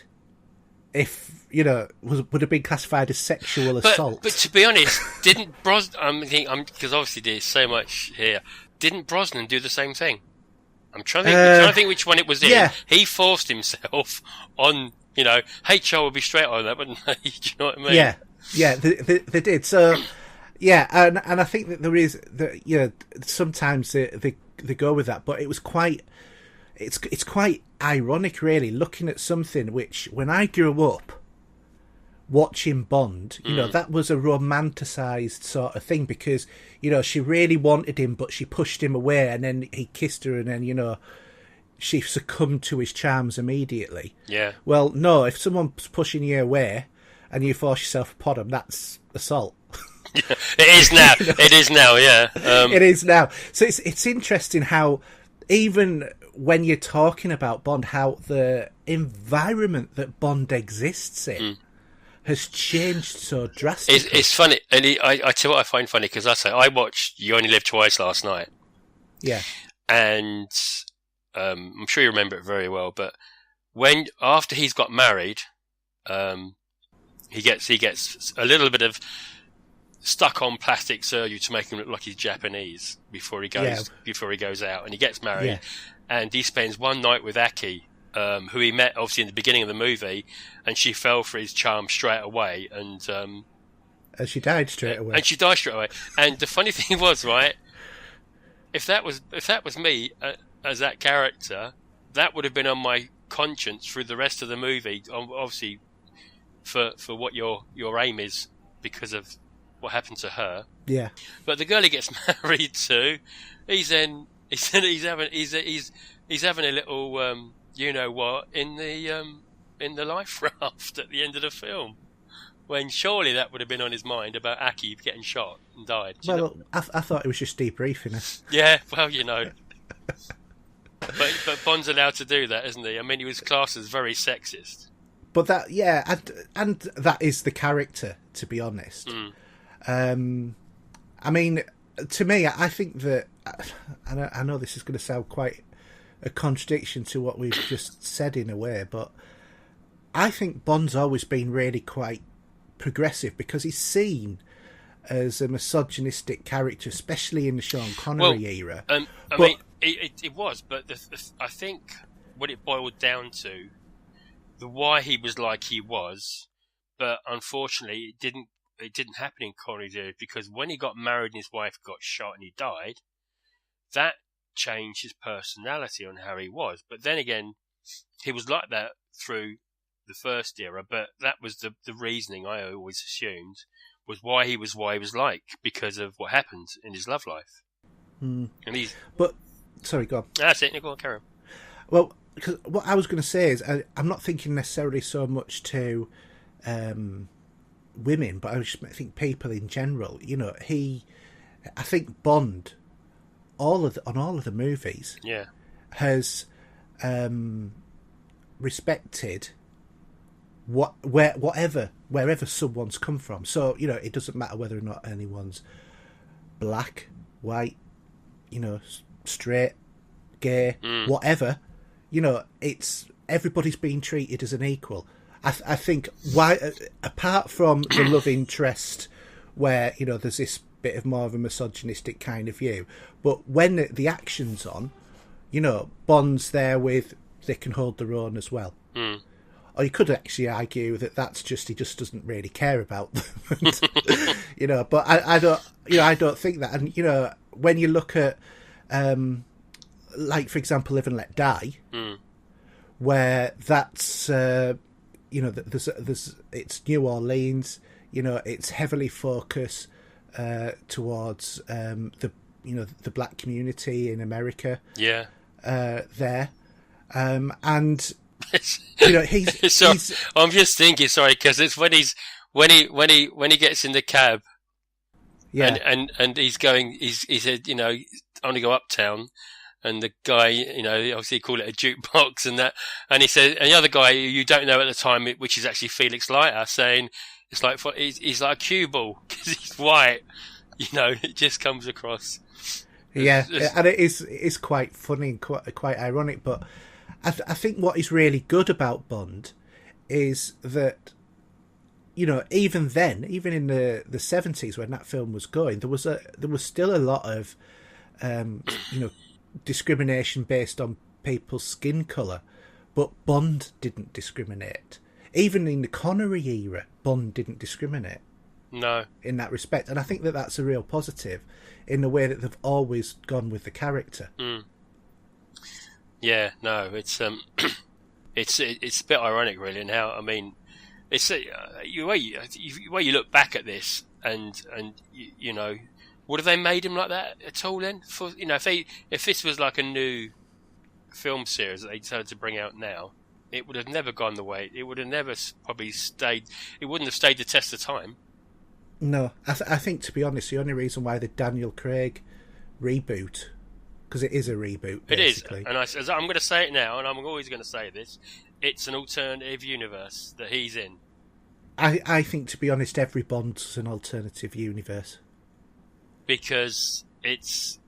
if would have been classified as sexual assault. But to be honest, didn't Brosnan? Because obviously there's so much here. Didn't Brosnan do the same thing? I'm trying to think which one it was in. Yeah. He forced himself on. HR would be straight on that, wouldn't they? Do you know what I mean? Yeah, they did. So, yeah, and I think that there is that sometimes they go with that, but it was quite. It's quite ironic, really, looking at something which, when I grew up watching Bond, that was a romanticised sort of thing, because, she really wanted him, but she pushed him away, and then he kissed her, and then, she succumbed to his charms immediately. Yeah. Well, no, if someone's pushing you away and you force yourself upon them, that's assault. It is now. It is now, yeah. It is now. So it's interesting how, even when you're talking about Bond, how the environment that Bond exists in has changed so drastically. It's funny, and I tell you what I find funny, because I watched You Only Live Twice last night. Yeah. And I'm sure you remember it very well, but after he's got married, he gets a little bit of stuck on plastic surgery to make him look like he's Japanese before he goes out, and he gets married, and he spends one night with Aki, who he met obviously in the beginning of the movie, and she fell for his charm straight away, and she died straight away. And the funny thing was, right, if that was me as that character, that would have been on my conscience through the rest of the movie, obviously for what your aim is, because of what happened to her. Yeah. But the girl he gets married to, he's having a little you know what in the life raft at the end of the film, when surely that would have been on his mind about Aki getting shot and died. Well, I thought it was just debriefing us. Yeah, well, but Bond's allowed to do that, isn't he? I mean, he was classed as very sexist. But that, yeah, and that is the character, to be honest. I mean, to me, I think that, I know this is going to sound quite a contradiction to what we've just said in a way, but I think Bond's always been really quite progressive, because he's seen as a misogynistic character, especially in the Sean Connery era. I mean, it was, but I think what it boiled down to, the why he was like he was, but unfortunately it didn't happen in Connery's era, because when he got married and his wife got shot and he died, that changed his personality on how he was. But then again, he was like that through the first era, but that was the reasoning I always assumed was why he was like, because of what happened in his love life. And but Sorry, go on. That's it. Go on, carry on. Well, because what I was going to say is I'm not thinking necessarily so much to women, but I think people in general. You know, I think Bond, on all of the movies, has respected wherever someone's come from. So, you know, it doesn't matter whether or not anyone's black, white, you know, straight, gay, whatever. You know, everybody's being treated as an equal. I think apart from the love interest, where, you know, there's this bit of more of a misogynistic kind of view, but when the action's on, you know, Bond's there with they can hold their own as well. Or you could actually argue that that's just he just doesn't really care about them, you know. But I don't think that. And you know, when you look at like, for example, Live and Let Die, where that's you know, there's it's New Orleans, you know, it's heavily focused towards the black community in America, there, and you know I'm just thinking, sorry, because it's when he gets in the cab, and he's said, you know, only go uptown. And the guy, you know, obviously call it a jukebox and that. And he said, and the other guy you don't know at the time, which is actually Felix Leiter, saying it's like he's like a cue ball because he's white. You know, it just comes across. Yeah, and it's quite funny and quite ironic. But I think what is really good about Bond is that, you know, even then, even in the 70s when that film was going, there was still a lot of, you know, discrimination based on people's skin colour, but Bond didn't discriminate. Even in the Connery era, Bond didn't discriminate. No, in that respect, and I think that that's a real positive in the way that they've always gone with the character. Yeah, no, it's it's a bit ironic, really, and how, I mean, it's the way you look back at this, and you know. Would have they made him like that at all then? For, you know, if this was like a new film series that they decided to bring out now, it would have never gone the way. It would have never probably stayed. It wouldn't have stayed the test of time. No, I think, to be honest, the only reason why the Daniel Craig reboot, because it is a reboot, basically. It is, and I'm going to say it now, and I'm always going to say this: it's an alternative universe that he's in. I think, to be honest, every Bond's an alternative universe. Because it's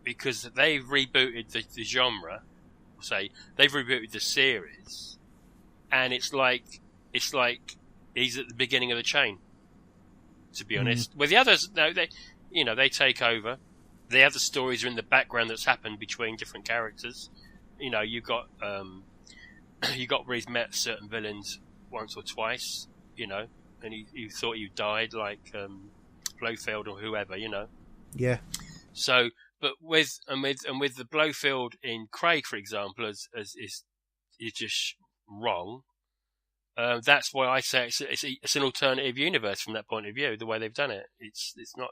because they've rebooted the genre, say they've rebooted the series, and it's like he's at the beginning of the chain. To be honest, with the others, no, they take over. The other stories are in the background that's happened between different characters. You know, you got where he's met certain villains once or twice. You know, and you thought you died, like. Blofeld or whoever, you know. Yeah. So, but with the Blofeld in Craig, for example, is just wrong. That's why I say it's an alternative universe from that point of view. The way they've done it, it's not.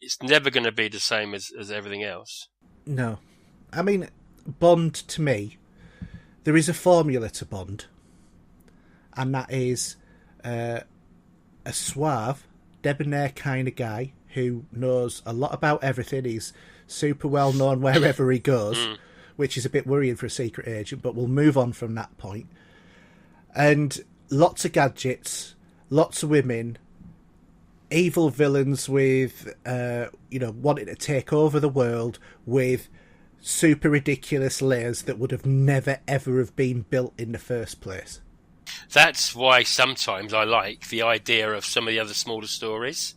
It's never going to be the same as everything else. No, I mean, Bond, to me, there is a formula to Bond, and that is a suave, debonair kind of guy who knows a lot about everything. He's super well known wherever he goes, which is a bit worrying for a secret agent, but we'll move on from that point. And lots of gadgets, lots of women, evil villains with, you know, wanting to take over the world with super ridiculous layers that would have never ever have been built in the first place. That's why sometimes I like the idea of some of the other smaller stories,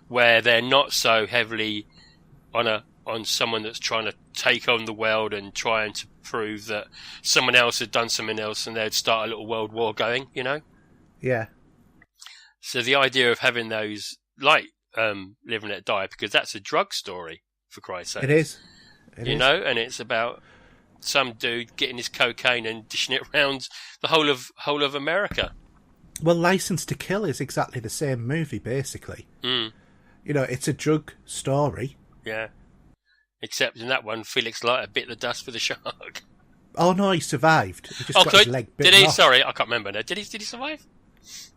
where they're not so heavily on someone that's trying to take on the world and trying to prove that someone else had done something else, and they'd start a little world war going, you know? Yeah. So the idea of having those, like Live and Let Die, because that's a drug story, for Christ's sake. It is. You know, and it's about some dude getting his cocaine and dishing it around the whole of America. Well, License to Kill is exactly the same movie, basically. You know, it's a drug story. Yeah. Except in that one, Felix Leiter bit the dust with a shark. Oh no, he survived. He just got his leg bitten Did he? off. Sorry, I can't remember now. Did he survive?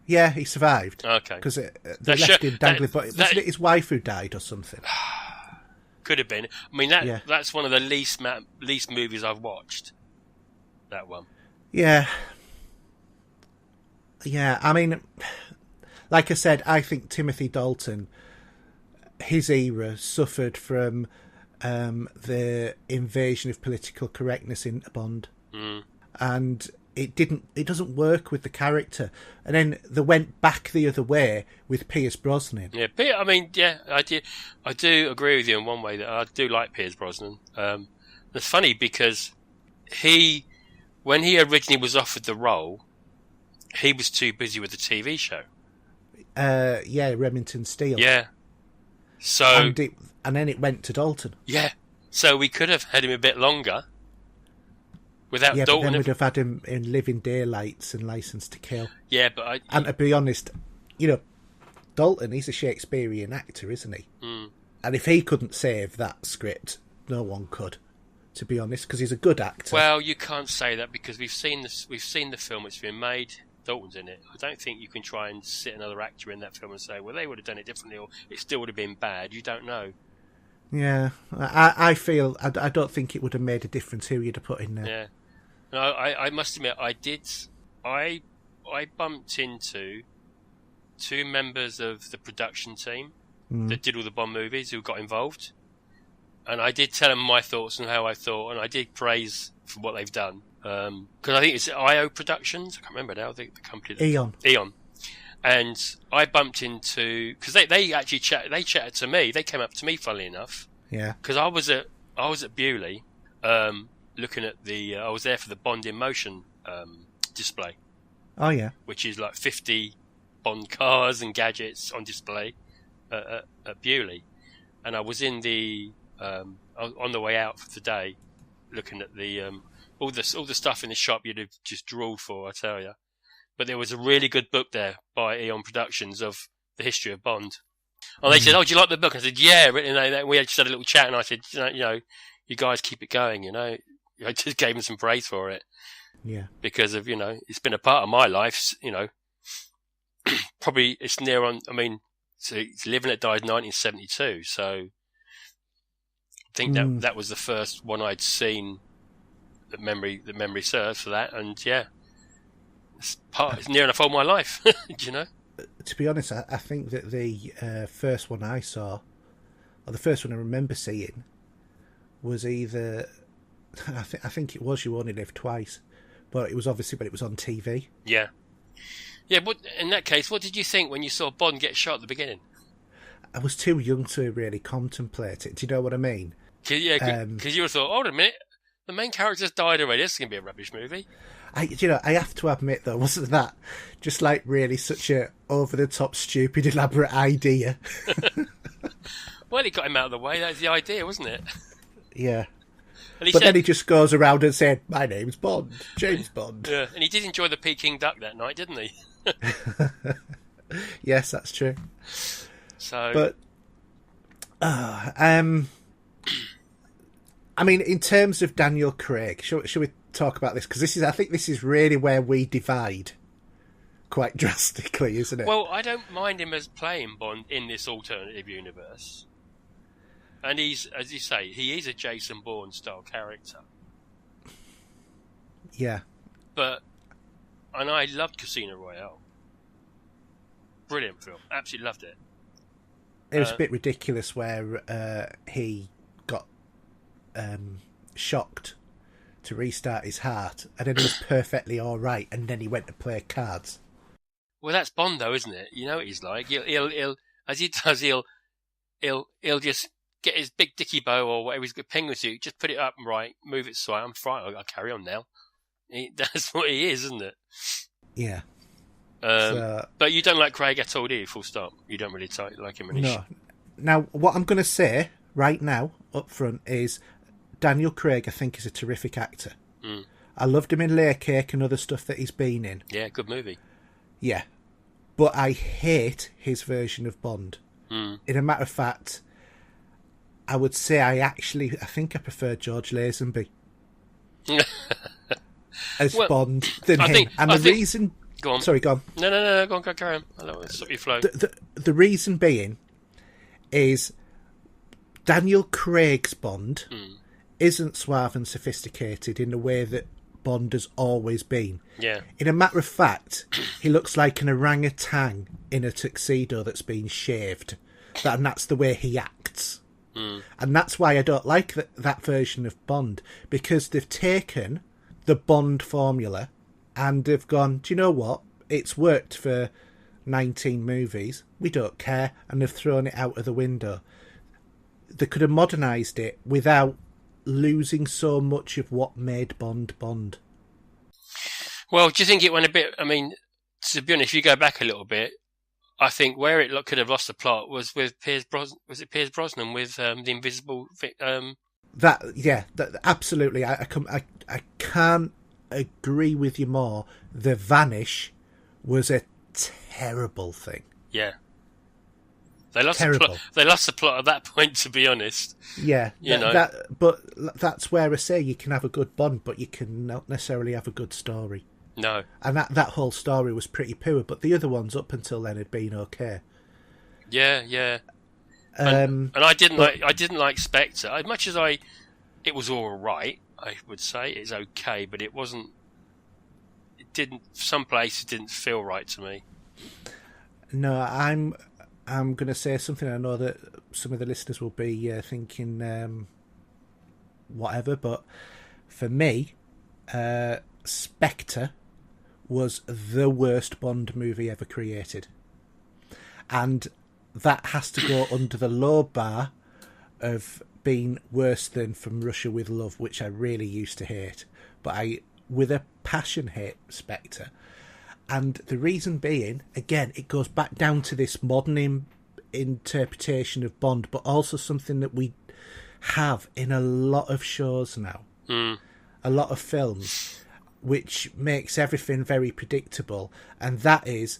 Yeah, he survived. Okay. Because they left him dangling. Wasn't it his wife who died or something? Could have been. I mean, that's one of the least movies I've watched. That one. Yeah. Yeah, I mean, like I said, I think Timothy Dalton, his era suffered from the invasion of political correctness in Bond. And it doesn't work with the character. And then they went back the other way with Pierce Brosnan. Yeah, I mean, yeah, I do agree with you in one way that I do like Pierce Brosnan. It's funny because when he originally was offered the role, he was too busy with the TV show. Yeah, Remington Steele. Yeah. So and then it went to Dalton. Yeah. So we could have had him a bit longer without yeah, Dalton. But then we'd have had him in Living Daylights and License to Kill. Yeah, but and to be honest, Dalton, he's a Shakespearean actor, isn't he? And if he couldn't save that script, no one could. To be honest, because he's a good actor. Well, you can't say that because we've seen the film it's been made. Dalton's in it. I don't think you can try and sit another actor in that film and say, well, they would have done it differently, or it still would have been bad. You don't know. Yeah, I feel I don't think it would have made a difference who you'd have put in there. Yeah, no, I must admit I bumped into two members of the production team that did all the Bond movies who got involved, and I did tell them my thoughts and how I thought, and I did praise for what they've done. Because I think it's IO Productions. I can't remember now. The company. Eon. And I bumped into because they actually chatted to me. They came up to me, funnily enough. Yeah. Because I was at Bewley, looking at I was there for the Bond in Motion display. Oh yeah. Which is like 50 Bond cars and gadgets on display at Bewley, and I was in on the way out for the day, looking at the all the stuff in the shop you'd have just drooled for, I tell you. But there was a really good book there by Eon Productions of the history of Bond. And they said, "Oh, do you like the book?" I said, "Yeah." And we just had a little chat, and I said, you guys keep it going. I just gave them some praise for it. Yeah. Because of it's been a part of my life. Probably it's near on. I mean, so it's Live and Let Die in 1972, so I think that was the first one I'd seen. The memory serves for that, and yeah, it's near enough all my life. To be honest, I think that the first one I saw, or the first one I remember seeing, was either I think it was You Only Live Twice, but it was obviously when it was on TV. Yeah. But in that case, what did you think when you saw Bond get shot at the beginning? I was too young to really contemplate it. Do you know what I mean? Because you thought, hold a minute. The main character's died already. This is going to be a rubbish movie. I have to admit, though, wasn't that just like really such a over-the-top, stupid, elaborate idea? Well, it got him out of the way. That was the idea, wasn't it? Yeah. Then he just goes around and said, "My name's Bond, James Bond." Yeah, and he did enjoy the Peking duck that night, didn't he? Yes, that's true. So, but I mean, in terms of Daniel Craig, should we talk about this? Because I think this is really where we divide quite drastically, isn't it? Well, I don't mind him as playing Bond in this alternative universe. And he's, as you say, he is a Jason Bourne style character. Yeah. And I loved Casino Royale. Brilliant film. Absolutely loved it. It was a bit ridiculous where he got shocked to restart his heart, and then he was perfectly all right, and then he went to play cards. Well, that's Bond, though, isn't it? You know what he's like. He'll as he does, he'll just get his big dicky bow or whatever he's got penguin suit, just put it up and right, move it so I'm fine. I'll carry on now. That's what he is, isn't it? Yeah. But you don't like Craig at all, do you? Full stop. You don't really like him. No. Now, what I'm going to say right now, up front, is Daniel Craig, I think, is a terrific actor. I loved him in Layer Cake and other stuff that he's been in. Yeah, good movie. Yeah. But I hate his version of Bond. In a matter of fact, I would say I think I prefer George Lazenby as Bond than him. Reason... Go on. Sorry, go on. No, go on, carry on. I don't want to stop your flow. The reason being is Daniel Craig's Bond isn't suave and sophisticated in the way that Bond has always been. Yeah. In a matter of fact, he looks like an orangutan in a tuxedo that's been shaved. And that's the way he acts. And that's why I don't like that version of Bond, because they've taken the Bond formula and they've gone, do you know what? It's worked for 19 movies. We don't care. And they've thrown it out of the window. They could have modernised it without losing so much of what made Bond Bond. Well, do you think it went a bit... I mean, to be honest, if you go back a little bit, I think where it could have lost the plot was with Pierce Brosnan. Was it Pierce Brosnan with the Invisible... Absolutely. I can't agree with you more. The Vanish was a terrible thing. Yeah. They lost the plot at that point, to be honest. Yeah, but that's where I say you can have a good Bond, but you can not necessarily have a good story. No. And that whole story was pretty poor, but the other ones up until then had been okay. Yeah. And I didn't like Spectre as much as it was all right. I would say it's okay, but it wasn't. It didn't. Some places didn't feel right to me. No, I'm going to say something. I know that some of the listeners will be thinking whatever, but for me, Spectre was the worst Bond movie ever created. And that has to go under the low bar of being worse than From Russia With Love, which I really used to hate. But I, with a passion, hate Spectre. And the reason being, again, it goes back down to this modern interpretation of Bond, but also something that we have in a lot of shows now, a lot of films, which makes everything very predictable. And that is,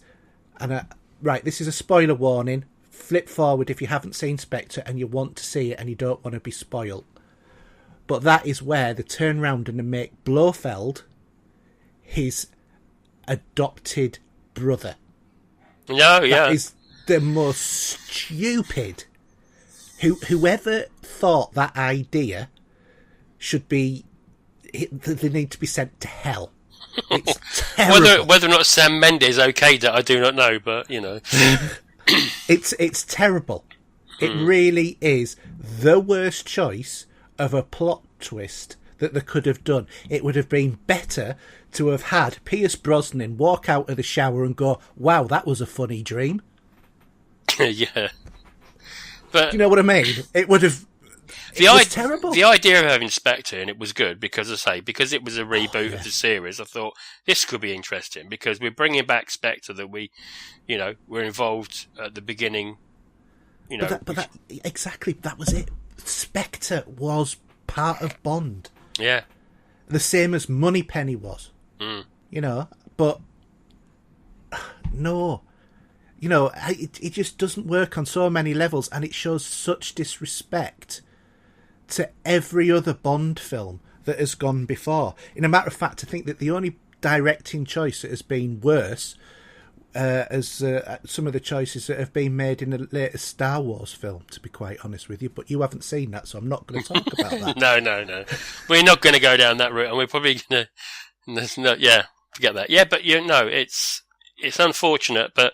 right, this is a spoiler warning. Flip forward if you haven't seen Spectre and you want to see it and you don't want to be spoilt. But that is where they turn round and they make Blofeld his adopted brother. No, yeah. That is the most stupid. Whoever thought that idea should be... They need to be sent to hell. It's terrible. Whether or not Sam Mendes okayed it, I do not know, but, you know. It's terrible. It really is the worst choice of a plot twist that they could have done. It would have been better to have had Pierce Brosnan walk out of the shower and go, wow, that was a funny dream. Yeah. But do you know what I mean? It would have... It was terrible. The idea of having Spectre, and it was good because because it was a reboot of the series. I thought this could be interesting because we're bringing back Spectre that we, were involved at the beginning. Exactly, that was it. Spectre was part of Bond. Yeah, the same as Moneypenny was. But no. It just doesn't work on so many levels, and it shows such disrespect to every other Bond film that has gone before. In a matter of fact, I think that the only directing choice that has been worse as some of the choices that have been made in the latest Star Wars film, to be quite honest with you. But you haven't seen that, so I'm not going to talk about that. No. We're not going to go down that route, and we're probably going to... Yeah, forget that. Yeah, but it's unfortunate, but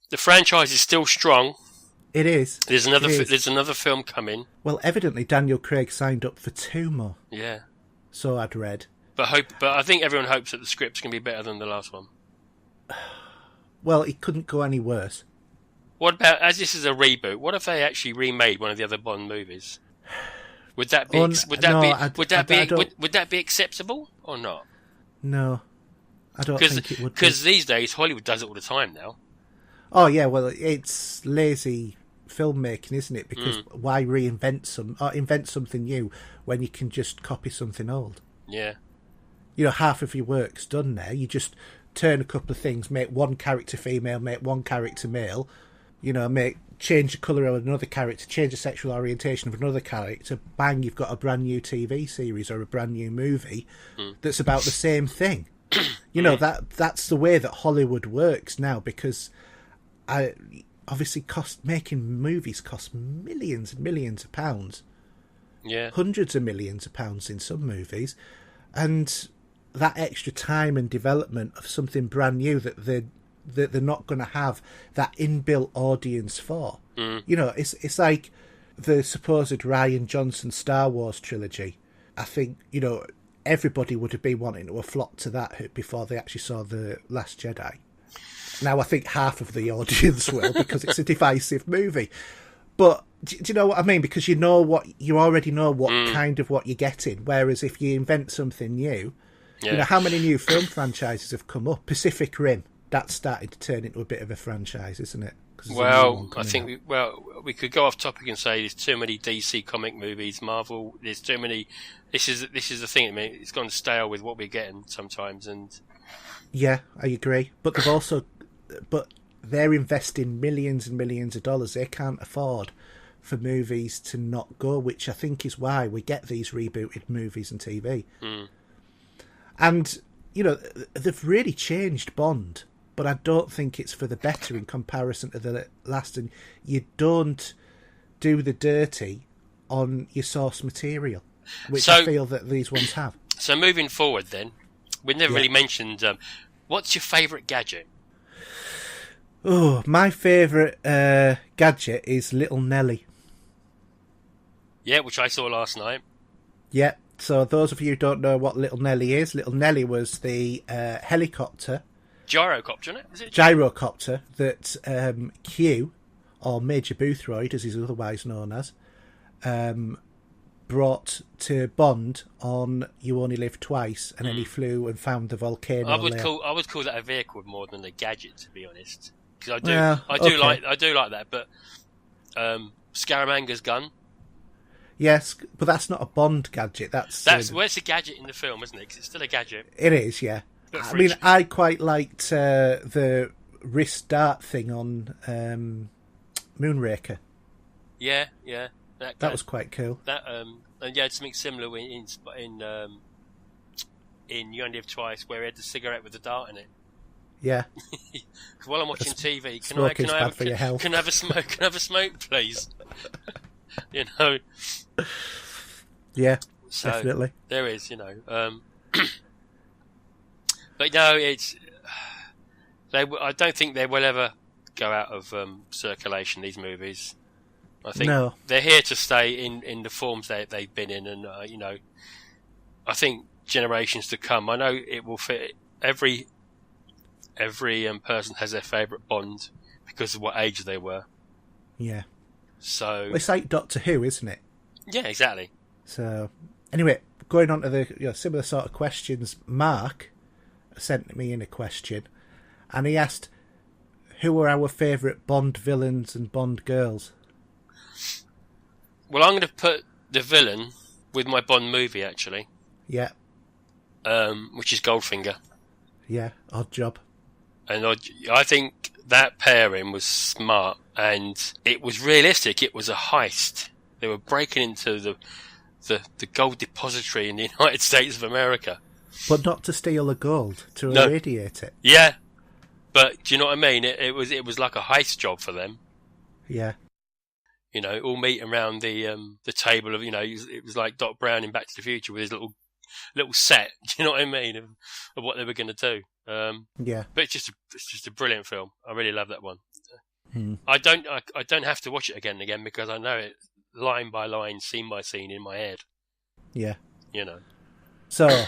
the franchise is still strong. It is. There's another film coming. Well, evidently Daniel Craig signed up for 2 more. Yeah. So I'd read. But I think everyone hopes that the script's going to be better than the last one. Well, it couldn't go any worse. What about, as this is a reboot, what if they actually remade one of the other Bond movies? Would that be would that be acceptable or not? No. I don't think it would be. Because these days Hollywood does it all the time now. Oh yeah, well it's lazy filmmaking, isn't it? Because why invent something new when you can just copy something old? Yeah. Half of your work's done there. You just turn a couple of things, make one character female, make one character male. You know, change the colour of another character, change the sexual orientation of another character, bang, you've got a brand new TV series or a brand new movie that's about the same thing. You know, that's the way that Hollywood works now, because obviously making movies costs millions and millions of pounds. Yeah. Hundreds of millions of pounds in some movies. And that extra time and development of something brand new that they're not going to have that inbuilt audience for. You know, it's like the supposed Rian Johnson Star Wars trilogy. I think, you know, everybody would have been wanting to flock to that before they actually saw The Last Jedi. Now, I think half of the audience will, because it's a divisive movie. But do you know what I mean? Because you already know what kind of what you're getting. Whereas if you invent something new, you know, how many new film franchises have come up? Pacific Rim, that's starting to turn into a bit of a franchise, isn't it? Well, I think we could go off topic and say there's too many DC comic movies, Marvel. There's too many. This is the thing. I mean, it's gone stale with what we're getting sometimes, and yeah, I agree. But they're investing millions and millions of dollars. They can't afford for movies to not go, which I think is why we get these rebooted movies and TV. And you know, they've really changed Bond. But I don't think it's for the better in comparison to the last. And you don't do the dirty on your source material, which I feel that these ones have. So moving forward then, we never really mentioned, what's your favourite gadget? Oh, my favourite gadget is Little Nelly. Yeah, which I saw last night. Yeah, so those of you who don't know what Little Nelly is, Little Nelly was the helicopter... Gyrocopter, isn't it? Is it gyrocopter that Q, or Major Boothroyd, as he's otherwise known as, brought to Bond on You Only Live Twice, and then he flew and found the volcano. I would call that a vehicle more than a gadget, to be honest, because I do like that. But Scaramanga's gun. Yes, but that's not a Bond gadget. That's it's a gadget in the film, isn't it? Because it's still a gadget. It is, yeah. I mean, I quite liked the wrist dart thing on Moonraker. Yeah. That was quite cool. That and yeah, something similar in You Only Live Twice, where he had the cigarette with the dart in it. Yeah. While I'm watching TV, can I have a smoke? Can I have a smoke, please? You know. Yeah, so, definitely. There is, you know. But no, I don't think they will ever go out of circulation, these movies. I think they're here to stay in the forms they've been in, and you know, I think generations to come. I know it will fit every person has their favourite Bond because of what age they were. Yeah. So it's like Doctor Who, isn't it? Yeah, exactly. So anyway, going on to the similar sort of questions, Mark sent me in a question, and he asked, who are our favourite Bond villains and Bond girls? Well, I'm going to put the villain with my Bond movie, actually. Yeah. Which is Goldfinger. Yeah, odd job. And I think that pairing was smart, and it was realistic. It was a heist. They were breaking into the gold depository in the United States of America. But not to steal the gold, to irradiate it. Yeah, but do you know what I mean? It was like a heist job for them. Yeah. You know, all meeting around the table of, you know, it was like Doc Brown in Back to the Future with his little set. Do you know what I mean of what they were going to do? Yeah. But it's just a brilliant film. I really love that one. I don't have to watch it again and again because I know it line by line, scene by scene in my head. Yeah. You know. So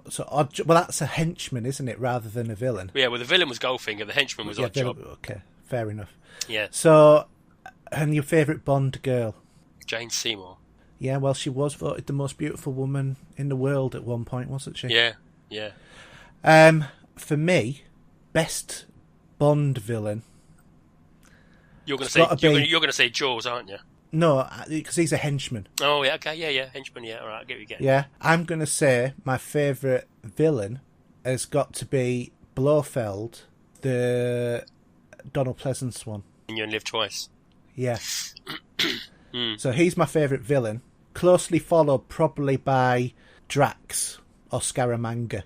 that's a henchman, isn't it, rather than a villain? Yeah, well, the villain was Goldfinger, the henchman was Oddjob. Okay, fair enough. Yeah. So, and your favourite Bond girl? Jane Seymour. Yeah, well, she was voted the most beautiful woman in the world at one point, wasn't she? Yeah. For me, best Bond villain. You're going to say Jaws, aren't you? No, because he's a henchman. Oh, yeah, okay, yeah, henchman, yeah, all right, I get what you get. Yeah, I'm going to say my favourite villain has got to be Blofeld, the Donald Pleasance one. And You Only Live Twice. Yeah. So he's my favourite villain, closely followed probably by Drax or Scaramanga.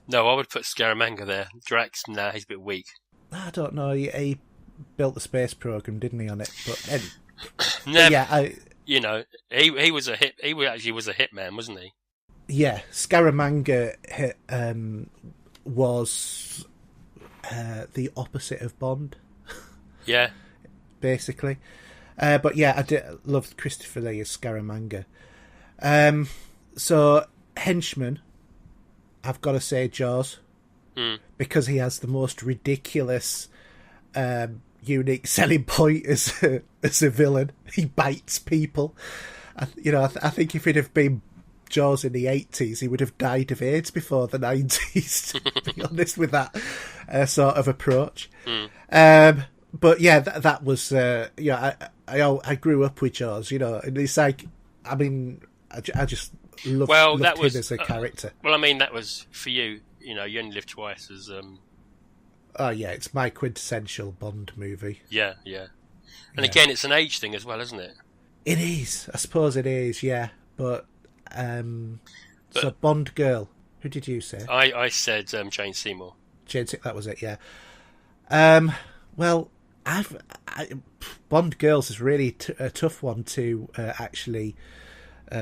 No, I would put Scaramanga there. Drax, nah, he's a bit weak. I don't know. He built the space program, didn't he, on it? But Never, yeah, he was a hit. He actually was a hitman, wasn't he? Yeah, Scaramanga was the opposite of Bond. Yeah. Basically. But yeah, I did love Christopher Lee as Scaramanga. So, henchman, I've got to say Jaws. Because he has the most ridiculous, unique selling point as a villain. He bites people. I think if he'd have been Jaws in the 80s, he would have died of AIDS before the 90s, to be honest with that sort of approach. But yeah, that was, I grew up with Jaws, and it's like, I mean, I just loved him as a character. Well, I mean, that was, for you, You Only Live Twice as... Oh yeah, it's my quintessential Bond movie. Yeah. And again, it's an age thing as well, isn't it? It is. I suppose it is, yeah. But so Bond girl. Who did you say? I said Jane Seymour. That was it, yeah. Well, Bond girls is really a tough one to actually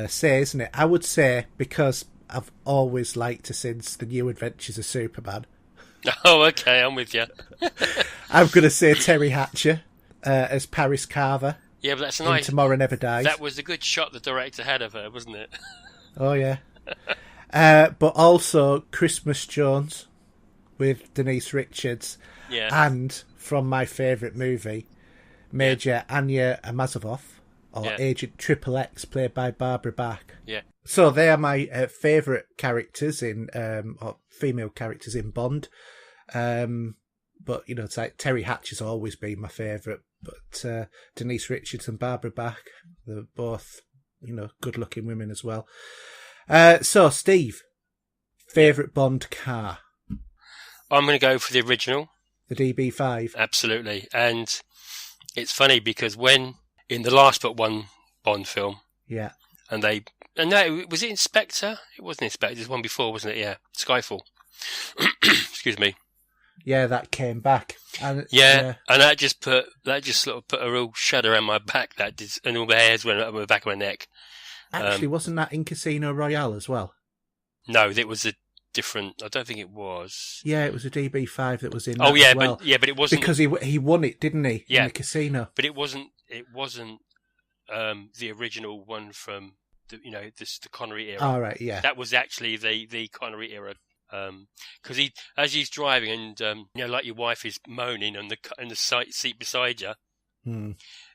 say, isn't it? I would say, because I've always liked her since The New Adventures of Superman. Oh, okay, I'm with you. I'm going to say Terry Hatcher as Paris Carver. Yeah, but that's nice. Tomorrow Never Dies. That was a good shot the director had of her, wasn't it? Oh, yeah. But also Christmas Jones with Denise Richards. Yeah. And from my favourite movie, Major Anya Amazov, or Agent Triple X, played by Barbara Bach. Yeah. So they are my favourite characters or female characters in Bond. But, it's like Terry Hatcher's always been my favourite. But Denise Richards and Barbara Bach, they're both, good-looking women as well. So, Steve, favourite Bond car? I'm going to go for the original. The DB5? Absolutely. And it's funny because when, in the last but one Bond film... Yeah. And no, was it Inspector? It wasn't Inspector, it was one before, wasn't it? Yeah, Skyfall. Excuse me. Yeah, that came back. And, and that just sort of put a real shudder around my back. That did, and all the hairs went up the back of my neck. Actually, wasn't that in Casino Royale as well? No, it was a different. I don't think it was. Yeah, it was a DB5 that was in. Oh yeah, as well. but it wasn't because he won it, didn't he? Yeah, in the casino. But it wasn't. The original one from the Connery era. Oh, right, yeah. That was actually the Connery era. Because as he's driving and like your wife is moaning on the seat beside you,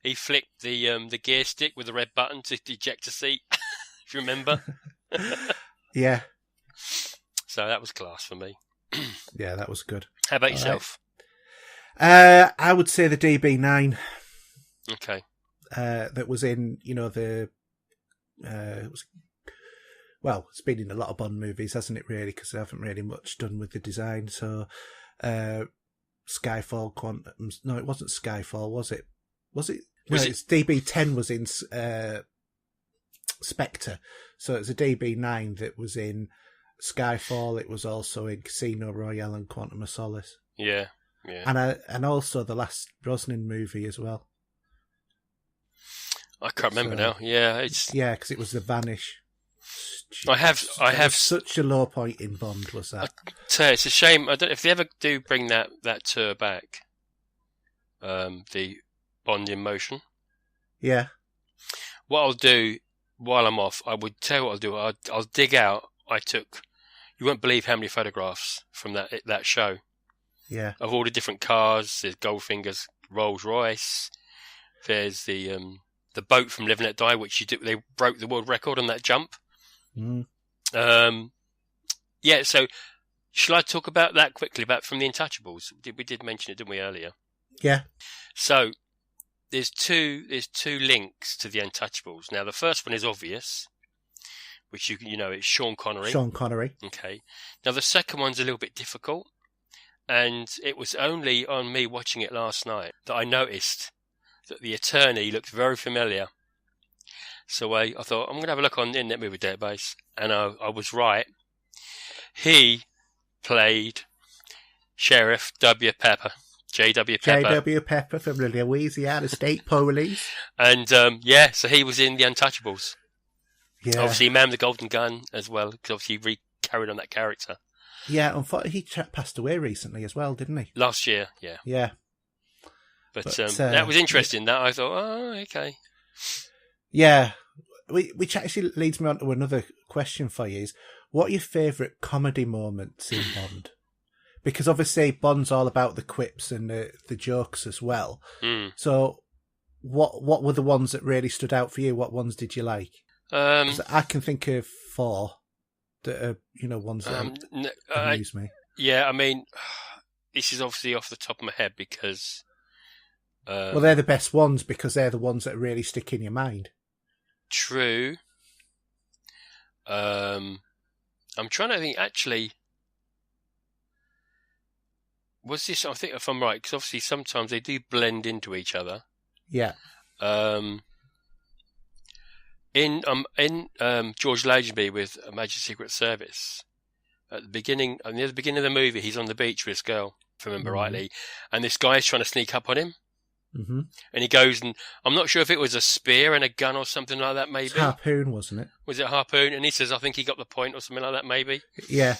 he flicked the gear stick with the red button to eject a seat. If you remember. Yeah. So that was class for me. Yeah, that was good. How about yourself? Right. I would say the DB9. Okay. That was in, it's been in a lot of Bond movies, hasn't it, really? Because they haven't really much done with the design. So, Skyfall, Quantum... No, it wasn't Skyfall, was it? It's DB10 was in Spectre. So it's a DB9 that was in Skyfall. It was also in Casino Royale and Quantum of Solace. Yeah. And also the last Brosnan movie as well. I can't remember now. Yeah, because it was The Vanish. I have such a low point in Bond. Was that? I tell you, it's a shame. I don't if they ever do bring that tour back. The Bond in Motion. Yeah. What I'll do while I'm off, I would tell you what I'll do. I'll dig out. You won't believe how many photographs from that show. Yeah. Of all the different cars. There's Goldfinger's Rolls Royce. There's the boat from Live and Let Die, which they broke the world record on that jump. Yeah, so shall I talk about that quickly, about from the Untouchables? We did mention it, didn't we, earlier? Yeah. So there's two links to the Untouchables. Now the first one is obvious, which it's Sean Connery. Sean Connery. Okay. Now the second one's a little bit difficult, and it was only on me watching it last night that I noticed that the attorney looked very familiar. So I thought, I'm going to have a look on the Internet Movie Database. And I was right. He played Sheriff W. Pepper. J.W. Pepper. J.W. Pepper from the Louisiana State Police. And, so he was in The Untouchables. Yeah. Obviously, Man with the Golden Gun as well, because obviously he carried on that character. Yeah, unfortunately, he passed away recently as well, didn't he? Last year, yeah. Yeah. But that was interesting. That I thought, oh, okay. Yeah. Which actually leads me on to another question for you is, what are your favourite comedy moments in Bond? Because obviously Bond's all about the quips and the jokes as well. Mm. So what were the ones that really stood out for you? What ones did you like? 'Cause I can think of 4 that are, ones that amuse me. Yeah, I mean, this is obviously off the top of my head because... well, they're the best ones because they're the ones that really stick in your mind. True. I'm trying to think, actually... Was this, I think if I'm right, because obviously sometimes they do blend into each other. Yeah. In George Lazenby with A Major Secret Service, at the beginning, near the beginning of the movie, he's on the beach with this girl, if I remember rightly, and this guy's trying to sneak up on him. Mm-hmm. And he goes, and I'm not sure if it was a spear and a gun or something like that, maybe. It's harpoon, wasn't it? Was it a harpoon? And he says, I think he got the point or something like that, maybe. Yeah.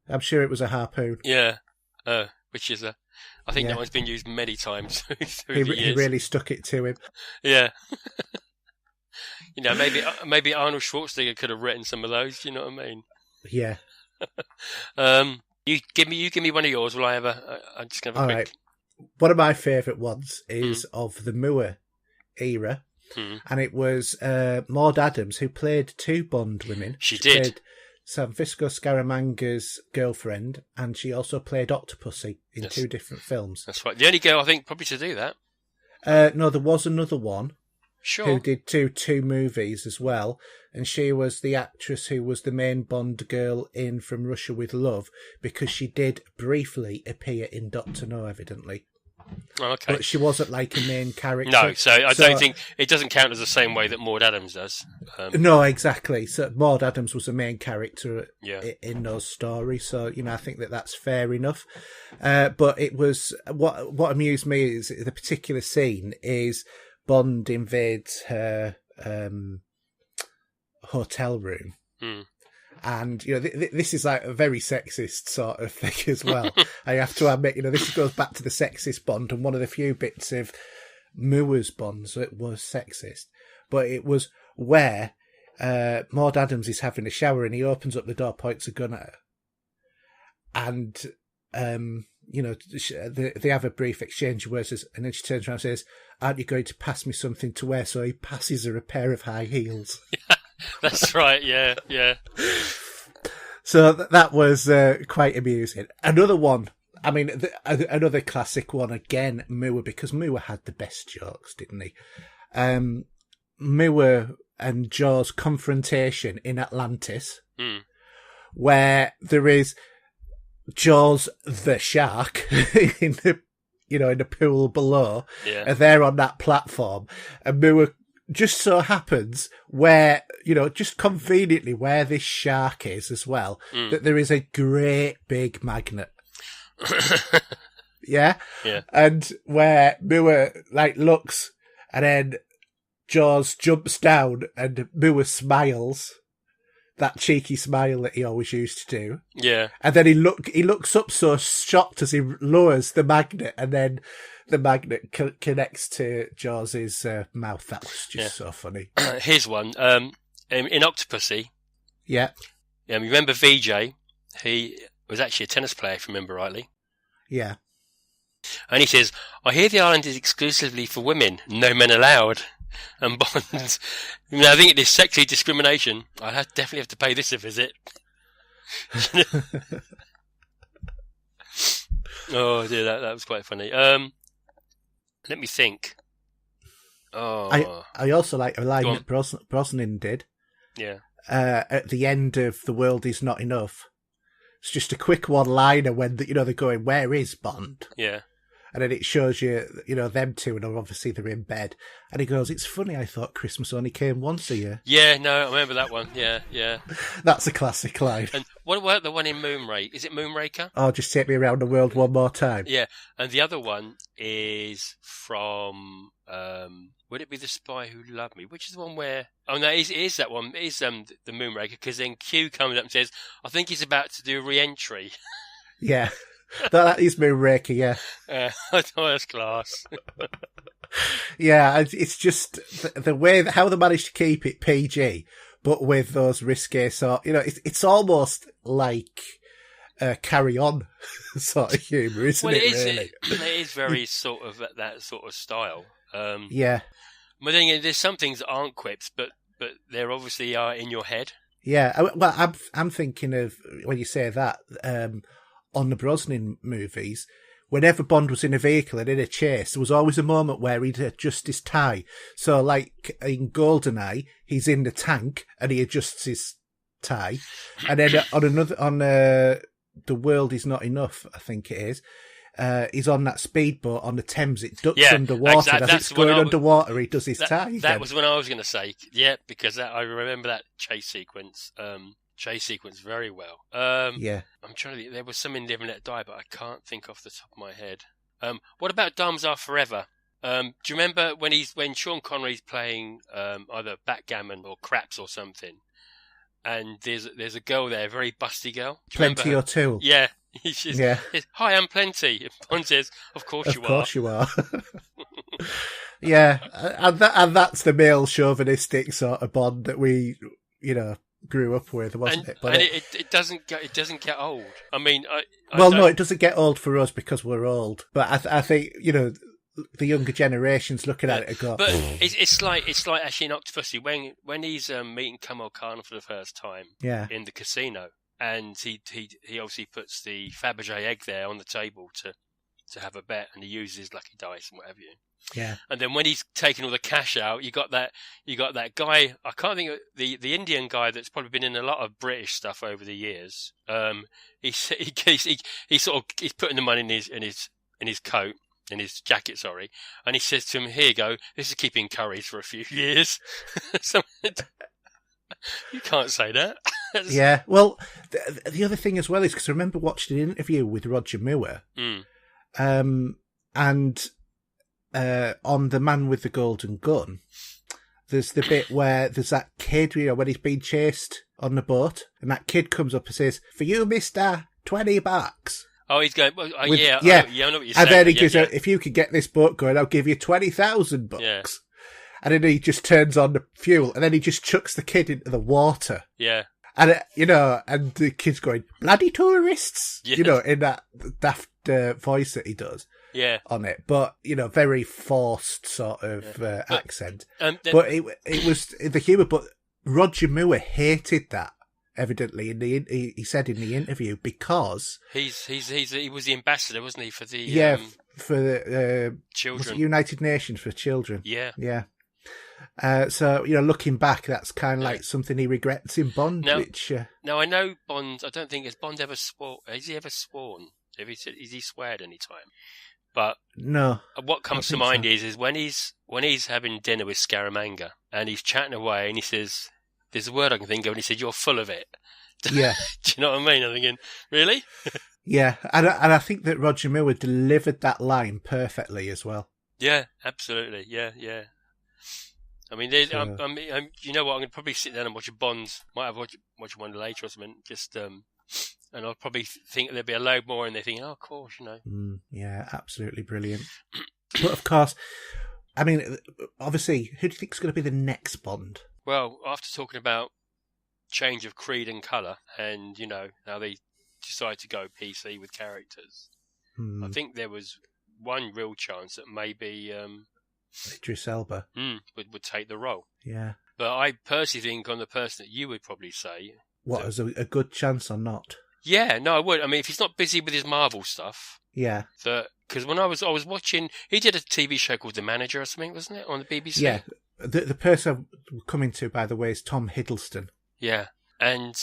I'm sure it was a harpoon. Yeah. Which is I think that one's been used many times through the years. He really stuck it to him. Yeah. Maybe Arnold Schwarzenegger could have written some of those. You know what I mean? Yeah. You give me one of yours. Will I have I'm just gonna have a quick. Right. One of my favourite ones is of the Moore era, and it was Maud Adams who played 2 Bond women. She did. Played San Francisco Scaramanga's girlfriend, and she also played Octopussy in 2 different films. That's right. The only girl I think probably to do that. No, there was another one. Sure. Who did two movies as well, and she was the actress who was the main Bond girl in From Russia with Love, because she did briefly appear in Doctor No, evidently. Oh, okay. But she wasn't like a main character. No, so I don't think it doesn't count as the same way that Maud Adams does. No, exactly. So Maud Adams was the main character in those stories. So I think that's fair enough. But it was what amused me is the particular scene is Bond invades her hotel room. And, this is like a very sexist sort of thing as well. I have to admit, this goes back to the sexist Bond, and one of the few bits of Moore's Bonds that was sexist. But it was where Maud Adams is having a shower and he opens up the door, points a gun at her. And, they have a brief exchange of words, and then she turns around and says, "Aren't you going to pass me something to wear?" So he passes her a pair of high heels. That's right, yeah. So that was quite amusing. Another one, I mean, another classic one again, Moore, because Moore had the best jokes, didn't he? Moore and Jaws' confrontation in Atlantis, where there is Jaws the shark in the in the pool below, and they're on that platform, and Moore just so happens where, just conveniently where this shark is as well, that there is a great big magnet. Yeah? Yeah. And where Moore, looks, and then Jaws jumps down, and Moore smiles. That cheeky smile that he always used to do. Yeah. And then he looks up so shocked as he lowers the magnet, and then the magnet connects to Jaws' mouth. That was just so funny. Here's one. In Octopussy. Yeah. You remember VJ? He was actually a tennis player, if you remember rightly. Yeah. And he says, "I hear the island is exclusively for women, no men allowed." And Bond, I think it is sexual discrimination. I'd definitely have to pay this a visit. Oh dear, that was quite funny. Let me think. Oh, I also like a line that Brosnan did. Yeah. At the end of The World Is Not Enough. It's just a quick one-liner when they're going, "Where is Bond?" Yeah. And then it shows you, them two, and obviously they're in bed. And he goes, "It's funny, I thought Christmas only came once a year." Yeah, no, I remember that one. Yeah. That's a classic line. And what about the one in Moonraker? Is it Moonraker? Oh, just take me around the world one more time. Yeah, and the other one is from, would it be The Spy Who Loved Me? Which is the one where... Oh, no, it is that one. It is the Moonraker, because then Q comes up and says, I think he's about to do re-entry. Yeah. That is Moonraker, yeah. I thought that's class. Yeah, it's just the way how they managed to keep it PG, but with those risque sort, it's almost like Carry On sort of humour, isn't it? Really? It is very sort of that sort of style. Yeah. But then again, there's some things that aren't quips, but they're obviously in your head. Yeah, well, I'm thinking of when you say that on the Brosnan movies. Whenever Bond was in a vehicle and in a chase, there was always a moment where he'd adjust his tie. So, like in GoldenEye, he's in the tank and he adjusts his tie, and then on The World Is Not Enough, I think it is. He's on that speedboat on the Thames. It ducks underwater. Exactly. As it's going underwater, he does his tie again. That was when I was going to say, yeah, because I remember that chase sequence very well. Yeah. I'm trying to think. There was some in Live and Let Die, but I can't think off the top of my head. What about Dames Are Forever? Do you remember when Sean Connery's playing either backgammon or craps or something, and there's a girl there, a very busty girl. Plenty O'Toole. Yeah. Says, "Hi, I'm Plenty." And Bond says, "Of course you are." Of course you are. Yeah, and that's the male chauvinistic sort of Bond that we, grew up with, wasn't it? But it doesn't get old. I mean, no, it doesn't get old for us because we're old. But I think the younger generations looking at it and go. But it's like actually in Octopussy when he's meeting Kamal Khan for the first time. Yeah. In the casino, and he obviously puts the Fabergé egg there on the table to have a bet, and he uses his lucky dice and what have you. Yeah. And then when he's taking all the cash out, you got that guy. I can't think of the Indian guy that's probably been in a lot of British stuff over the years. He's putting the money in his coat, in his jacket, sorry, and he says to him, "Here you go. This is keeping curries for a few years." You can't say that. Yeah. Well, the other thing as well is because I remember watching an interview with Roger Moore, and on The Man with the Golden Gun, there's the bit where there's that kid, when he's being chased on the boat, and that kid comes up and says, "For you, mister, $20." Oh, he's going, well, I know what you're saying. And then he goes, "If you could get this boat going, I'll give you $20,000. Yeah. And then he just turns on the fuel, and then he just chucks the kid into the water. Yeah. And, and the kid's going, "Bloody tourists!" Yeah. In that daft voice that he does. Yeah. On it. But, very forced sort of accent. But it was the humour, but Roger Moore hated that, evidently, he said in the interview, because... He was the ambassador, wasn't he, for the... Yeah, for the... children. United Nations for Children. Yeah. Yeah. So, looking back, that's kind of like something he regrets in Bond, Now, I know Bond, I don't think, has Bond ever sworn? Has he ever sworn? Is he sweared any time? But no. What comes to mind is when he's having dinner with Scaramanga, and he's chatting away, and he says, "There's a word I can think of," and he said, "You're full of it." Yeah. Do you know what I mean? I'm thinking, really? Yeah, and I think that Roger Moore delivered that line perfectly as well. Yeah, absolutely. Yeah. I mean, you know what? I'm going to probably sit down and watch a Bond. Might have watch one later or something. Just and I'll probably think there'll be a load more, and they think, "Oh, of course, Yeah, absolutely brilliant. But of course, I mean, obviously, who do you think is going to be the next Bond? Well, after talking about change of creed and colour, and how they decide to go PC with characters, I think there was one real chance that maybe Idris Elba would take the role. Yeah. But I personally think on the person that you would probably say... What, as a good chance or not? Yeah, no, I would. I mean, if he's not busy with his Marvel stuff... Yeah. Because when I was watching... He did a TV show called The Manager or something, wasn't it? On the BBC? Yeah. The person I'm coming to, by the way, is Tom Hiddleston. Yeah. And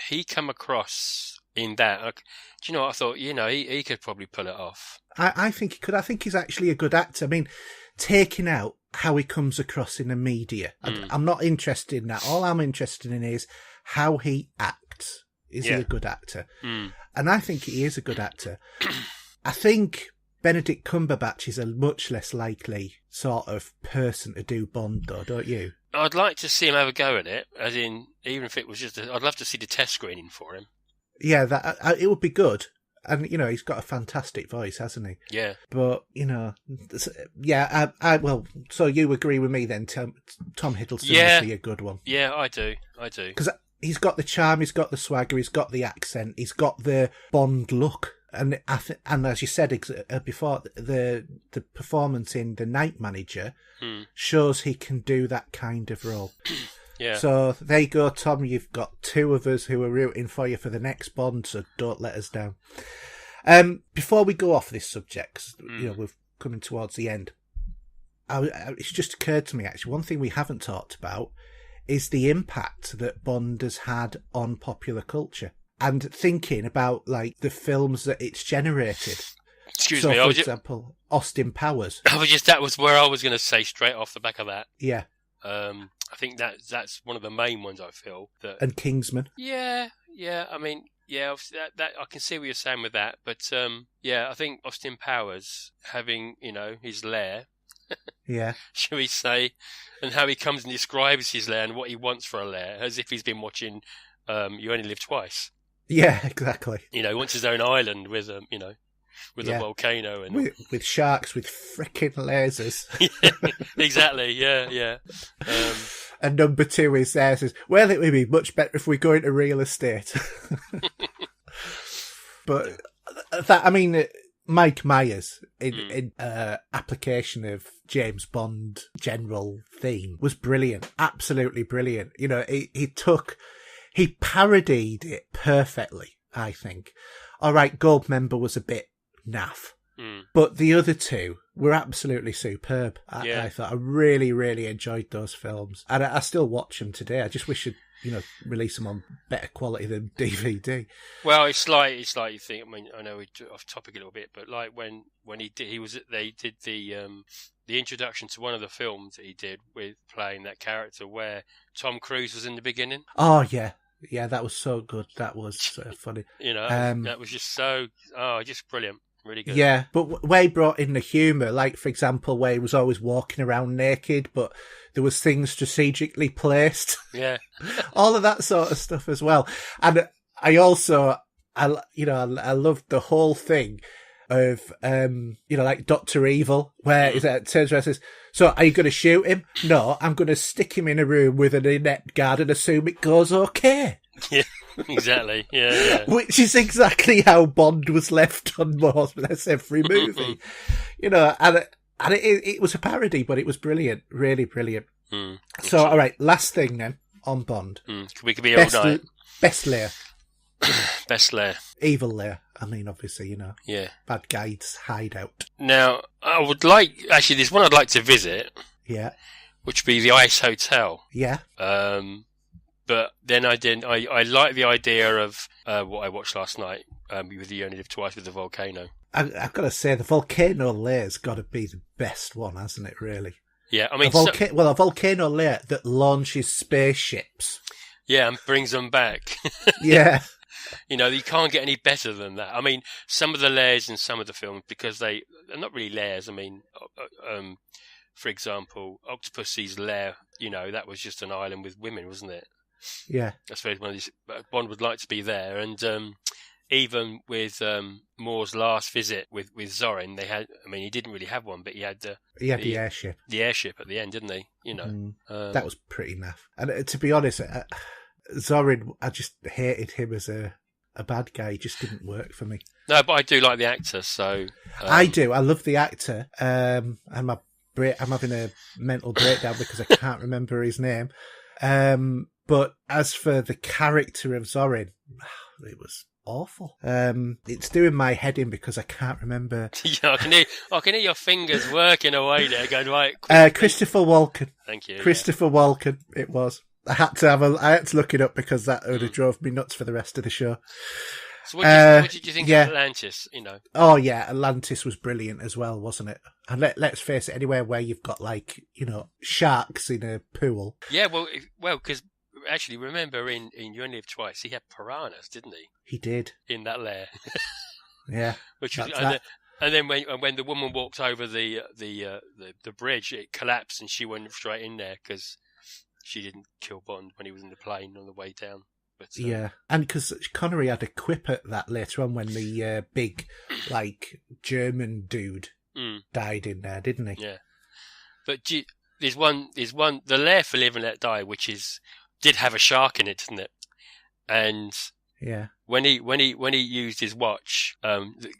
he come across in that. Do you know what I thought? He could probably pull it off. I think he could. I think he's actually a good actor. I mean, taking out how he comes across in the media, I'm not interested in that. All I'm interested in is how he acts. Is he a good actor? And I think he is a good actor. I think Benedict Cumberbatch is a much less likely sort of person to do Bond, though, don't you? I'd like to see him have a go at it, as in, even if it was just... I'd love to see the test screening for him. Yeah, that it would be good. And, he's got a fantastic voice, hasn't he? Yeah. But, well, so you agree with me then, Tom Hiddleston would be a good one. Yeah, I do. Because he's got the charm, he's got the swagger, he's got the accent, he's got the Bond look. And and as you said before, the performance in The Night Manager shows he can do that kind of role. Yeah. So there you go, Tom. You've got two of us who are rooting for you for the next Bond, so don't let us down. Before we go off this subject, 'cause, we're coming towards the end, it's just occurred to me, actually, one thing we haven't talked about is the impact that Bond has had on popular culture. And thinking about, like, the films that it's generated. Excuse me. For example, Austin Powers. That was where I was going to say straight off the back of that. Yeah. I think that's one of the main ones I feel. And Kingsman. Yeah. I mean, that I can see what you're saying with that. But, I think Austin Powers having, his lair. Yeah. Shall we say, and how he comes and describes his lair and what he wants for a lair, as if he's been watching You Only Live Twice. Yeah, exactly. He wants his own island with a volcano and with sharks with frickin' lasers. Exactly. Yeah. And number 2 is there says, well, it would be much better if we go into real estate. But Mike Myers in application of James Bond general theme was brilliant, absolutely brilliant. He parodied it perfectly, I think. All right, Goldmember was a bit naff, but the other two were absolutely superb. I thought I really, really enjoyed those films, and I still watch them today. I just wish you'd release them on better quality than DVD. Well, it's like you think. I mean, I know we're off topic a little bit, but like when they did the introduction to one of the films that he did with playing that character where Tom Cruise was in the beginning. Oh yeah. Yeah, that was so good. That was funny. That was just just brilliant. Really good. Yeah, but where he brought in the humour, like, for example, where he was always walking around naked, but there was things strategically placed. Yeah. All of that sort of stuff as well. And I also, I loved the whole thing of, like Dr. Evil, where he turns around and says, so are you going to shoot him? No, I'm going to stick him in a room with an inept guard and assume it goes okay. Yeah, exactly. Yeah. Which is exactly how Bond was left on more or less every movie. And it was a parody, but it was brilliant. Really brilliant. So, all right, last thing then on Bond. We could be all night. Best lair. Best lair. Evil lair. I mean, obviously, Yeah. Bad guy's hideout. Now, there's one I'd like to visit. Yeah. Which would be the Ice Hotel. Yeah. But then I didn't. I like the idea of what I watched last night with You Only Live Twice with the volcano. I've got to say, the volcano lair's got to be the best one, hasn't it, really? Yeah, I mean... a volcano lair that launches spaceships. Yeah, and brings them back. Yeah. You can't get any better than that. I mean, some of the lairs in some of the films, because they're not really lairs. I mean, for example, Octopussy's lair, that was just an island with women, wasn't it? Yeah. I suppose Bond would like to be there. And even with Moore's last visit with Zorin, he didn't really have one, but he had the airship. The airship at the end, didn't he? That was pretty naff. And to be honest, Zorin, I just hated him as a bad guy. He just didn't work for me. No, but I do like the actor, so... I do. I love the actor. I'm having a mental breakdown because I can't remember his name. But as for the character of Zorin, it was awful. It's doing my head in because I can't remember. Yeah, I can hear your fingers working away there, going right. Christopher Walken. Thank you. Christopher Walken. It was. I had to look it up because that would have drove me nuts for the rest of the show. So what did you think yeah. of Atlantis? You know. Oh yeah, Atlantis was brilliant as well, wasn't it? And let's face it, anywhere where you've got sharks in a pool. Yeah, well, because actually, remember in You Only Live Twice, he had piranhas, didn't he? He did in that lair. Yeah, which was, and then when the woman walked over the bridge, it collapsed and she went straight in there because she didn't kill Bond when he was in the plane on the way down. But, yeah, and because Connery had a quip at that later on when the big German dude died in there, didn't he? Yeah, but there's one the lair for Live and Let Die, which did have a shark in it, didn't it? And yeah, when he used his watch,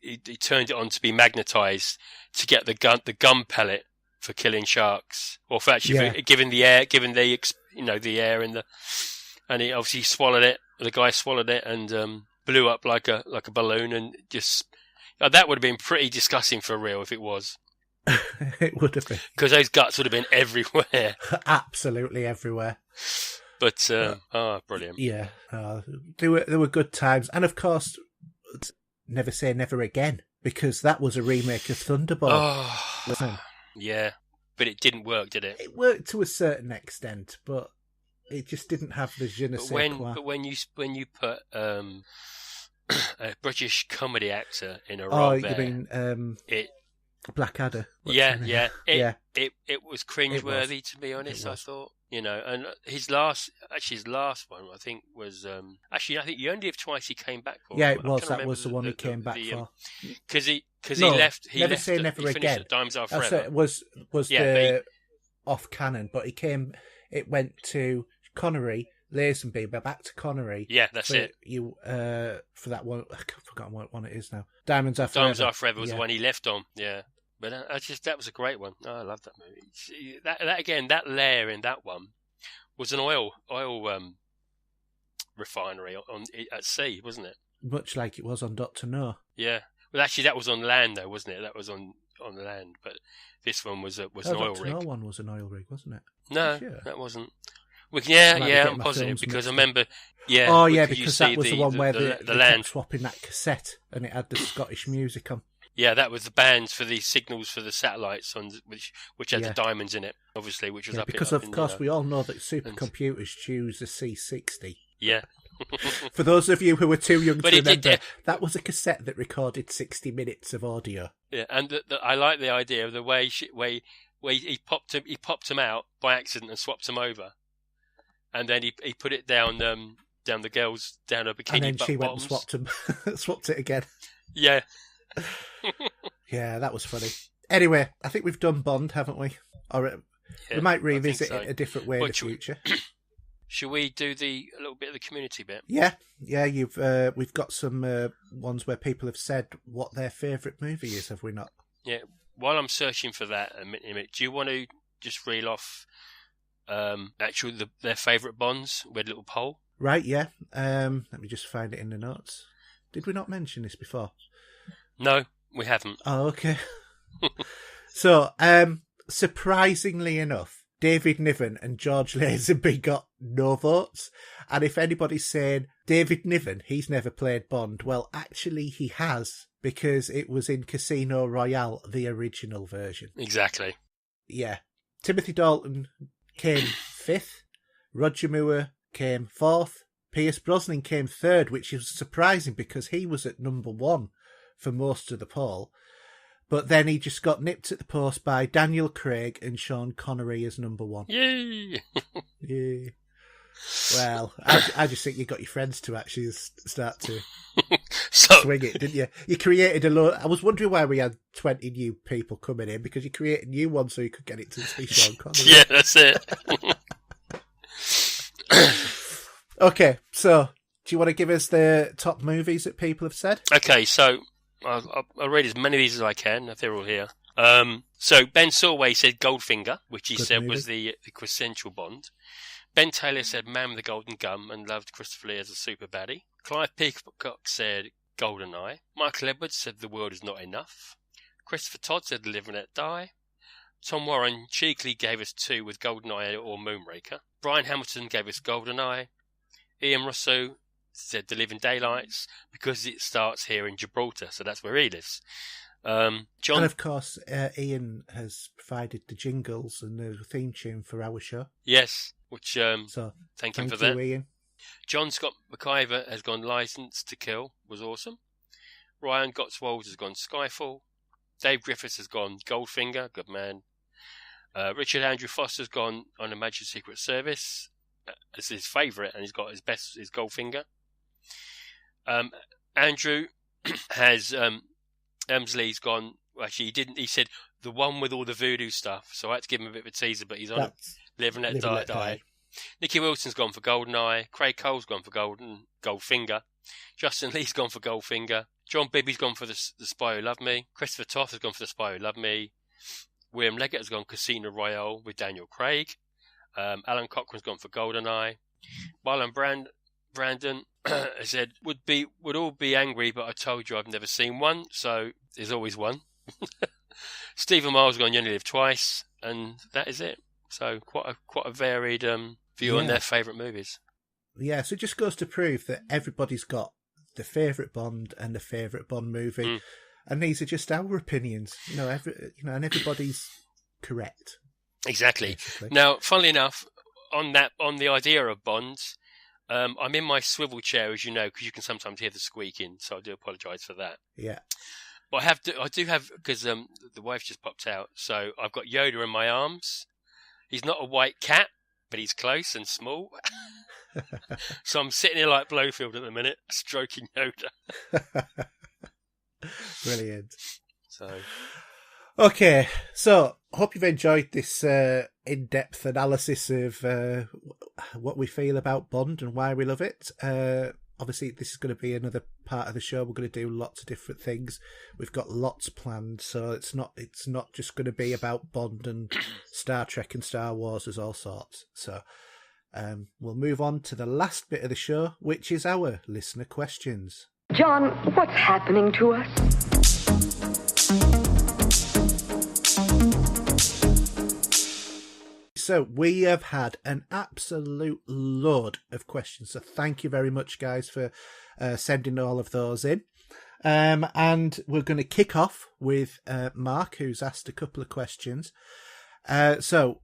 he turned it on to be magnetized to get the gun pellet for killing sharks, or for actually for giving the air and he obviously swallowed it. The guy swallowed it and blew up like a balloon, and just that would have been pretty disgusting for real if it was. It would have been, because those guts would have been everywhere, absolutely everywhere. But brilliant. Yeah, there were good times, and of course, Never Say Never Again, because that was a remake of Thunderball. Oh, yeah, but it didn't work, did it? It worked to a certain extent, but it just didn't have the je ne sais quoi. But when you put a British comedy actor in a role there, you mean Blackadder? It was cringeworthy, to be honest. I thought, and his last one, I think, was I think You Only Live Twice. He came back for. Yeah, it was. That was the one he came back for. Because he left. He Never left, Say Never he Again. At Diamonds Are Forever. It was off canon, but he came. It went to Connery, Lazenby, but back to Connery. Yeah, that's it. For that one, I've forgotten what one it is now. Diamonds Are Forever. Diamonds Are Forever was the one he left on. Yeah. But that was a great one. Oh, I love that movie. That again, that lair in that one was an oil refinery at sea, wasn't it? Much like it was on Doctor No. Yeah. Well, actually, that was on land, though, wasn't it? That was on the land. But this one was an oil rig. No one was an oil rig, wasn't it? No, sure? That wasn't. I'm positive because I remember. Yeah. Oh, yeah, because that was the one where they land kept swapping that cassette, and it had the Scottish music on. Yeah, that was the bands for the signals for the satellites on which had the diamonds in it, obviously, which was because of course we all know that supercomputers choose a C60. Yeah. For those of you who were too young to remember, that was a cassette that recorded 60 minutes of audio. Yeah, and I like the idea of the way he popped them out by accident and swapped them over, and then he put it down the girl's down her bikini, and then she went bottoms. and swapped it again. Yeah. Yeah, that was funny. Anyway, I think we've done Bond, haven't we? Or we might revisit it a different way in the future. Should we do a little bit of the community bit? Yeah. We've got some ones where people have said what their favourite movie is, have we not? Yeah. While I'm searching for that a minute, do you want to just reel off their favourite Bonds with a little poll? Right. Yeah. Let me just find it in the notes. Did we not mention this before? No, we haven't. Oh, okay. So, surprisingly enough, David Niven and George Lazenby got no votes. And if anybody's saying, David Niven, he's never played Bond, well, actually he has, because it was in Casino Royale, the original version. Exactly. Yeah. Timothy Dalton came 5th. Roger Moore came 4th. Pierce Brosnan came 3rd, which is surprising because he was at number 1 for most of the poll. But then he just got nipped at the post by Daniel Craig and Sean Connery as number 1. Yay! Yeah. Well, I just think you got your friends to actually start to swing it, didn't you? You created a lot. I was wondering why we had 20 new people coming in, because you created new ones so you could get it to see Sean Connery. Yeah, that's it. Okay, so do you want to give us the top movies that people have said? Okay, so I'll read as many of these as I can, if they're all here. So Ben Sorway said Goldfinger, which he said was the quintessential Bond. Ben Taylor said Man with the Golden Gun and loved Christopher Lee as a super baddie. Clive Peacock said GoldenEye. Michael Edwards said The World Is Not Enough. Christopher Todd said Live and Let Die. Tom Warren cheekily gave us 2 with GoldenEye or Moonraker. Brian Hamilton gave us GoldenEye. Ian Russo said The Living Daylights because it starts here in Gibraltar, so that's where he lives. John, and of course, Ian has provided the jingles and the theme tune for our show. yes, which So thank him thank for you, that. Ian. John Scott McIver has gone License to Kill, was awesome. Ryan Gottswold has gone Skyfall. Dave Griffiths has gone Goldfinger, good man. Richard Andrew Foster's gone On a Magic Secret Service as his favourite, and he's got his Goldfinger. Andrew has Emsley's gone. Actually, he didn't. He said the one with all the voodoo stuff, so I had to give him a bit of a teaser. But he's on Live and Let Die. Nicky Wilson's gone for Goldeneye. Craig Cole's gone for Goldfinger. Justin Lee's gone for Goldfinger. John Bibby's gone for the Spy Who Loved Me. Christopher Toth has gone for The Spy Who Loved Me. William Leggett has gone Casino Royale with Daniel Craig. Alan Cochran's gone for Goldeneye. Marlon Brandon has said would all be angry, but I told you I've never seen one, so there's always one. Stephen Miles has gone You Only Live Twice, and that is it. So quite a varied view on their favourite movies. Yeah, so it just goes to prove that everybody's got the favourite Bond and the favourite Bond movie, and these are just our opinions. And everybody's correct. Exactly. Basically. Now, funnily enough, on the idea of Bonds, I'm in my swivel chair, as you know, because you can sometimes hear the squeaking, so I do apologise for that. Yeah. But I do have because the wife just popped out, so I've got Yoda in my arms. He's not a white cat, but he's close and small. So I'm sitting here like Blowfield at the minute, stroking Yoda. Brilliant. So, okay, so hope you've enjoyed this in-depth analysis of what we feel about Bond and why we love it. Obviously, this is going to be another part of the show. We're going to do lots of different things. We've got lots planned, so it's not just going to be about Bond and Star Trek and Star Wars. There's all sorts. So we'll move on to the last bit of the show, which is our listener questions. John, what's happening to us? So we have had an absolute load of questions. So thank you very much, guys, for sending all of those in. And we're going to kick off with Mark, who's asked a couple of questions. So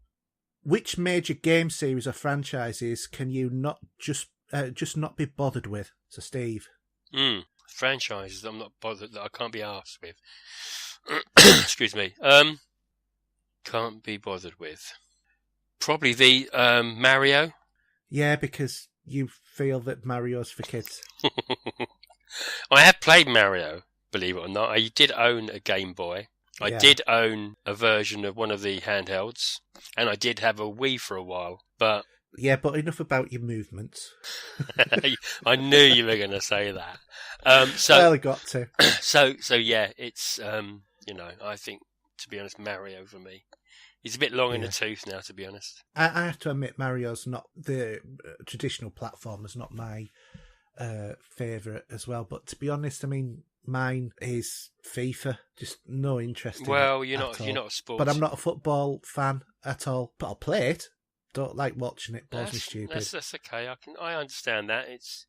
which major game series or franchises can you not just not be bothered with? So Steve. Franchises I'm not bothered that I can't be arsed with. Excuse me. Can't be bothered with. Probably the Mario. Yeah, because you feel that Mario's for kids. I have played Mario, believe it or not. I did own a Game Boy. I did own a version of one of the handhelds. And I did have a Wii for a while. But yeah, but enough about your movements. I knew you were going to say that. Well, I got to. So yeah, it's, I think, to be honest, Mario for me. He's a bit long in the tooth now, to be honest. I have to admit, Mario's not the traditional platformer's not my favourite as well. But to be honest, I mean, mine is FIFA. Just no interest. Well, in you're it not a sports. But I'm not a football fan at all. But I'll play it. Don't like watching it. Bores me stupid. That's okay. I understand that. It's.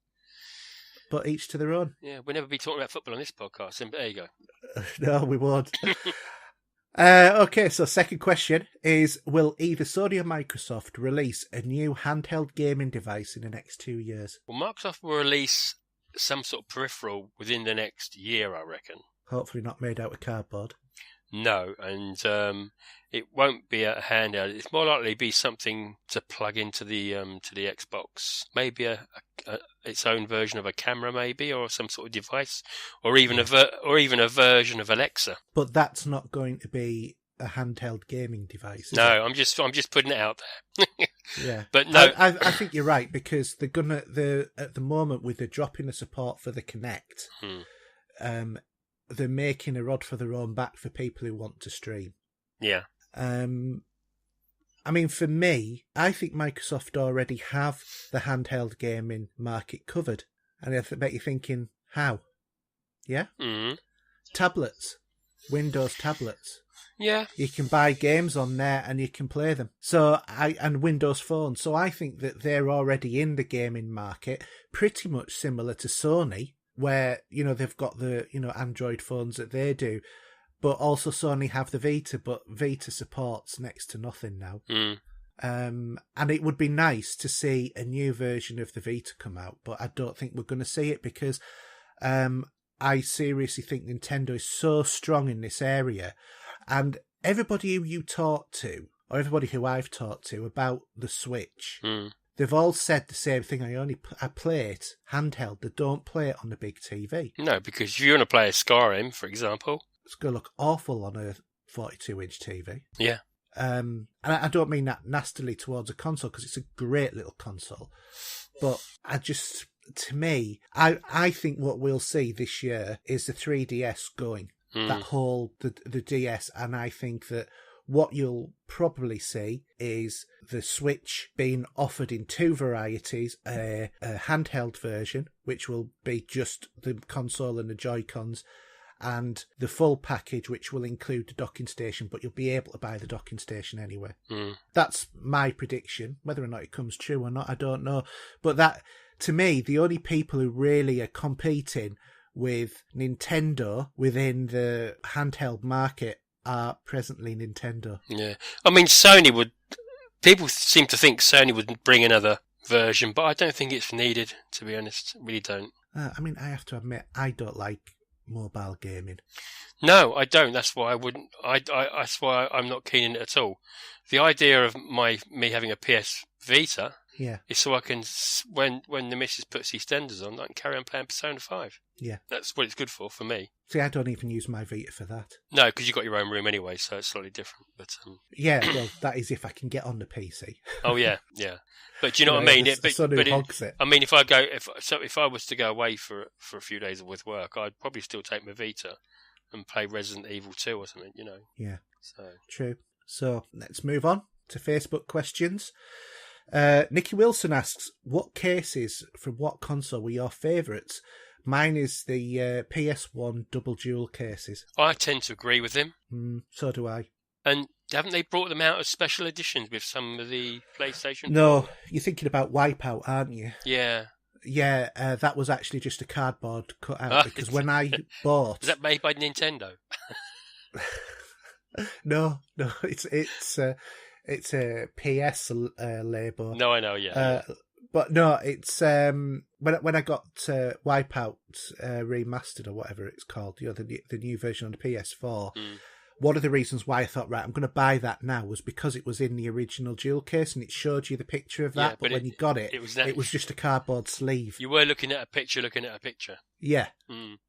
But each to their own. Yeah, we'll never be talking about football on this podcast. And there you go. No, we won't. Okay, so second question is, will either Sony or Microsoft release a new handheld gaming device in the next 2 years? Well, Microsoft will release some sort of peripheral within the next year, I reckon. Hopefully not made out of cardboard. No, and it won't be a handheld. It's more likely to be something to plug into the Xbox. Maybe its own version of a camera, maybe, or some sort of device, or even a version of Alexa. But that's not going to be a handheld gaming device. No, I'm just putting it out there. Yeah, but no, I think you're right, because at the moment with the dropping the support for the Kinect, they're making a rod for their own back for people who want to stream. Yeah. I mean, for me, I think Microsoft already have the handheld gaming market covered. And I bet you're thinking, how? Yeah? Mm-hmm. Tablets. Windows tablets. Yeah. You can buy games on there and you can play them. And Windows Phone. So I think that they're already in the gaming market, pretty much similar to Sony, where, they've got the, Android phones that they do, but also Sony have the Vita, but Vita supports next to nothing now. And it would be nice to see a new version of the Vita come out, but I don't think we're going to see it because I seriously think Nintendo is so strong in this area. And everybody who you talk to, or everybody who I've talked to about the Switch, they've all said the same thing. I play it handheld. They don't play it on the big TV. No, because if you want to play a Skyrim, for example, it's going to look awful on a 42-inch TV. Yeah. And I don't mean that nastily towards a console, because it's a great little console. But to me, I think what we'll see this year is the 3DS going. That whole, the DS, and I think that what you'll probably see is the Switch being offered in two varieties, a handheld version, which will be just the console and the Joy-Cons, and the full package, which will include the docking station, but you'll be able to buy the docking station anyway. That's my prediction. Whether or not it comes true or not, I don't know. But that, to me, the only people who really are competing with Nintendo within the handheld market are presently Nintendo. Yeah. I mean, people seem to think Sony would bring another version, but I don't think it's needed, to be honest. I really don't. I have to admit, I don't like mobile gaming. No, I don't. That's why I wouldn't. That's why I'm not keen on it at all. The idea of me having a PS Vita is so I can, when the missus puts EastEnders on, I can carry on playing Persona 5. Yeah. That's what it's good for me. See, I don't even use my Vita for that. No, because you've got your own room anyway, so it's slightly different. But yeah, well, that is if I can get on the PC. Oh, yeah. But do you know what I mean? Hogs it. I mean, if I was to go away for a few days with work, I'd probably still take my Vita and play Resident Evil 2 or something, Yeah. So True. So let's move on to Facebook questions. Nikki Wilson asks, what cases from what console were your favourites? Mine is the PS1 double dual cases. I tend to agree with him. So do I. And haven't they brought them out as special editions with some of the PlayStation? No, you're thinking about Wipeout, aren't you? Yeah. Yeah, that was actually just a cardboard cut out because when I bought... Is that made by Nintendo? No, it's a PS label. No, I know, yeah. But no, it's when I got Wipeout remastered or whatever it's called, the new version on the PS4. One of the reasons why I thought, right, I'm going to buy that now was because it was in the original jewel case and it showed you the picture of that. Yeah, but when you got it was just a cardboard sleeve. You were looking at a picture. Yeah.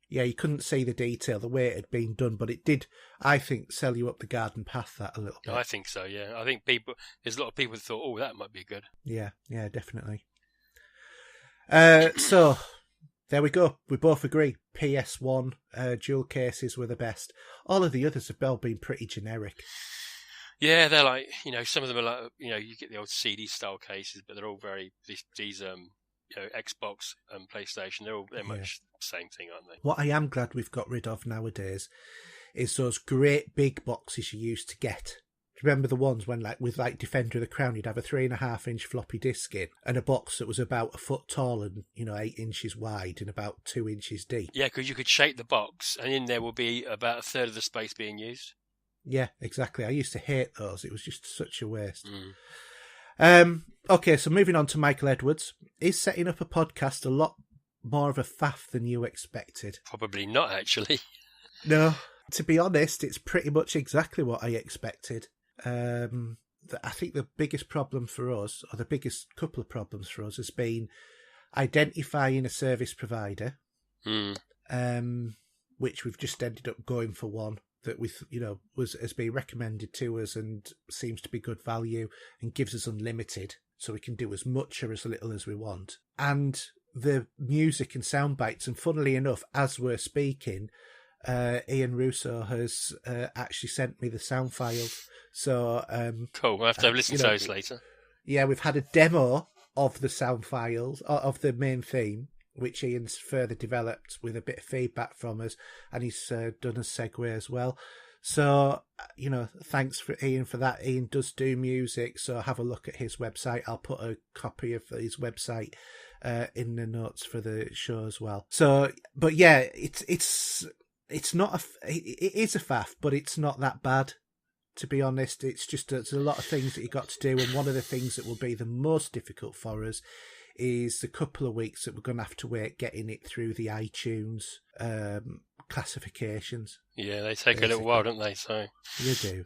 Yeah, you couldn't see the detail, the way it had been done, but it did, I think, sell you up the garden path that a little bit. I think so, yeah. I think there's a lot of people that thought, that might be good. Yeah, definitely. So, there we go. We both agree. PS1 dual cases were the best. All of the others have all been pretty generic. Yeah, they're like, some of them are like, you get the old CD style cases, but they're all very, these Xbox and PlayStation, they're much the same thing, aren't they? What I am glad we've got rid of nowadays is those great big boxes you used to get. Remember the ones when, with Defender of the Crown, you'd have a 3.5-inch floppy disk in and a box that was about a foot tall and 8 inches wide and about 2 inches deep. Yeah, because you could shake the box and in there will be about a third of the space being used. Yeah, exactly. I used to hate those. It was just such a waste. Okay, so moving on to Michael Edwards. Is setting up a podcast a lot more of a faff than you expected? Probably not, actually. No, to be honest, it's pretty much exactly what I expected. I think the biggest problem for us, or the biggest couple of problems for us, has been identifying a service provider, which we've just ended up going for one that has been recommended to us and seems to be good value and gives us unlimited, so we can do as much or as little as we want. And the music and sound bites, and funnily enough, as we're speaking, Ian Russo has actually sent me the sound files. So cool. We'll have to listen to those later. Yeah, we've had a demo of the sound files of the main theme, which Ian's further developed with a bit of feedback from us, and he's done a segue as well. So, thanks for Ian for that. Ian does do music, so have a look at his website. I'll put a copy of his website in the notes for the show as well. So, but yeah, it's not it is a faff, but it's not that bad. To be honest, it's just there's a lot of things that you got to do, and one of the things that will be the most difficult for us is the couple of weeks that we're going to have to wait getting it through the iTunes classifications. Yeah, they take a little while, don't they? So you do.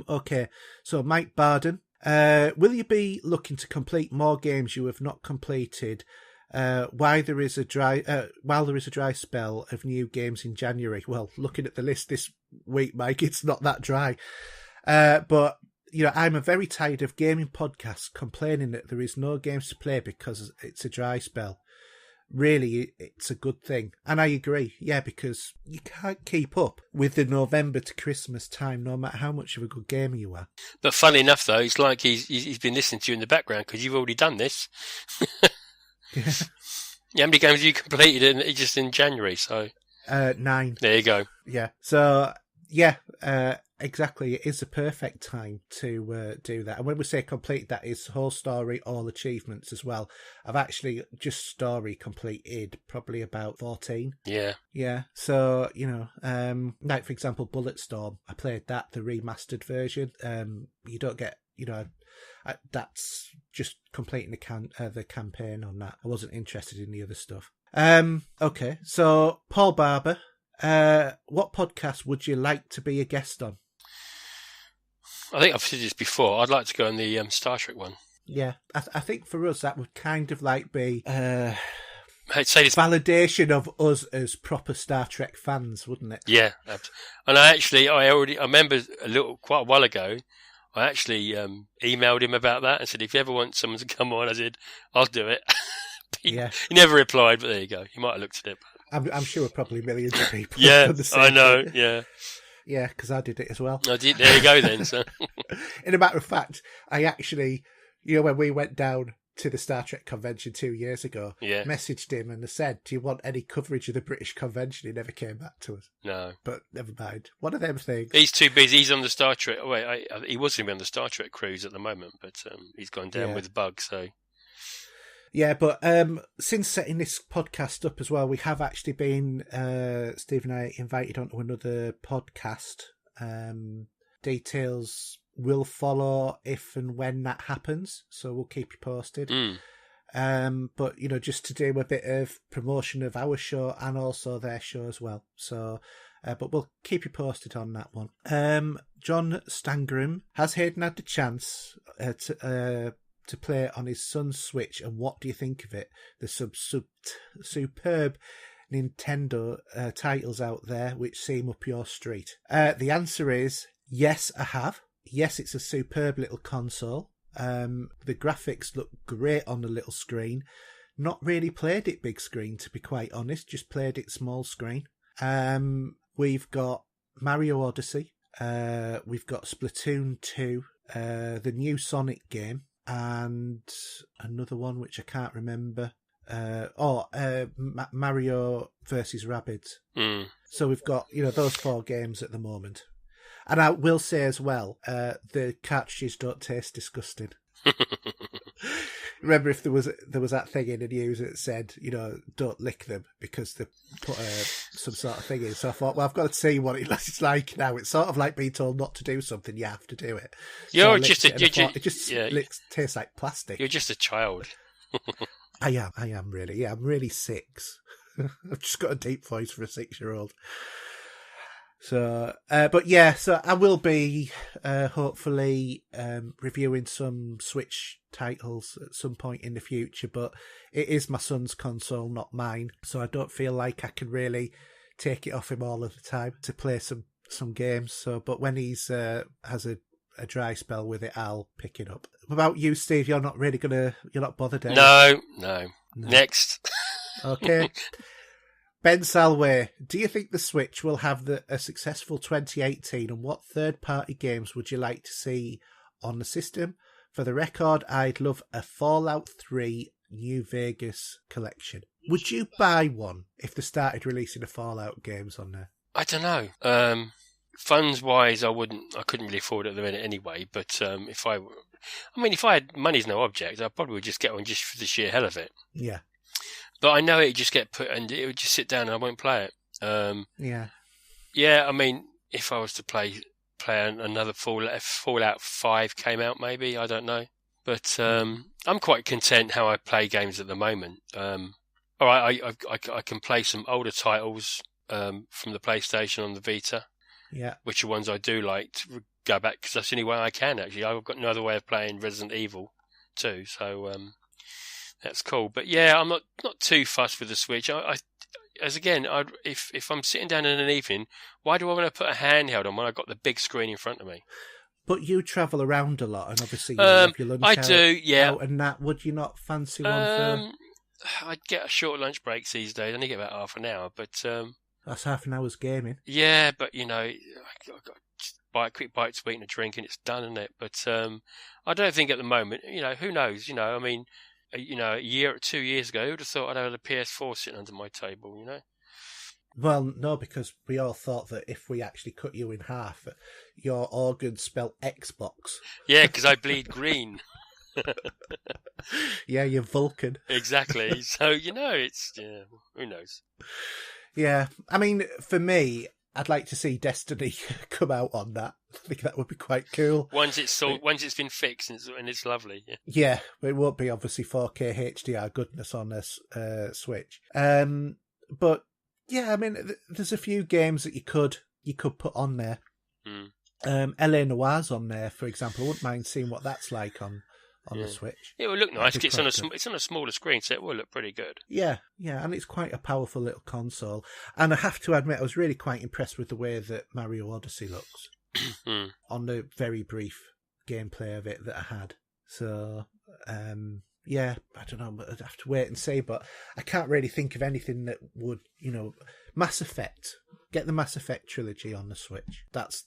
Okay, so Mike Barden, will you be looking to complete more games you have not completed while there is a dry spell of new games in January? Well, looking at the list this week, Mike, it's not that dry. But I'm very tired of gaming podcasts complaining that there is no games to play because it's a dry spell. Really, it's a good thing. And I agree, yeah, because you can't keep up with the November to Christmas time, no matter how much of a good gamer you are. But funny enough, though, it's like he's been listening to you in the background because you've already done this. Yeah. How many games have you completed just in January? So 9. There you go. Yeah. So, yeah, exactly. It is a perfect time to do that. And when we say complete, that is whole story, all achievements as well. I've actually just story completed probably about 14. Yeah. Yeah. So, like, for example, Bulletstorm, I played that, the remastered version. You don't get, that's just completing the campaign on that. I wasn't interested in the other stuff. Okay. So, Paul Barber, what podcast would you like to be a guest on? I think I've said this before. I'd like to go on the Star Trek one. Yeah, I think for us that would kind of like be I'd say this validation of us as proper Star Trek fans, wouldn't it? Yeah, and I remember quite a while ago. I actually emailed him about that and said, if you ever want someone to come on, I said, I'll do it. He never replied, but there you go. He might have looked at it. I'm sure probably millions of people. Yeah, have done the same I know. thing. Yeah. Yeah, because I did it as well. I did. There you go then. So. In a matter of fact, I actually, when we went down to the Star Trek convention 2 years ago, messaged him and said, do you want any coverage of the British convention? He never came back to us. No. But never mind. One of them things. He's too busy. He's on the Star Trek. Oh, wait, he was going to be on the Star Trek cruise at the moment, but he's gone down with a bug, so... Yeah, but since setting this podcast up as well, we have actually been, Steve and I, invited onto another podcast. Details will follow if and when that happens, so we'll keep you posted. But, just to do a bit of promotion of our show and also their show as well. So, but we'll keep you posted on that one. John Stangram, has Haydn had the chance to play on his son's Switch, and what do you think of it? There's some superb Nintendo titles out there which seem up your street. The answer is yes, I have. Yes, it's a superb little console. The graphics look great on the little screen. Not really played it big screen, to be quite honest. Just played it small screen. We've got Mario Odyssey. We've got Splatoon 2. The new Sonic game. And another one which I can't remember. Mario versus Rabbids. So we've got, those 4 games at the moment. And I will say as well, the cartridges don't taste disgusting. Remember, if there was that thing in the news that said, don't lick them because they put some sort of thing in. So I thought, well, I've got to see what it's like now. It's sort of like being told not to do something. You have to do it. It tastes like plastic. You're just a child. I am really. Yeah, I'm really 6. I've just got a deep voice for a 6-year-old. So, but yeah, so I will be hopefully reviewing some Switch titles at some point in the future, but it is my son's console, not mine, so I don't feel like I can really take it off him all of the time to play some games. So, but when he's has a dry spell with it, I'll pick it up. What about you, Steve? You're not bothered, are you? No. Next. Okay. Ben Salway, do you think the Switch will have a successful 2018, and what third-party games would you like to see on the system? For the record, I'd love a Fallout 3 New Vegas collection. Would you buy one if they started releasing the Fallout games on there? I don't know. Funds wise, I couldn't really afford it at the minute anyway. But if I had money's no object, I probably would just get one just for the sheer hell of it. Yeah. But I know it'd just get put and it would just sit down and I won't play it. Yeah. Yeah, I mean, if I was to play another Fallout 5 came out, maybe, I don't know. But I'm quite content how I play games at the moment. All right, I can play some older titles from the PlayStation on the Vita. Yeah. Which are ones I do like to go back, because that's the only way I can, actually. I've got no other way of playing Resident Evil 2, so that's cool. But yeah, I'm not too fussed with the Switch. If I'm sitting down in an evening, why do I want to put a handheld on when I've got the big screen in front of me? But you travel around a lot, and obviously you have your lunch I do, yeah. out and that. Would you not fancy one for... I'd get a short lunch breaks these days. I only get about half an hour, but... That's half an hour's gaming. Yeah, but, I've got just a quick bite to eat and a drink and it's done, isn't it? But I don't think at the moment, who knows? A year or 2 years ago, who would have thought I'd had a PS4 sitting under my table, Well, no, because we all thought that if we actually cut you in half, your organs spell Xbox. Yeah, because I bleed green. Yeah, you're Vulcan. Exactly. So, who knows? Yeah, I mean, for me, I'd like to see Destiny come out on that. I think that would be quite cool. Once it's been fixed and it's lovely. Yeah, it won't be obviously 4K HDR goodness on this Switch. But yeah, I mean, there's a few games that you could put on there. LA Noir's on there, for example. I wouldn't mind seeing what that's like on the Switch. It will look nice. It's on a smaller screen, so it will look pretty good. Yeah, and it's quite a powerful little console. And I have to admit, I was really quite impressed with the way that Mario Odyssey looks on the very brief gameplay of it that I had. So, yeah, I don't know, I'd have to wait and see, but I can't really think of anything that would, Mass Effect. Get the Mass Effect trilogy on the Switch. That's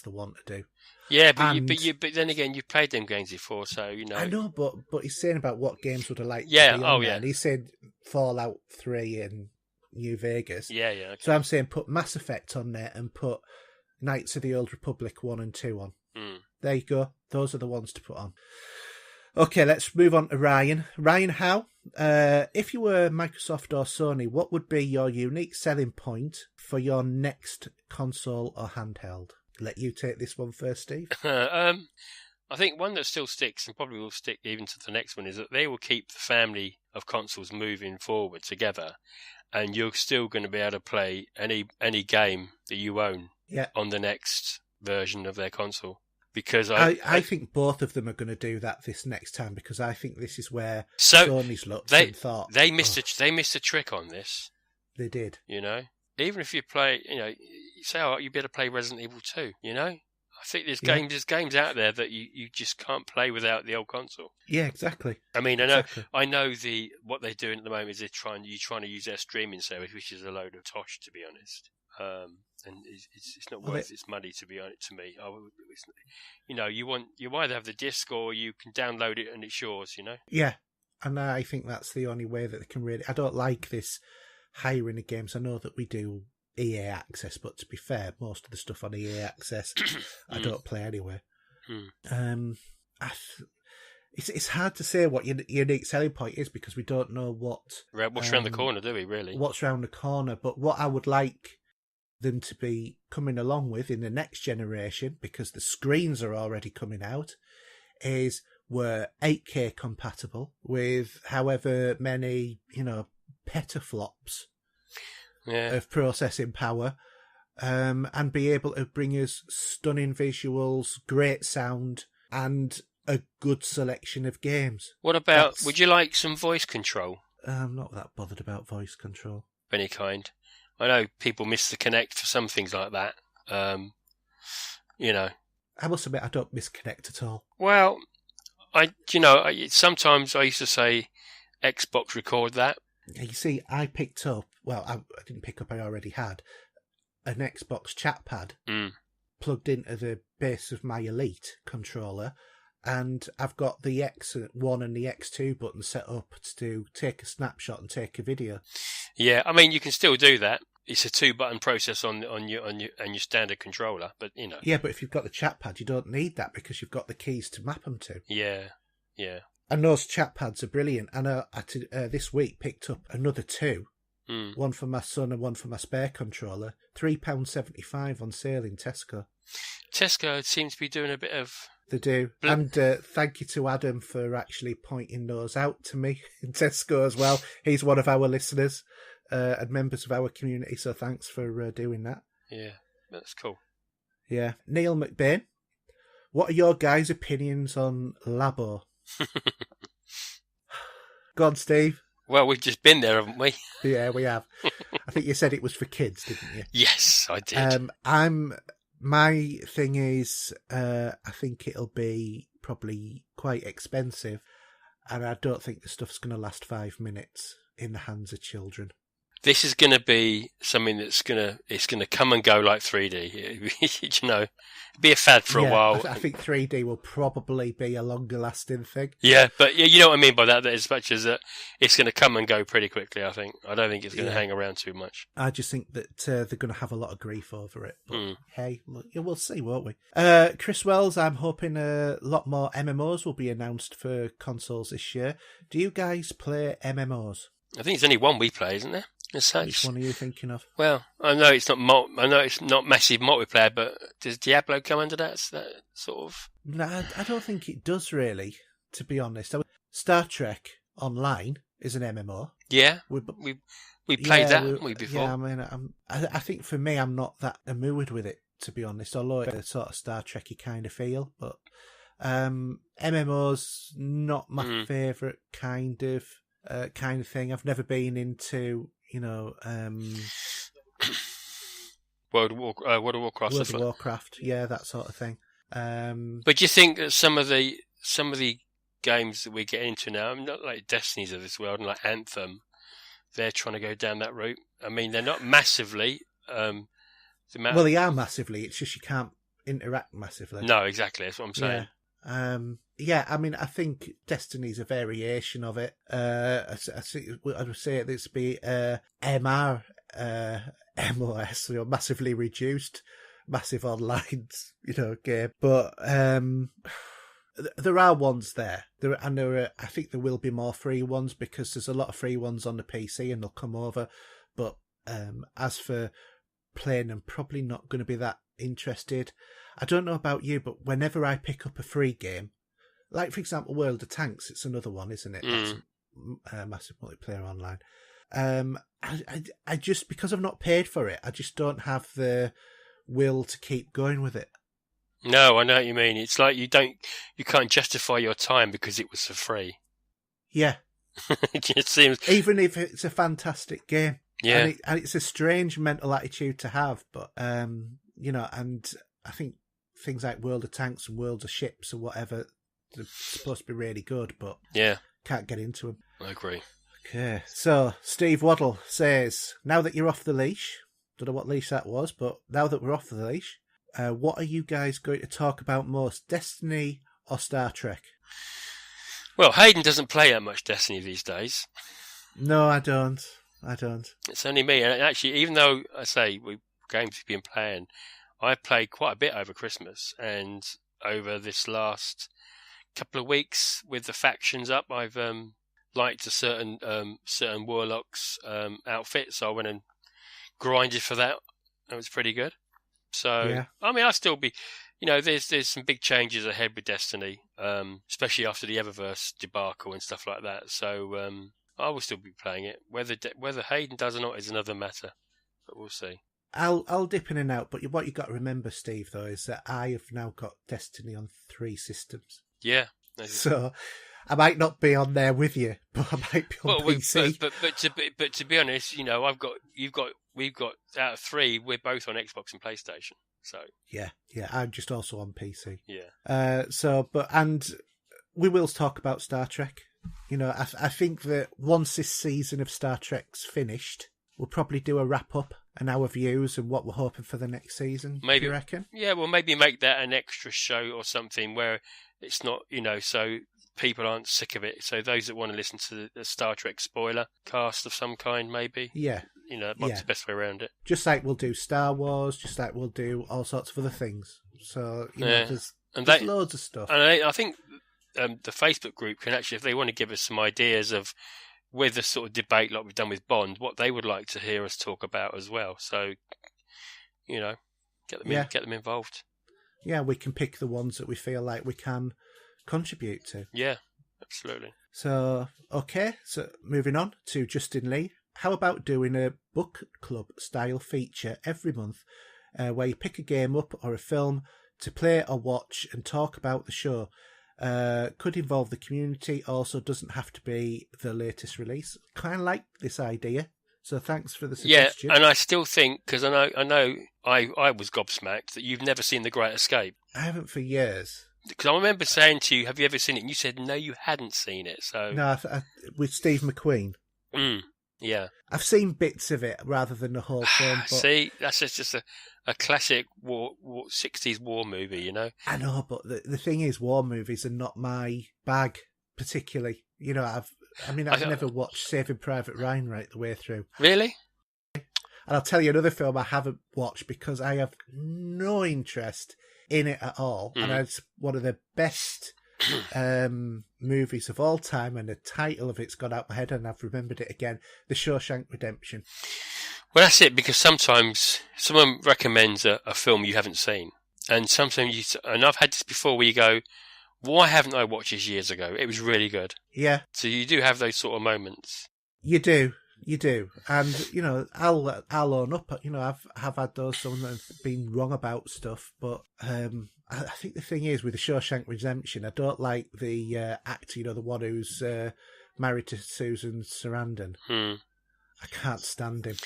the one to do. Yeah, but then again, you've played them games before, so I know, but he's saying about what games would I like. Yeah, to be on there. And he said Fallout 3 in New Vegas. Yeah. Okay. So I'm saying put Mass Effect on there and put Knights of the Old Republic 1 and 2 on. There you go. Those are the ones to put on. Okay, let's move on to Ryan. Ryan, how? If you were Microsoft or Sony, what would be your unique selling point for your next console or handheld? Let you take this one first, Steve. I think one that still sticks and probably will stick even to the next one is that they will keep the family of consoles moving forward together, and you're still going to be able to play any game that you own on the next version of their console. Because I think both of them are going to do that this next time, because I think this is where Sony's looked and thought they missed a trick on this. They did. Even if you play, you say, you better play Resident Evil 2, I think there's games out there that you just can't play without the old console. Yeah, exactly. I mean, I know what they're doing at the moment is they're trying to use their streaming service, which is a load of tosh, to be honest. And it's not worth its money, to be honest, to me. You either have the disc or you can download it and it's yours, Yeah, and I think that's the only way that they can really... I don't like this hiring of games. I know that we do EA Access, but to be fair, most of the stuff on EA Access I don't play anyway. It's hard to say what your unique selling point is, because we don't know what's around the corner, do we, really? What's around the corner, but what I would like them to be coming along with in the next generation, because the screens are already coming out, is we're 8K compatible with however many, petaflops of processing power, and be able to bring us stunning visuals, great sound, and a good selection of games. What about, would you like some voice control? I'm not that bothered about voice control. Of any kind. I know people miss the Kinect for some things like that. I must admit, I don't miss Kinect at all. Well, sometimes I used to say Xbox record that. You see, I picked up, I didn't pick up, I already had, an Xbox chat pad plugged into the base of my Elite controller, and I've got the X1 and the X2 button set up to take a snapshot and take a video. Yeah, I mean, you can still do that. it's a 2-button process on your standard controller, but you know. Yeah, but if you've got the chat pad, you don't need that because you've got the keys to map them to. Yeah, yeah. And those chat pads are brilliant. And I this week picked up another 2. One for my son and one for my spare controller. £3.75 on sale in Tesco. Tesco seems to be doing a bit of... They do. And thank you to Adam for actually pointing those out to me in Tesco as well. He's one of our listeners and members of our community, so thanks for doing that. Yeah, that's cool. Yeah. Neil McBain, what are your guys' opinions on Labo? Go on, Steve. Well, we've just been there, haven't we? Yeah, we have. I think you said it was for kids, didn't you? Yes, I did. My thing is, I think it'll be probably quite expensive, and I don't think the stuff's going to last 5 minutes in the hands of children. This is going to be something it's going to come and go like 3D. You know, be a fad for a while. I think 3D will probably be a longer lasting thing. Yeah, but you know what I mean by that. That as much as that, it's going to come and go pretty quickly. I don't think it's going to hang around too much. I just think that they're going to have a lot of grief over it. But hey, look, we'll see, won't we? Chris Wells, I'm hoping a lot more MMOs will be announced for consoles this year. Do you guys play MMOs? I think there's only one we play, isn't there? Which one are you thinking of? Well, I know it's not massive multiplayer, but does Diablo come under that sort of? No, I don't think it does really. To be honest, Star Trek Online is an MMO. Yeah, we played that, haven't we, before? Yeah, I mean, I think for me, I'm not that enamored with it, to be honest. Although it's a sort of Star Trek-y kind of feel, but MMOs not my favourite kind of thing. I've never been into. World of Warcraft. World of Warcraft, yeah, that sort of thing. But do you think that some of the games that we get into now, not like Destinies of this world and like Anthem, they're trying to go down that route? I mean, they're not massively. Well, they are massively. It's just you can't interact massively. No, exactly. That's what I'm saying. Yeah. I mean, I think Destiny's a variation of it. I would say this be MR MOS, massively reduced, massive online, game. But there are ones there. I think there will be more free ones because there's a lot of free ones on the PC and they'll come over. But as for playing, I'm probably not going to be that interested. I don't know about you, but whenever I pick up a free game, like for example World of Tanks, it's another one, isn't it? That's massive multiplayer online. I just, because I've not paid for it, I just don't have the will to keep going with it. No, I know what you mean. It's like you can't justify your time because it was for free. Yeah. It just seems, even if it's a fantastic game. Yeah. And it's a strange mental attitude to have, but and I think things like World of Tanks and World of Ships or whatever, they're supposed to be really good, but can't get into them. I agree. Okay, so Steve Waddle says, now that you're off the leash, don't know what leash that was, but now that we're off the leash, what are you guys going to talk about most, Destiny or Star Trek? Well, Haydn doesn't play that much Destiny these days. No, I don't. It's only me, and actually, even though I say games we've been playing, I played quite a bit over Christmas, and over this last couple of weeks with the factions up, I've liked a certain Warlock's outfit, so I went and grinded for that. That was pretty good. So, I mean, I'll still be, there's some big changes ahead with Destiny, especially after the Eververse debacle and stuff like that. So, I will still be playing it. Whether Haydn does or not is another matter, but we'll see. I'll dip in and out, but what you've got to remember, Steve, though, is that I have now got Destiny on 3 systems. Yeah. So I might not be on there with you, but I might be on PC. But to be honest, we've got out of 3, we're both on Xbox and PlayStation. So yeah, I'm just also on PC. Yeah. And we will talk about Star Trek. I think that once this season of Star Trek's finished, we'll probably do a wrap up and our views and what we're hoping for the next season. Maybe, do you reckon? Yeah, well, maybe make that an extra show or something where it's not, so people aren't sick of it. So those that want to listen to the Star Trek spoiler cast of some kind, maybe. Yeah, That might be the best way around it. Just like we'll do Star Wars, just like we'll do all sorts of other things. So, there's loads of stuff. And I think the Facebook group can actually, if they want to give us some ideas of with a sort of debate like we've done with Bond, what they would like to hear us talk about as well. So, get them involved. Yeah, we can pick the ones that we feel like we can contribute to. Yeah, absolutely. So, okay, so moving on to Justin Lee. How about doing a book club style feature every month where you pick a game up or a film to play or watch and talk about the show? Could involve the community, also doesn't have to be the latest release. Kind of like this idea. So thanks for the suggestion. Yeah, and I still think, because I know I was gobsmacked that you've never seen The Great Escape. I haven't for years. Because I remember saying to you, have you ever seen it? And you said, no, you hadn't seen it. So No, with Steve McQueen. Yeah. I've seen bits of it rather than the whole film. But See, that's just a classic 60s war movie, I know, but the thing is, war movies are not my bag, particularly. I've never watched Saving Private Ryan right the way through. Really? And I'll tell you another film I haven't watched because I have no interest in it at all. And it's one of the best movies of all time, and the title of it's gone out my head and I've remembered it again. The Shawshank Redemption. Well, that's it, because sometimes someone recommends a film you haven't seen, and sometimes and I've had this before where you go, why haven't I watched this years ago? It was really good. Yeah. So you do have those sort of moments. You do. And, I'll own up, I've had those, some that have been wrong about stuff, but I think the thing is with the Shawshank Redemption, I don't like the actor, the one who's married to Susan Sarandon. I can't stand him.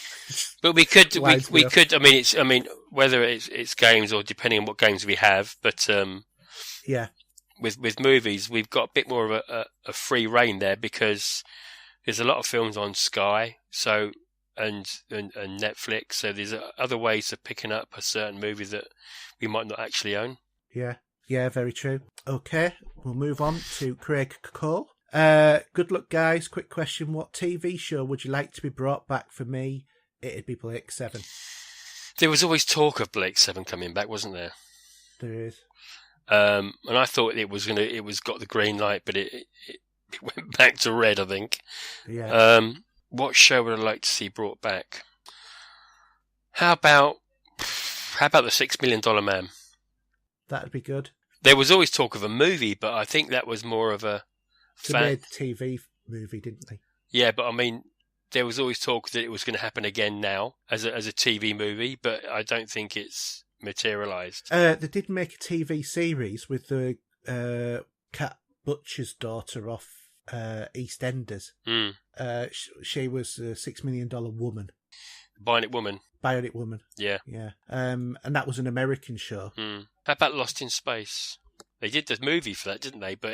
But we could. Whether it's games or depending on what games we have, but yeah, with movies, we've got a bit more of a free reign there because there's a lot of films on Sky, so and Netflix. So there's other ways of picking up a certain movie that we might not actually own. Yeah, very true. Okay, we'll move on to Craig Cole. Good luck, guys. Quick question. What TV show would you like to be brought back? For me, it'd be Blake 7. There was always talk of Blake 7 coming back, wasn't there? There is. And I thought it was got the green light, but it went back to red, I think. Yeah. What show would I like to see brought back? How about the $6 Million Man? That'd be good. There was always talk of a movie, but I think that was more of a They made the TV movie, didn't they? Yeah, but there was always talk that it was going to happen again now as a TV movie, but I don't think it's materialised. They did make a TV series with the Cat Butcher's daughter off EastEnders. She was a $6 Million Woman. Bionic Woman. Yeah. And that was an American show. How about Lost in Space? They did the movie for that, didn't they? But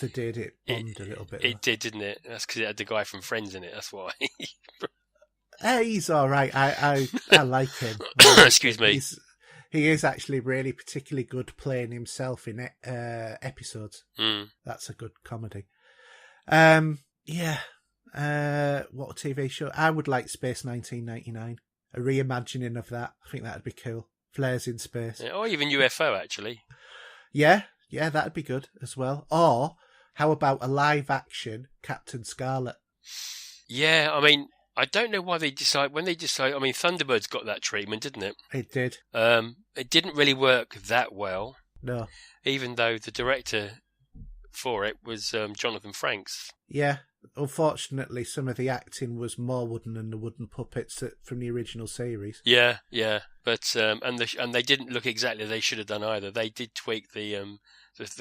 they did. It bombed a little bit. It did, didn't it? That's because it had the guy from Friends in it. That's why. He's all right. I like him. Excuse me. He is actually really particularly good playing himself in episodes. That's a good comedy. Yeah. What TV show? I would like Space 1999. A reimagining of that. I think that'd be cool. Flares in space. Yeah, or even UFO, actually. Yeah, that'd be good as well. Or how about a live action Captain Scarlet? Yeah, I don't know why Thunderbirds got that treatment, didn't it? It did. It didn't really work that well. No. Even though the director for it was Jonathan Frakes. Yeah. Unfortunately, some of the acting was more wooden than the wooden puppets from the original series. Yeah. But and they didn't look exactly as they should have done either. They did tweak the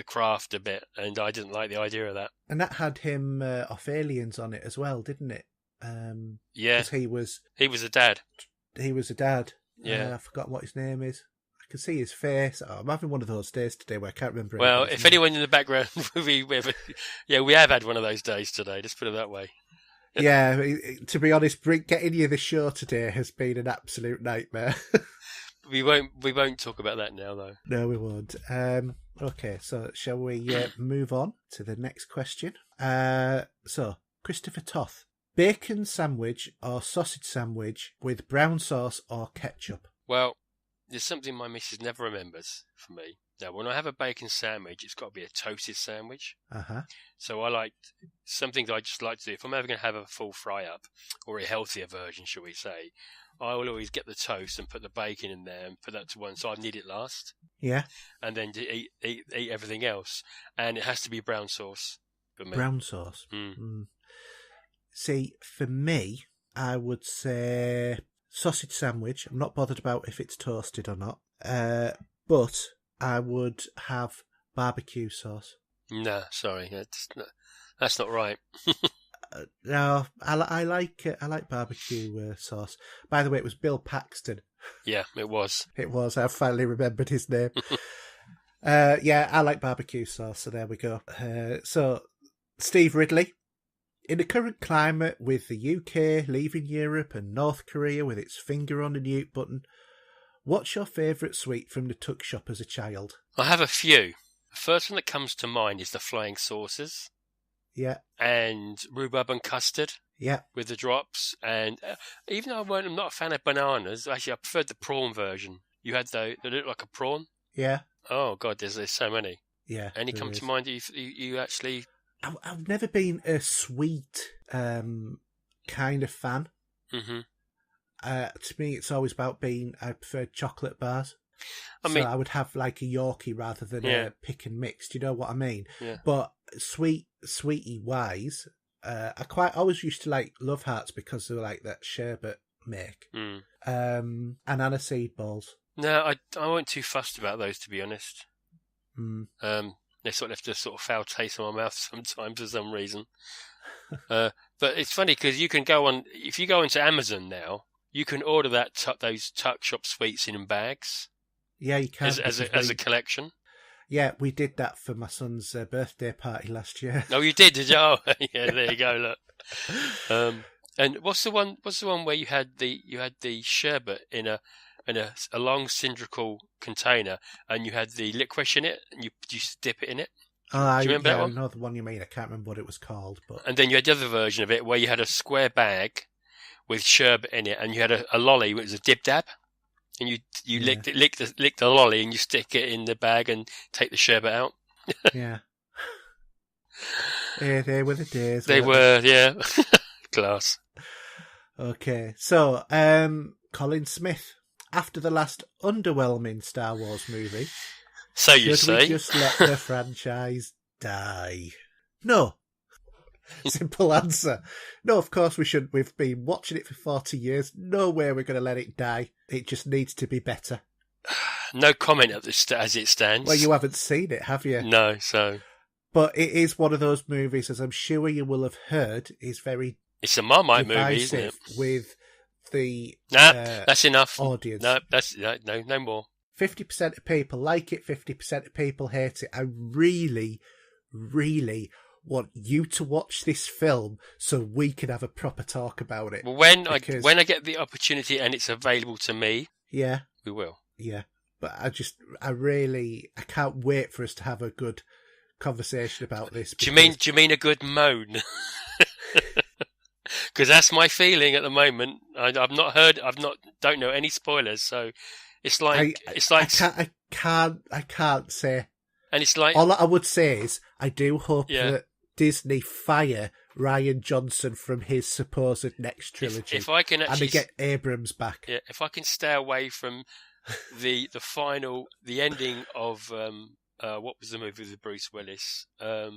craft a bit, and I didn't like the idea of that. And that had him off Aliens on it as well, didn't it? Yeah. Because he was a dad. He was a dad. Yeah. I've forgotten what his name is. I can see his face. Oh, I'm having one of those days today where I can't remember. Well, if anyone in the background, we have had one of those days today. Let's put it that way. Yeah, to be honest, getting you the show today has been an absolute nightmare. We won't talk about that now, though. No, we won't. Okay, so shall we move on to the next question? So, Christopher Toth. bacon sandwich or sausage sandwich with brown sauce or ketchup? Well, there's something my missus never remembers for me. Now, when I have a bacon sandwich, it's got to be a toasted sandwich. Uh-huh. So I like something that I just like to do. If I'm ever going to have a full fry up, or a healthier version, shall we say, I will always get the toast and put the bacon in there and put that to one side. I need it last. Yeah. And then to eat everything else. And it has to be brown sauce for me. Brown sauce. Mm. See, for me, I would say sausage sandwich. I'm not bothered about if it's toasted or not. But I would have barbecue sauce. No, sorry, that's not right. No, I like barbecue sauce. By the way, it was Bill Paxton. Yeah, it was. It was. I finally remembered his name. Yeah, I like barbecue sauce. So there we go. So Steve Ridley. In the current climate, with the UK leaving Europe and North Korea with its finger on the mute button, what's your favourite sweet from the tuck shop as a child? I have a few. The first one that comes to mind is the flying saucers. Yeah. And rhubarb and custard. Yeah. With the drops. And even though I'm not a fan of bananas, actually I preferred the prawn version. You had they look like a prawn. Yeah. Oh, God, there's so many. Yeah. Any come to mind you actually... I've never been a sweet kind of fan. Mm-hmm. To me, it's always about I prefer chocolate bars. I would have like a Yorkie rather than a pick and mix. Do you know what I mean? Yeah. But sweetie wise, I quite always used to like Love Hearts because they were like that sherbet make. And aniseed balls. No, I wasn't too fussed about those, to be honest. They sort of left a sort of foul taste in my mouth sometimes for some reason. But it's funny because you can if you go into Amazon now, you can order those tuck shop sweets in bags. Yeah, you can. As a collection. Yeah, we did that for my son's birthday party last year. Oh, you did you? Oh, yeah, there you go, look. And what's the one where you had the sherbet in a long cylindrical container, and you had the licorice in it, and you dip it in it. Do you remember that one? I know the one you mean. I can't remember what it was called. But and then you had the other version of it where you had a square bag with sherbet in it, and you had a lolly, which was a dib dab, and you lick the lolly, and you stick it in the bag and take the sherbet out. Yeah. Yeah, they were the days. They were, yeah. Class. Okay, so Colin Smith. After the last underwhelming Star Wars movie, so you should say, we just let the franchise die? No. Simple answer. No, of course we shouldn't. We've been watching it for 40 years. No way we're going to let it die. It just needs to be better. No comment as it stands. Well, you haven't seen it, have you? No, so... But it is one of those movies, as I'm sure you will have heard, is very... It's a Marmite movie, isn't it? With the that's enough. Audience. No, no more. 50% of people like it, 50% of people hate it. I really, really want you to watch this film so we can have a proper talk about it. Well, when I get the opportunity and it's available to me, yeah, we will. Yeah, but I can't wait for us to have a good conversation about this. Do you mean a good moan? Because that's my feeling at the moment. Don't know any spoilers, so it's like I can't say. And it's like all I would say is I do hope that Disney fire Rian Johnson from his supposed next trilogy. If I can actually and they get Abrams back. Yeah, if I can stay away from the ending of what was the movie with Bruce Willis? Oh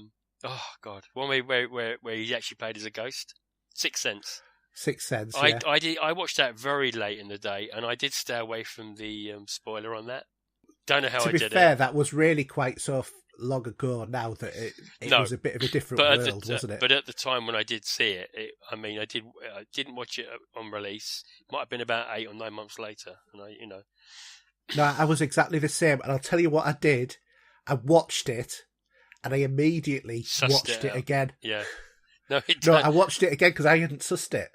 God, one where he actually played as a ghost. Sixth Sense. Yeah. I watched that very late in the day, and I did stay away from the spoiler on that. Don't know how I did it. To be fair, that was really quite so long ago now that it was a bit of a different world, wasn't it? But at the time when I did see it, I didn't watch it on release. It might have been about 8 or 9 months later, and No, I was exactly the same, and I'll tell you what I did. I watched it, and I immediately watched it again. Yeah. No, I watched it again because I hadn't sussed it.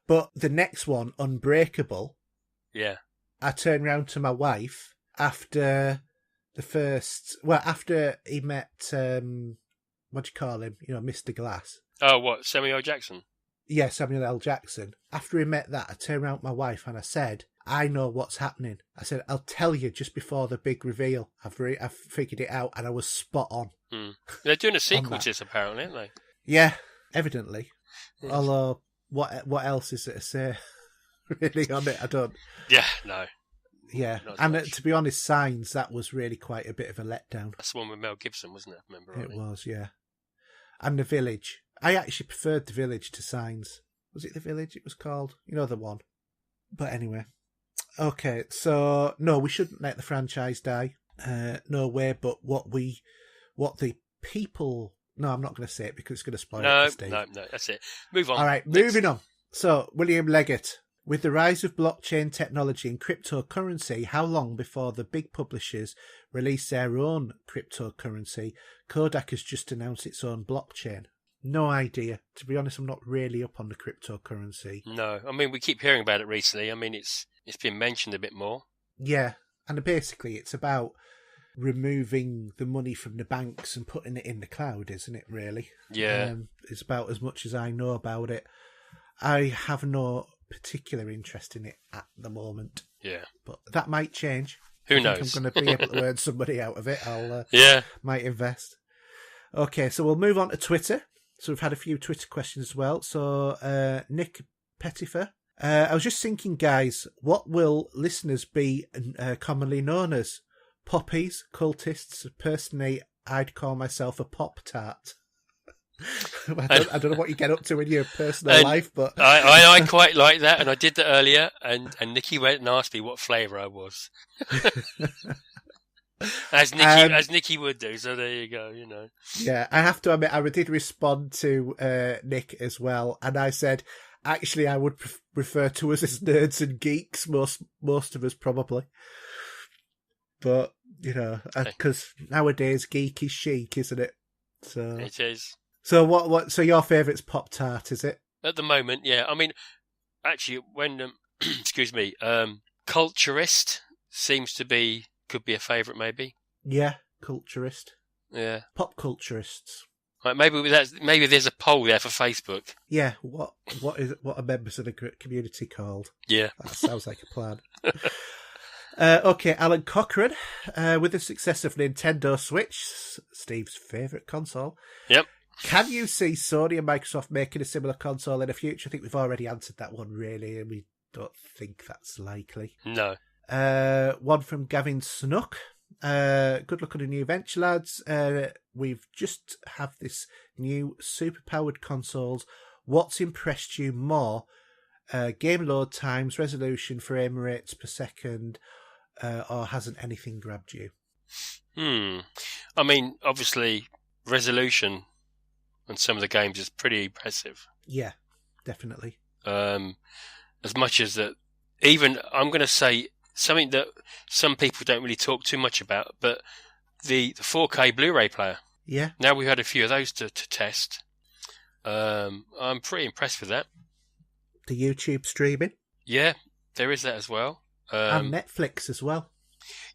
But the next one, Unbreakable, yeah, I turned round to my wife after after he met, what do you call him? Mr. Glass. Oh, what, Samuel L. Jackson? Yeah, Samuel L. Jackson. After he met that, I turned around to my wife and I said, I know what's happening. I said, I'll tell you just before the big reveal. I've figured it out, and I was spot on. They're doing a sequel to this, apparently, aren't they? Yeah, evidently. Yes. Although, what else is there to say really on it? I don't. Yeah, no. Yeah, Not as and much. to be honest, Signs, that was really quite a bit of a letdown. That's the one with Mel Gibson, wasn't it? I remember It rightly. was, yeah. And The Village. I actually preferred The Village to Signs. Was it The Village it was called? You know the one. But anyway. Okay, so, no, we shouldn't let the franchise die. No way, but what the people... No, I'm not going to say it because it's going to spoil it for Steve. No, that's it. Move on. All right, moving on. So, William Leggett. With the rise of blockchain technology and cryptocurrency, how long before the big publishers release their own cryptocurrency? Kodak has just announced its own blockchain. No idea. To be honest, I'm not really up on the cryptocurrency. No, I mean, we keep hearing about it recently. I mean, it's been mentioned a bit more. Yeah, and basically it's about removing the money from the banks and putting it in the cloud, isn't it, really? Yeah. It's about as much as I know about it. I have no particular interest in it at the moment. Yeah. But that might change. Who I think knows? I'm going to be able to earn somebody out of it. I'll might invest. Okay, so we'll move on to Twitter. So we've had a few Twitter questions as well. So Nick Pettifer. I was just thinking, guys, what will listeners be commonly known as? Poppies, cultists. Personally, I'd call myself a Pop-Tart. I don't know what you get up to in your personal life, but I quite like that, and I did that earlier, and Nikki went and asked me what flavour I was. As Nikki would do, so there you go, you know. Yeah, I have to admit, I did respond to Nick as well, and I said, actually, I would refer to us as nerds and geeks, most of us probably. But, you know, because nowadays geek is chic, isn't it? So it is. So what? So your favourite's Pop-Tart, is it? At the moment, yeah. I mean, actually, when excuse me, culturist could be a favourite, maybe. Yeah, culturist. Yeah, pop culturists. Right, maybe there's a poll there for Facebook. Yeah, what are members of the community called? Yeah, that sounds like a plan. Okay, Alan Cochrane, with the success of Nintendo Switch, Steve's favourite console. Yep. Can you see Sony and Microsoft making a similar console in the future? I think we've already answered that one, really, and we don't think that's likely. No. One from Gavin Snook. Good luck on a new venture, lads. We've just have this new super-powered consoles. What's impressed you more? Game load times, resolution, frame rates per second, or hasn't anything grabbed you? I mean, obviously, resolution on some of the games is pretty impressive. Yeah, definitely. As much as that, even I'm going to say something that some people don't really talk too much about, but the 4K Blu-ray player. Yeah. Now we've had a few of those to test. I'm pretty impressed with that. The YouTube streaming. Yeah, there is that as well. And Netflix as well.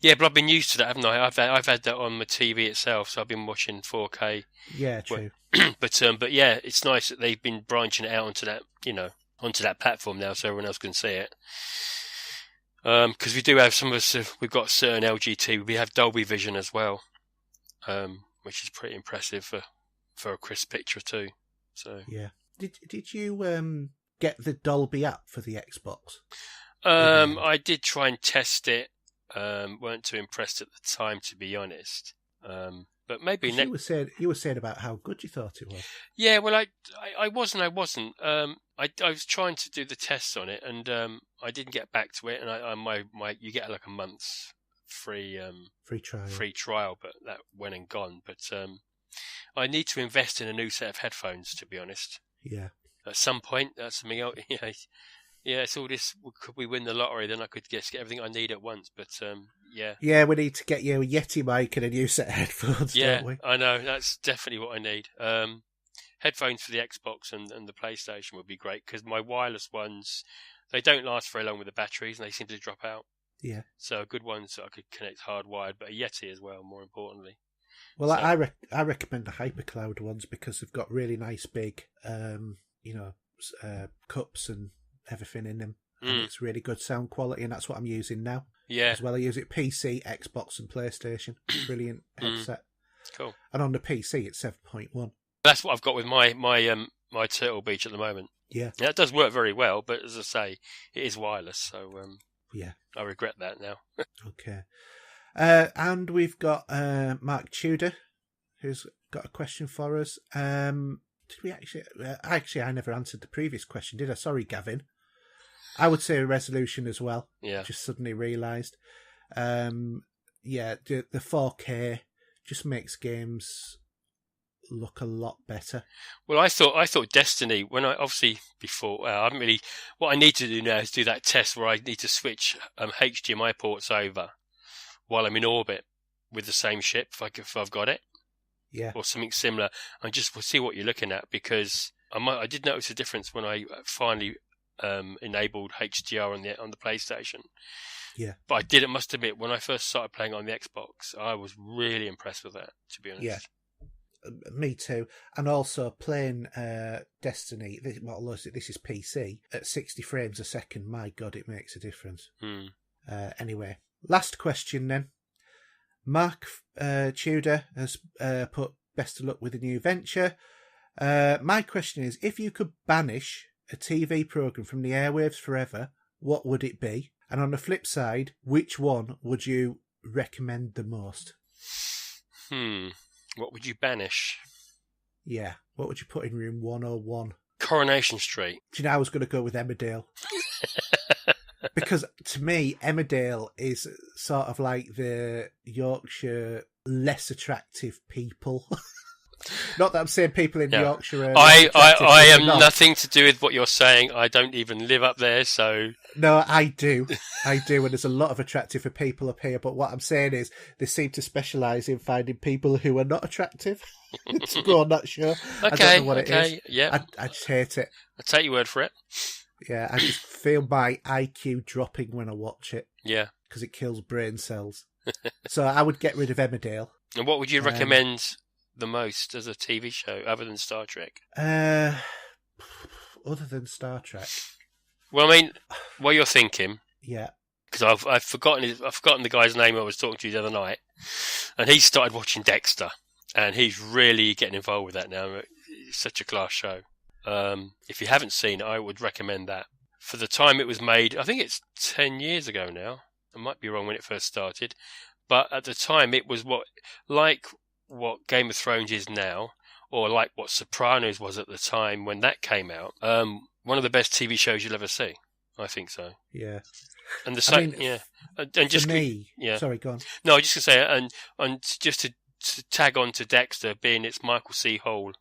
Yeah, but I've been used to that, haven't I? I've had that on my TV itself, so I've been watching 4K. Yeah, true. But yeah, it's nice that they've been branching it out onto that platform now, so everyone else can see it. Because we do have some of us, we've got certain LGT, we have Dolby Vision as well, which is pretty impressive for a crisp picture too. So yeah, did you get the Dolby app for the Xbox? I did try and test it. Weren't too impressed at the time, to be honest. But maybe you were saying about how good you thought it was. Yeah, well, I wasn't. I was trying to do the tests on it, and I didn't get back to it. And you get like a month's free trial, but that went and gone. But I need to invest in a new set of headphones, to be honest. Yeah. At some point, that's something else. Yeah, it's all this. Could we win the lottery? Then I could get everything I need at once. But yeah. Yeah, we need to get you a Yeti mic and a new set of headphones, yeah, don't we? I know. That's definitely what I need. Headphones for the Xbox and the PlayStation would be great, because my wireless ones, they don't last very long with the batteries and they seem to drop out. Yeah. So good ones that I could connect hardwired, but a Yeti as well, more importantly. Well, so, I recommend the HyperCloud ones because they've got really nice big, cups and everything in them. And it's really good sound quality, and that's what I'm using now. Yeah. As well, I use it PC, Xbox, and PlayStation. Brilliant headset. Cool. And on the PC, it's 7.1. That's what I've got with my Turtle Beach at the moment. Yeah. Yeah, it does work very well, but as I say, it is wireless, so yeah, I regret that now. Okay. And we've got Mark Tudor, who's got a question for us. Did we actually? I never answered the previous question, did I? Sorry, Gavin. I would say a resolution as well. Yeah. Just suddenly realised. The 4K just makes games look a lot better. Well, I thought Destiny, when I obviously before I haven't really. What I need to do now is do that test where I need to switch HDMI ports over while I'm in orbit with the same ship if I've got it, or something similar, and just see what you're looking at, because I did notice a difference when I finally enabled HDR on the PlayStation. Yeah, but I must admit, when I first started playing on the Xbox, I was really impressed with that, to be honest. Yeah. Me too. And also playing Destiny, this is PC, at 60 frames a second. My God, it makes a difference. Anyway, last question then. Mark Tudor has put best of luck with the new venture. My question is, if you could banish a TV programme from the airwaves forever, what would it be? And on the flip side, which one would you recommend the most? What would you banish? Yeah, what would you put in room 101? Coronation Street. Do you know, I was going to go with Emmerdale. Because to me, Emmerdale is sort of like the Yorkshire less attractive people. Not that I'm saying people in Yorkshire are I am nothing to do with what you're saying. I don't even live up there, so... No, I do. And there's a lot of attractive people up here, but what I'm saying is they seem to specialise in finding people who are not attractive to go on that show. I don't know what it is. Yeah. I just hate it. I'll take your word for it. Yeah, I just feel my IQ dropping when I watch it. Yeah. Because it kills brain cells. So I would get rid of Emmerdale. And what would you recommend the most as a TV show, other than Star Trek? Other than Star Trek. Well, I mean, while you're thinking, yeah, because I've forgotten the guy's name I was talking to the other night, and he started watching Dexter, and he's really getting involved with that now. It's such a class show. If you haven't seen it, I would recommend that. For the time it was made, I think it's 10 years ago now. I might be wrong when it first started, but at the time it was what Game of Thrones is now, or like what Sopranos was at the time when that came out. One of the best TV shows you'll ever see. I think so. Yeah. And the same, and just for me, yeah. Sorry, go on. No, I was just gonna say, and just to tag on to Dexter, being it's Michael C. Hall.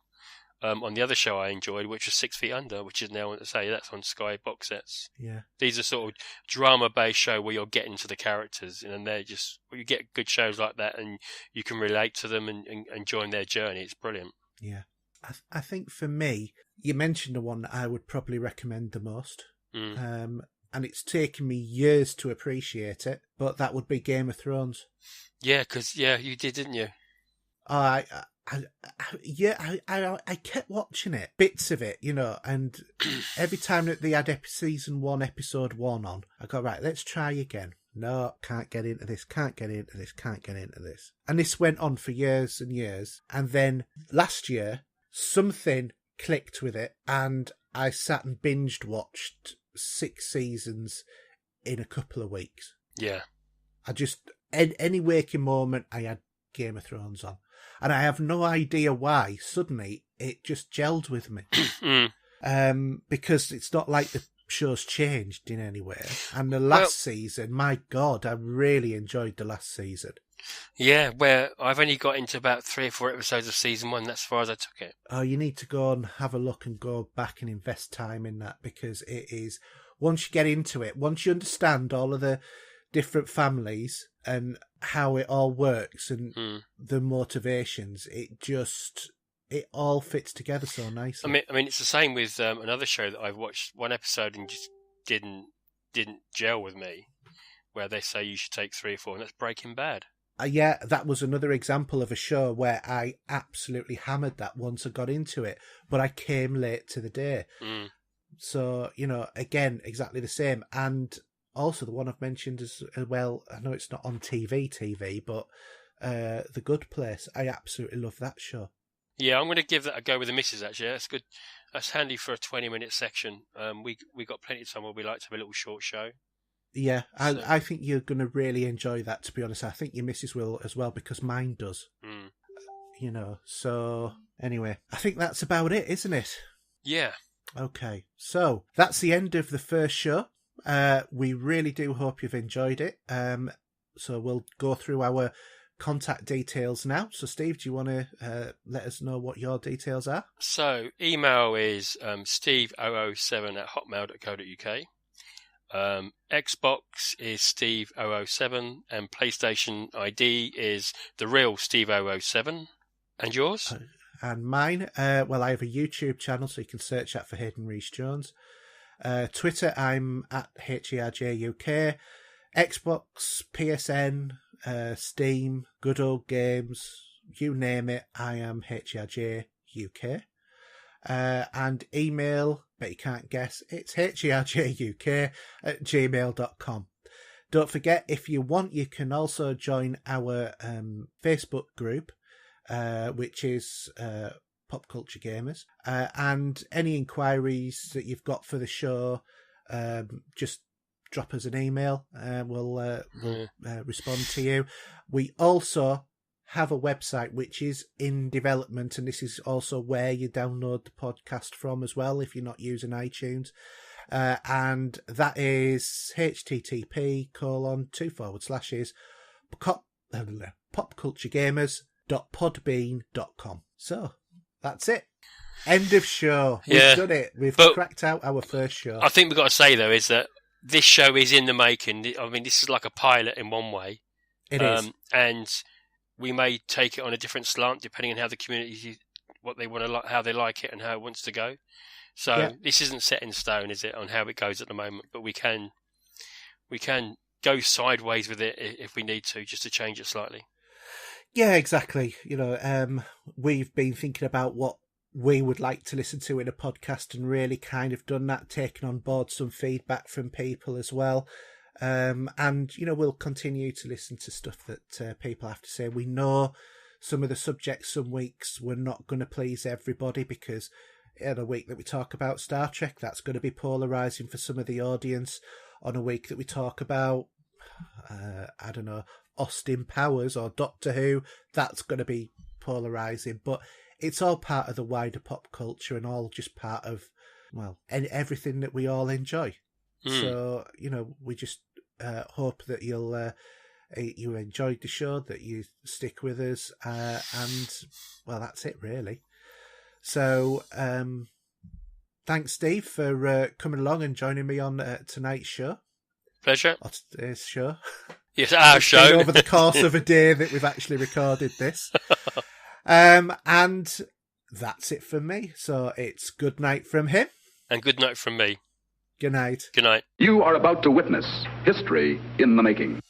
On the other show I enjoyed, which was 6 Feet Under, which is now, that's on Sky box sets. Yeah. These are sort of drama-based show where you're getting to the characters, and they're just, you get good shows like that, and you can relate to them and join their journey. It's brilliant. Yeah. I think for me, you mentioned the one that I would probably recommend the most. And it's taken me years to appreciate it, but that would be Game of Thrones. Yeah, because, you did, didn't you? I kept watching it, bits of it, and every time that they had season 1, episode 1 on, I go, right, let's try again. No, can't get into this, can't get into this, can't get into this. And this went on for years and years. And then last year, something clicked with it, and I sat and binged watched 6 seasons in a couple of weeks. Yeah. I just, any waking moment, I had Game of Thrones on. And I have no idea why. Suddenly, it just gelled with me. Because it's not like the show's changed in any way. And the last season, my God, I really enjoyed the last season. Yeah, where I've only got into about 3 or 4 episodes of season 1. That's as far as I took it. Oh, you need to go and have a look and go back and invest time in that, because it is, once you get into it, once you understand all of the different families and how it all works and the motivations, it all fits together so nicely. I mean, it's the same with another show that I've watched one episode and just didn't gel with me, where they say you should take 3 or 4, and that's Breaking Bad. Yeah, that was another example of a show where I absolutely hammered that once I got into it, but I came late to the day. So, again, exactly the same. And also the one I've mentioned as well, I know it's not on TV, but The Good Place. I absolutely love that show. Yeah, I'm going to give that a go with the missus, actually. That's good. That's handy for a 20-minute section. We got plenty of time where we like to have a little short show. Yeah, I think you're going to really enjoy that, to be honest. I think your missus will as well, because mine does. So anyway, I think that's about it, isn't it? Yeah. Okay, so that's the end of the first show. We really do hope you've enjoyed it. So we'll go through our contact details now. So Steve, do you want to let us know what your details are? So email is steve007@hotmail.co.uk. Xbox is steve007, and PlayStation ID is the real steve007. And yours? And mine, well, I have a YouTube channel, so you can search that for Haydn Rhys-Jones. Twitter, I'm at HERJUK. Xbox, PSN, Steam, Good Old Games, you name it, I am HERJUK. And email, but you can't guess, it's HERJUK@gmail.com. Don't forget, if you want, you can also join our Facebook group, which is Pop Culture Gamers. And any inquiries that you've got for the show, just drop us an email. We'll respond to you. We also have a website which is in development, and this is also where you download the podcast from as well if you're not using iTunes. And that is http://popculturegamers.podbean.com. So that's it. End of show. We've done it. We've cracked out our first show. I think we've got to say, though, is that this show is in the making. I mean, this is like a pilot in one way. It is. And we may take it on a different slant depending on how the community, what they want to like, how they like it, and how it wants to go. So this isn't set in stone, is it, on how it goes at the moment? But we can go sideways with it if we need to, just to change it slightly. Yeah, exactly. We've been thinking about what we would like to listen to in a podcast, and really kind of done that, taking on board some feedback from people as well. And, we'll continue to listen to stuff that people have to say. We know some of the subjects some weeks we're not going to please everybody, because in a week that we talk about Star Trek, that's going to be polarising for some of the audience. On a week that we talk about, I don't know, Austin Powers or Doctor Who, that's going to be polarising. But it's all part of the wider pop culture, and all just part of, everything that we all enjoy. So, we just hope that you enjoyed the show, that you stick with us, and, that's it, really. So, thanks, Steve, for coming along and joining me on tonight's show. Pleasure. Or today's show. Yes, our show. Over the course of a day that we've actually recorded this. And that's it from me. So it's good night from him. And good night from me. Good night. Good night. You are about to witness history in the making.